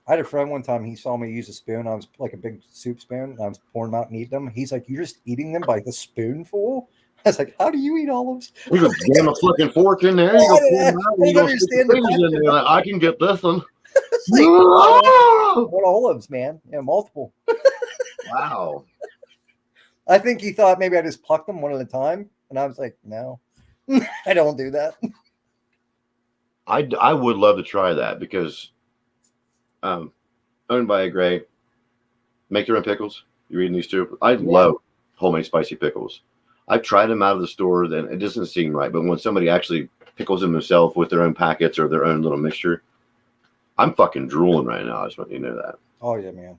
I had a friend one time. He saw me use a spoon. I was like a big soup spoon. And I was pouring them out and eating them. He's like, "You're just eating them by the spoonful." I was like, "How do you eat olives?" You go jam a fucking fork in there. You go pour them out. You go stick your fingers in there. Like, I can get this one. Like, what olives, man? Yeah, multiple. Wow. I think he thought maybe I just plucked them one at a time, and I was like, "No, I don't do that." I would love to try that because owned by a Gray, make their own pickles. You reading these two? I love homemade spicy pickles. I've tried them out of the store, then it doesn't seem right. But when somebody actually pickles them themselves with their own packets or their own little mixture, I'm fucking drooling right now. I just want you to know that. Oh yeah, man.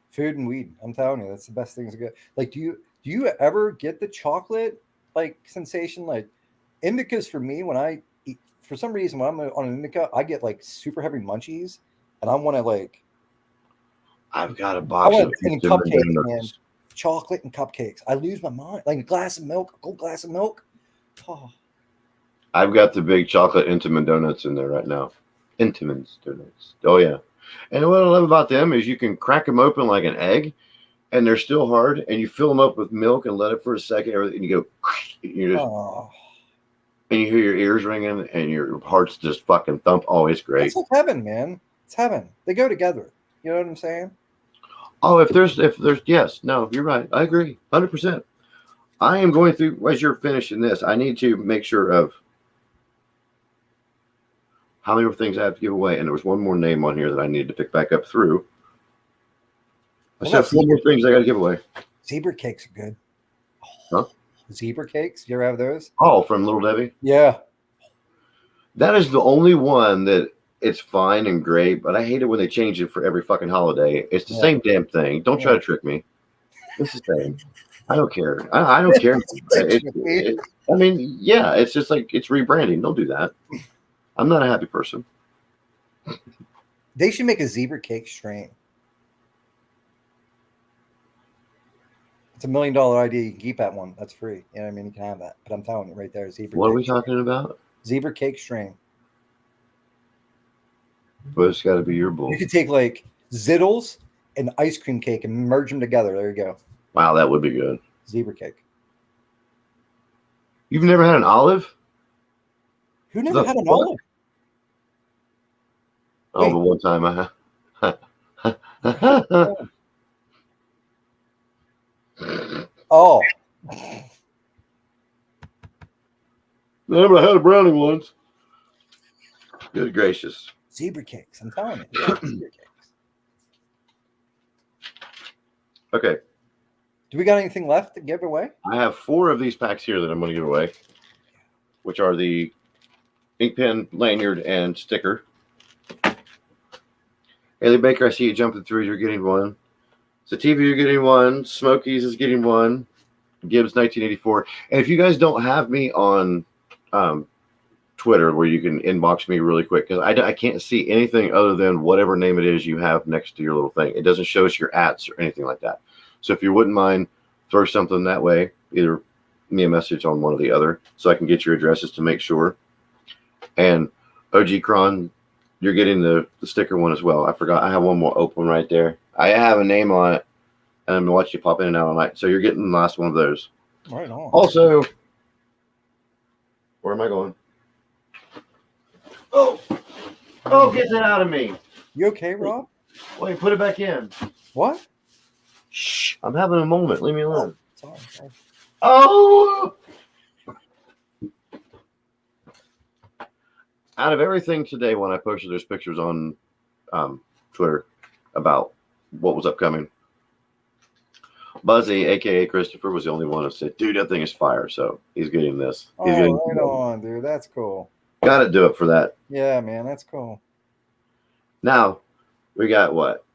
Food and weed. I'm telling you, that's the best things to get. Like, do you ever get the chocolate like sensation? Like indicas for me, when I eat, for some reason when I'm on an indica, I get like super heavy munchies, and I want to like. I've got a box of cupcakes, man. Chocolate and cupcakes. I lose my mind. Like a glass of milk, a cold glass of milk. Oh. I've got the big chocolate Intamin donuts in there right now. Intamin's donuts. Oh yeah. And what I love about them is you can crack them open like an egg, and they're still hard. And you fill them up with milk and let it for a second, and you go, and you just, and you hear your ears ringing, and your heart's just fucking thump. Oh, it's great. It's like heaven, man. It's heaven. They go together. You know what I'm saying? Oh, if there's yes, no, you're right. I agree, 100%. I am going through as you're finishing this. I need to make sure of how many things I have to give away, and there was one more name on here that I needed to pick back up through. I said 4 more things I got to give away. Zebra cakes are good. Huh? Zebra cakes? You ever have those? Oh, from Little Debbie? Yeah. That is the only one that it's fine and great, but I hate it when they change it for every fucking holiday. It's the same damn thing. Don't try to trick me. It's the same. I don't care. I don't care. I mean, yeah, it's just like it's rebranding. Don't do that. I'm not a happy person. They should make a zebra cake strain. It's $1 million idea. You can keep that one. That's free. You know what I mean? You can have that. But I'm telling you right there, zebra. What are we talking about? Zebra cake strain. But it's got to be your bull. You could take like Zittles and ice cream cake and merge them together. There you go. Wow, that would be good. Zebra cake. You've never had an olive? Who never had an olive? Oh, the one time I had. Oh. Never had a brownie once. Good gracious. Zebra cakes. I'm telling you. Yeah, zebra cakes. Okay. Do we got anything left to give away? I have 4 of these packs here that I'm going to give away, which are the ink pen, lanyard, and sticker. Haley Baker, I see you jumping through. You're getting one. Sativa, you're getting one. Smokies is getting one. Gibbs 1984. And if you guys don't have me on Twitter, where you can inbox me really quick, because I can't see anything other than whatever name it is you have next to your little thing. It doesn't show us your ats or anything like that. So if you wouldn't mind, throw something that way, either me a message on one or the other, so I can get your addresses to make sure. And OG Cron, you're getting the sticker one as well. I forgot. I have one more open right there. I have a name on it, and I'm going to watch you pop in and out all night. So you're getting the last one of those. Right on. Also, where am I going? Oh, get that out of me. You okay, Rob? Wait, put it back in. What? Shh, I'm having a moment. Leave me alone. Sorry. Oh! Out of everything today, when I posted those pictures on Twitter about what was upcoming, Buzzy, a.k.a. Christopher, was the only one who said, dude, that thing is fire. So he's getting this. He's right on, dude. That's cool. Got to do it for that. Yeah, man. That's cool. Now, we got what?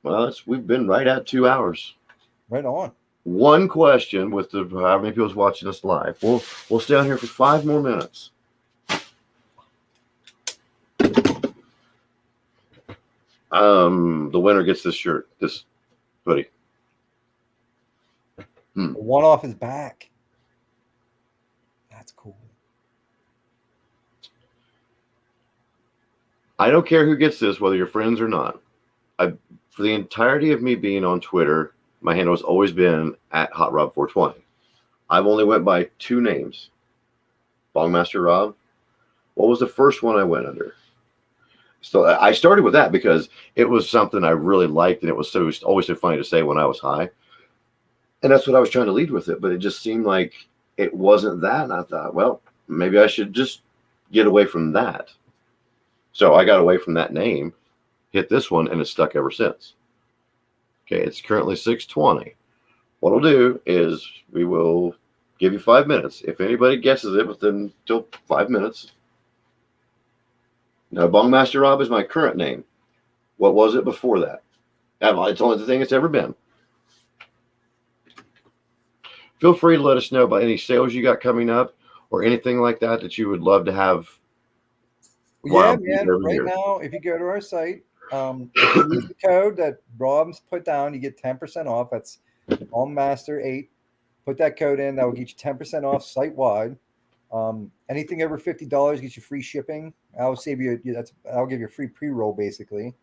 Well, we've been right at 2 hours. Right on. One question with how many people's watching us live. We'll stay on here for 5 more minutes. The winner gets this shirt, this hoodie. One off his back. That's cool. I don't care who gets this, whether you're friends or not. For the entirety of me being on Twitter, my handle has always been at HotRob420. I've only went by 2 names. Bongmaster Rob. What was the first one I went under? So I started with that because it was something I really liked, and it was always so funny to say when I was high. And that's what I was trying to lead with it, but it just seemed like it wasn't that. And I thought, well, maybe I should just get away from that. So I got away from that name, hit this one, and it's stuck ever since. Okay, it's currently 6:20. What I'll do is we will give you 5 minutes. If anybody guesses it within till 5 minutes. Now, Bongmaster Rob is my current name. What was it before that? It's only the thing it's ever been. Feel free to let us know about any sales you got coming up or anything like that that you would love to have. Yeah, man. Right now, if you go to our site, if you use the code that Rob's put down, you get 10% off. That's Bongmaster8. Put that code in. That will get you 10% off site wide. Anything over $50 gets you free shipping. I'll give you a free pre-roll basically.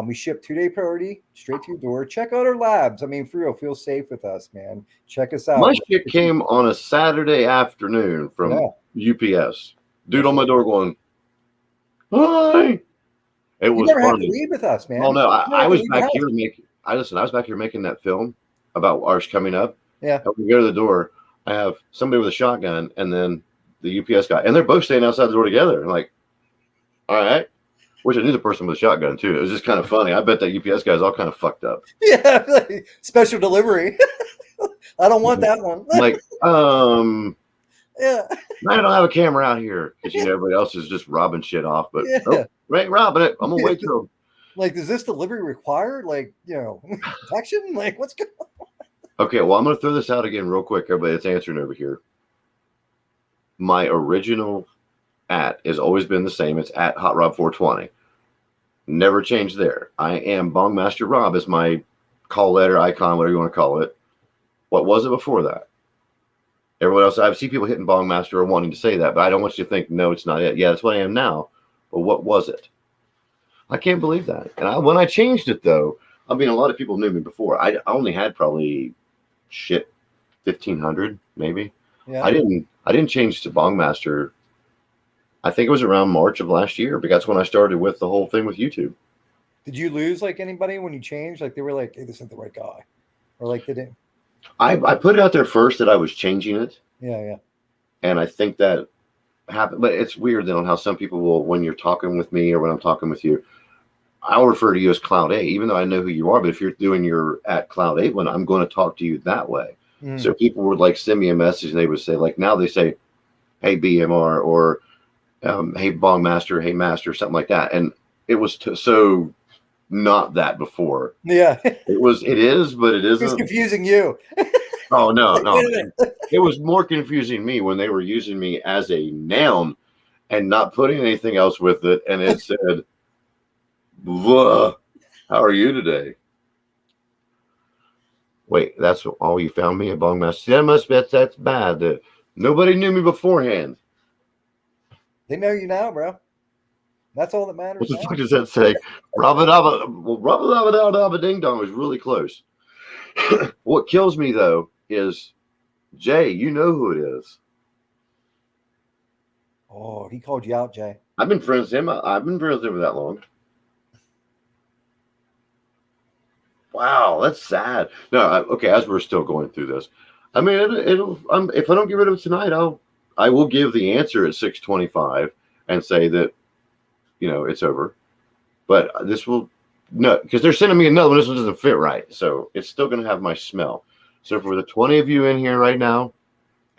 We ship 2-day priority straight to your door. Check out our labs. I mean, for real, feel safe with us, man. Check us out. My shit came on a Saturday afternoon from UPS. Dude on my door going, hi. It was never funny. have to leave with us, man. Oh no, I was back here I was back here making that film about ours coming up. Yeah. And we go to the door. I have somebody with a shotgun and then the UPS guy, and they're both staying outside the door together. I'm like, all right. Wish I knew the person with a shotgun too. It was just kind of funny. I bet that UPS guy's all kind of fucked up. Yeah, special delivery. I don't want that one. Like, yeah. I don't have a camera out here because everybody else is just robbing shit off. But right, robbing it. I'm gonna wait till. Like, does this delivery require protection? Like, what's going on? Okay, well, I'm gonna throw this out again real quick. Everybody that's answering over here. My original has always been the same. It's at HotRob420. Never changed there. I am Bongmaster Rob as my call letter, icon, whatever you want to call it. What was it before that? Everyone else, I see people hitting Bongmaster or wanting to say that, but I don't want you to think, no, it's not it. Yeah, that's what I am now. But what was it? I can't believe that. And when I changed it, though, I mean, a lot of people knew me before. I only had probably 1,500 maybe. Yeah. I didn't change to Bongmaster. I think it was around March of last year, because that's when I started with the whole thing with YouTube. Did you lose anybody when you changed? Like they were like, hey, this isn't the right guy, or like they didn't? I put it out there first that I was changing it. Yeah. And I think that happened, but it's weird then on how some people will, when you're talking with me or when I'm talking with you, I'll refer to you as Cloud 8, even though I know who you are. But if you're doing your at Cloud 8 one, I'm going to talk to you that way. So people would send me a message and they would say, now they say, hey, BMR, or hey, Bongmaster, hey, Master, something like that. And it was so not that before. Yeah. It is, but it isn't. It's confusing you. Oh, no. It was more confusing me when they were using me as a noun and not putting anything else with it. And it said, how are you today? Wait, that's all you found me, a Bongmaster? That's bad. Nobody knew me beforehand. They know you now, bro. That's all that matters. What the fuck does that say? Rabba ding dong was really close. What kills me though is Jay. You know who it is. Oh, he called you out, Jay. I've been friends with him. I've been friends with him that long. Wow, that's sad. No, okay. As we're still going through this, I mean, if I don't get rid of it tonight, I will give the answer at 6:25 and say that, it's over. But this will because they're sending me another one. This one doesn't fit right, so it's still going to have my smell. So for the 20 of you in here right now,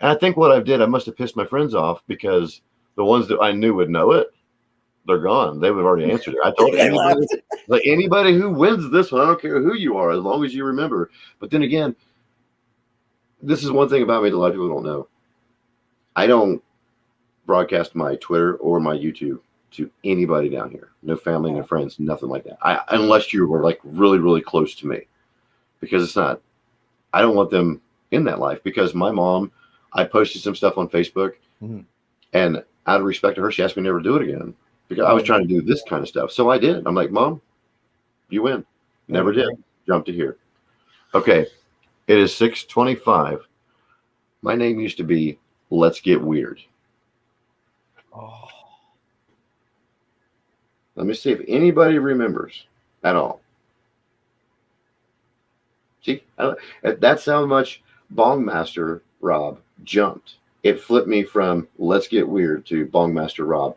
and I think what I must have pissed my friends off, because the ones that I knew would know it, they're gone. They would have already answered it. I told anybody who wins this one, I don't care who you are, as long as you remember. But then again, this is one thing about me that a lot of people don't know. I don't broadcast my Twitter or my YouTube to anybody down here. No family, no friends, nothing like that. Unless you were really, really close to me, because it's not. I don't want them in that life, because my mom I posted some stuff on Facebook, and out of respect to her, she asked me never to do it again because I was trying to do this kind of stuff. So I did. I'm like, Mom, you win. Never did. Jump to here. Okay. It is 6:25. My name used to be Let's Get Weird. Oh. Let me see if anybody remembers at all. See, that's how much Bongmaster Rob jumped. It flipped me from Let's Get Weird to Bongmaster Rob.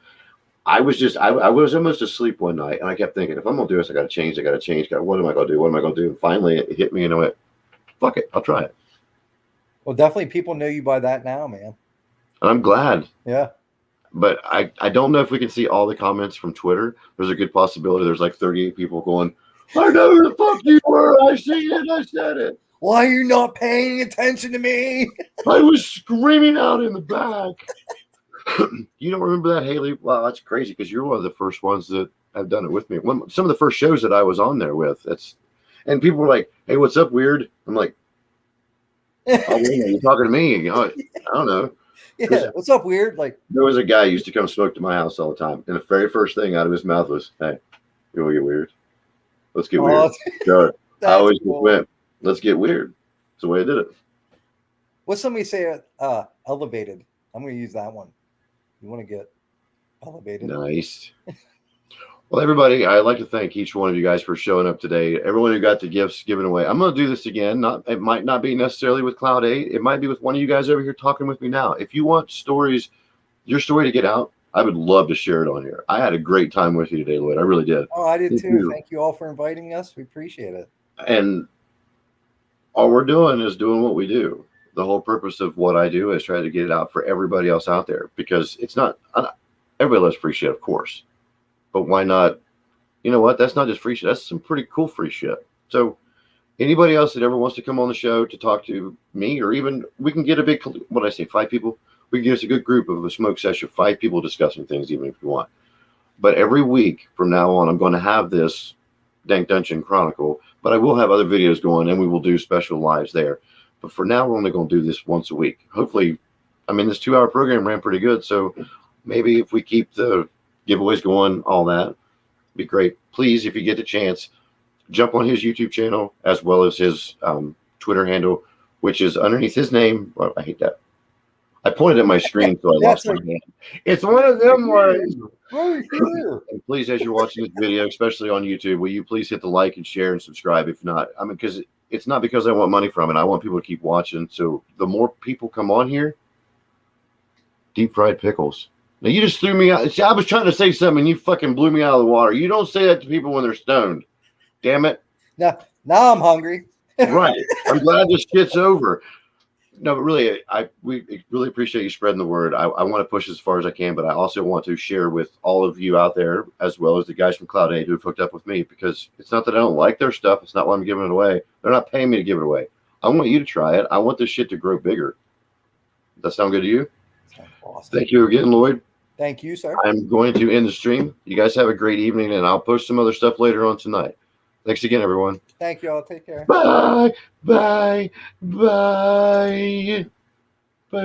I was almost asleep one night, and I kept thinking, if I'm going to do this, I got to change. What am I going to do? What am I going to do? And finally, it hit me, and I went, fuck it, I'll try it. Well, definitely people know you by that now, man. And I'm glad. Yeah. But I don't know if we can see all the comments from Twitter. There's a good possibility there's like 38 people going, I know who the fuck you were. I seen it. I said it. Why are you not paying attention to me? I was screaming out in the back. You don't remember that, Haley? Wow, that's crazy because you're one of the first ones that have done it with me. Some of the first shows that I was on there with. And people were like, hey, what's up, Weird? I'm like, oh, you're talking to me. I don't know. Yeah, what's up, Weird? Like, there was a guy who used to come smoke to my house all the time, and the very first thing out of his mouth was, hey, you want to get weird? Let's get weird. Sure. I always went, let's get weird. That's the way I did it. What's somebody say? Elevated. I'm going to use that one. You want to get elevated? Nice. Well, everybody, I'd like to thank each one of you guys for showing up today. Everyone who got the gifts given away. I'm going to do this again. It might not be necessarily with Cloud 8. It might be with one of you guys over here talking with me now. If you want stories, your story to get out, I would love to share it on here. I had a great time with you today, Lloyd. I really did. Oh, I did too. Thank you all for inviting us. We appreciate it. And all we're doing is doing what we do. The whole purpose of what I do is try to get it out for everybody else out there, because it's not, everybody loves free shit, of course, but why not? You know what? That's not just free shit. That's some pretty cool free shit. So anybody else that ever wants to come on the show to talk to me, or even we can get a big, what did I say, 5 people? We can get us a good group of a smoke session, 5 people discussing things, even if you want. But every week from now on, I'm going to have this Dank Dungeon Chronicle, but I will have other videos going, and we will do special lives there. But for now, we're only going to do this once a week. Hopefully, I mean, this 2-hour program ran pretty good. So maybe if we keep the giveaways going, all that, be great. Please, if you get the chance, jump on his YouTube channel as well as his Twitter handle, which is underneath his name. Well, I hate that. I pointed at my screen, so I lost my hand. It's one of them words. And please, as you're watching this video, especially on YouTube, will you please hit the like and share and subscribe? If not, I mean, because it's not because I want money from it. I want people to keep watching. So the more people come on here, deep fried pickles. Now you just threw me out. See, I was trying to say something, and you fucking blew me out of the water. You don't say that to people when they're stoned. Damn it. Now I'm hungry. Right. I'm glad this shit's over. No, but really, we really appreciate you spreading the word. I want to push as far as I can, but I also want to share with all of you out there, as well as the guys from Cloud 8 who have hooked up with me, because it's not that I don't like their stuff. It's not why I'm giving it away. They're not paying me to give it away. I want you to try it. I want this shit to grow bigger. Does that sound good to you? Awesome. Thank you again, Lloyd. Thank you, sir. I'm going to end the stream. You guys have a great evening, and I'll post some other stuff later on tonight. Thanks again, everyone. Thank you all. Take care. Bye. Bye. Bye.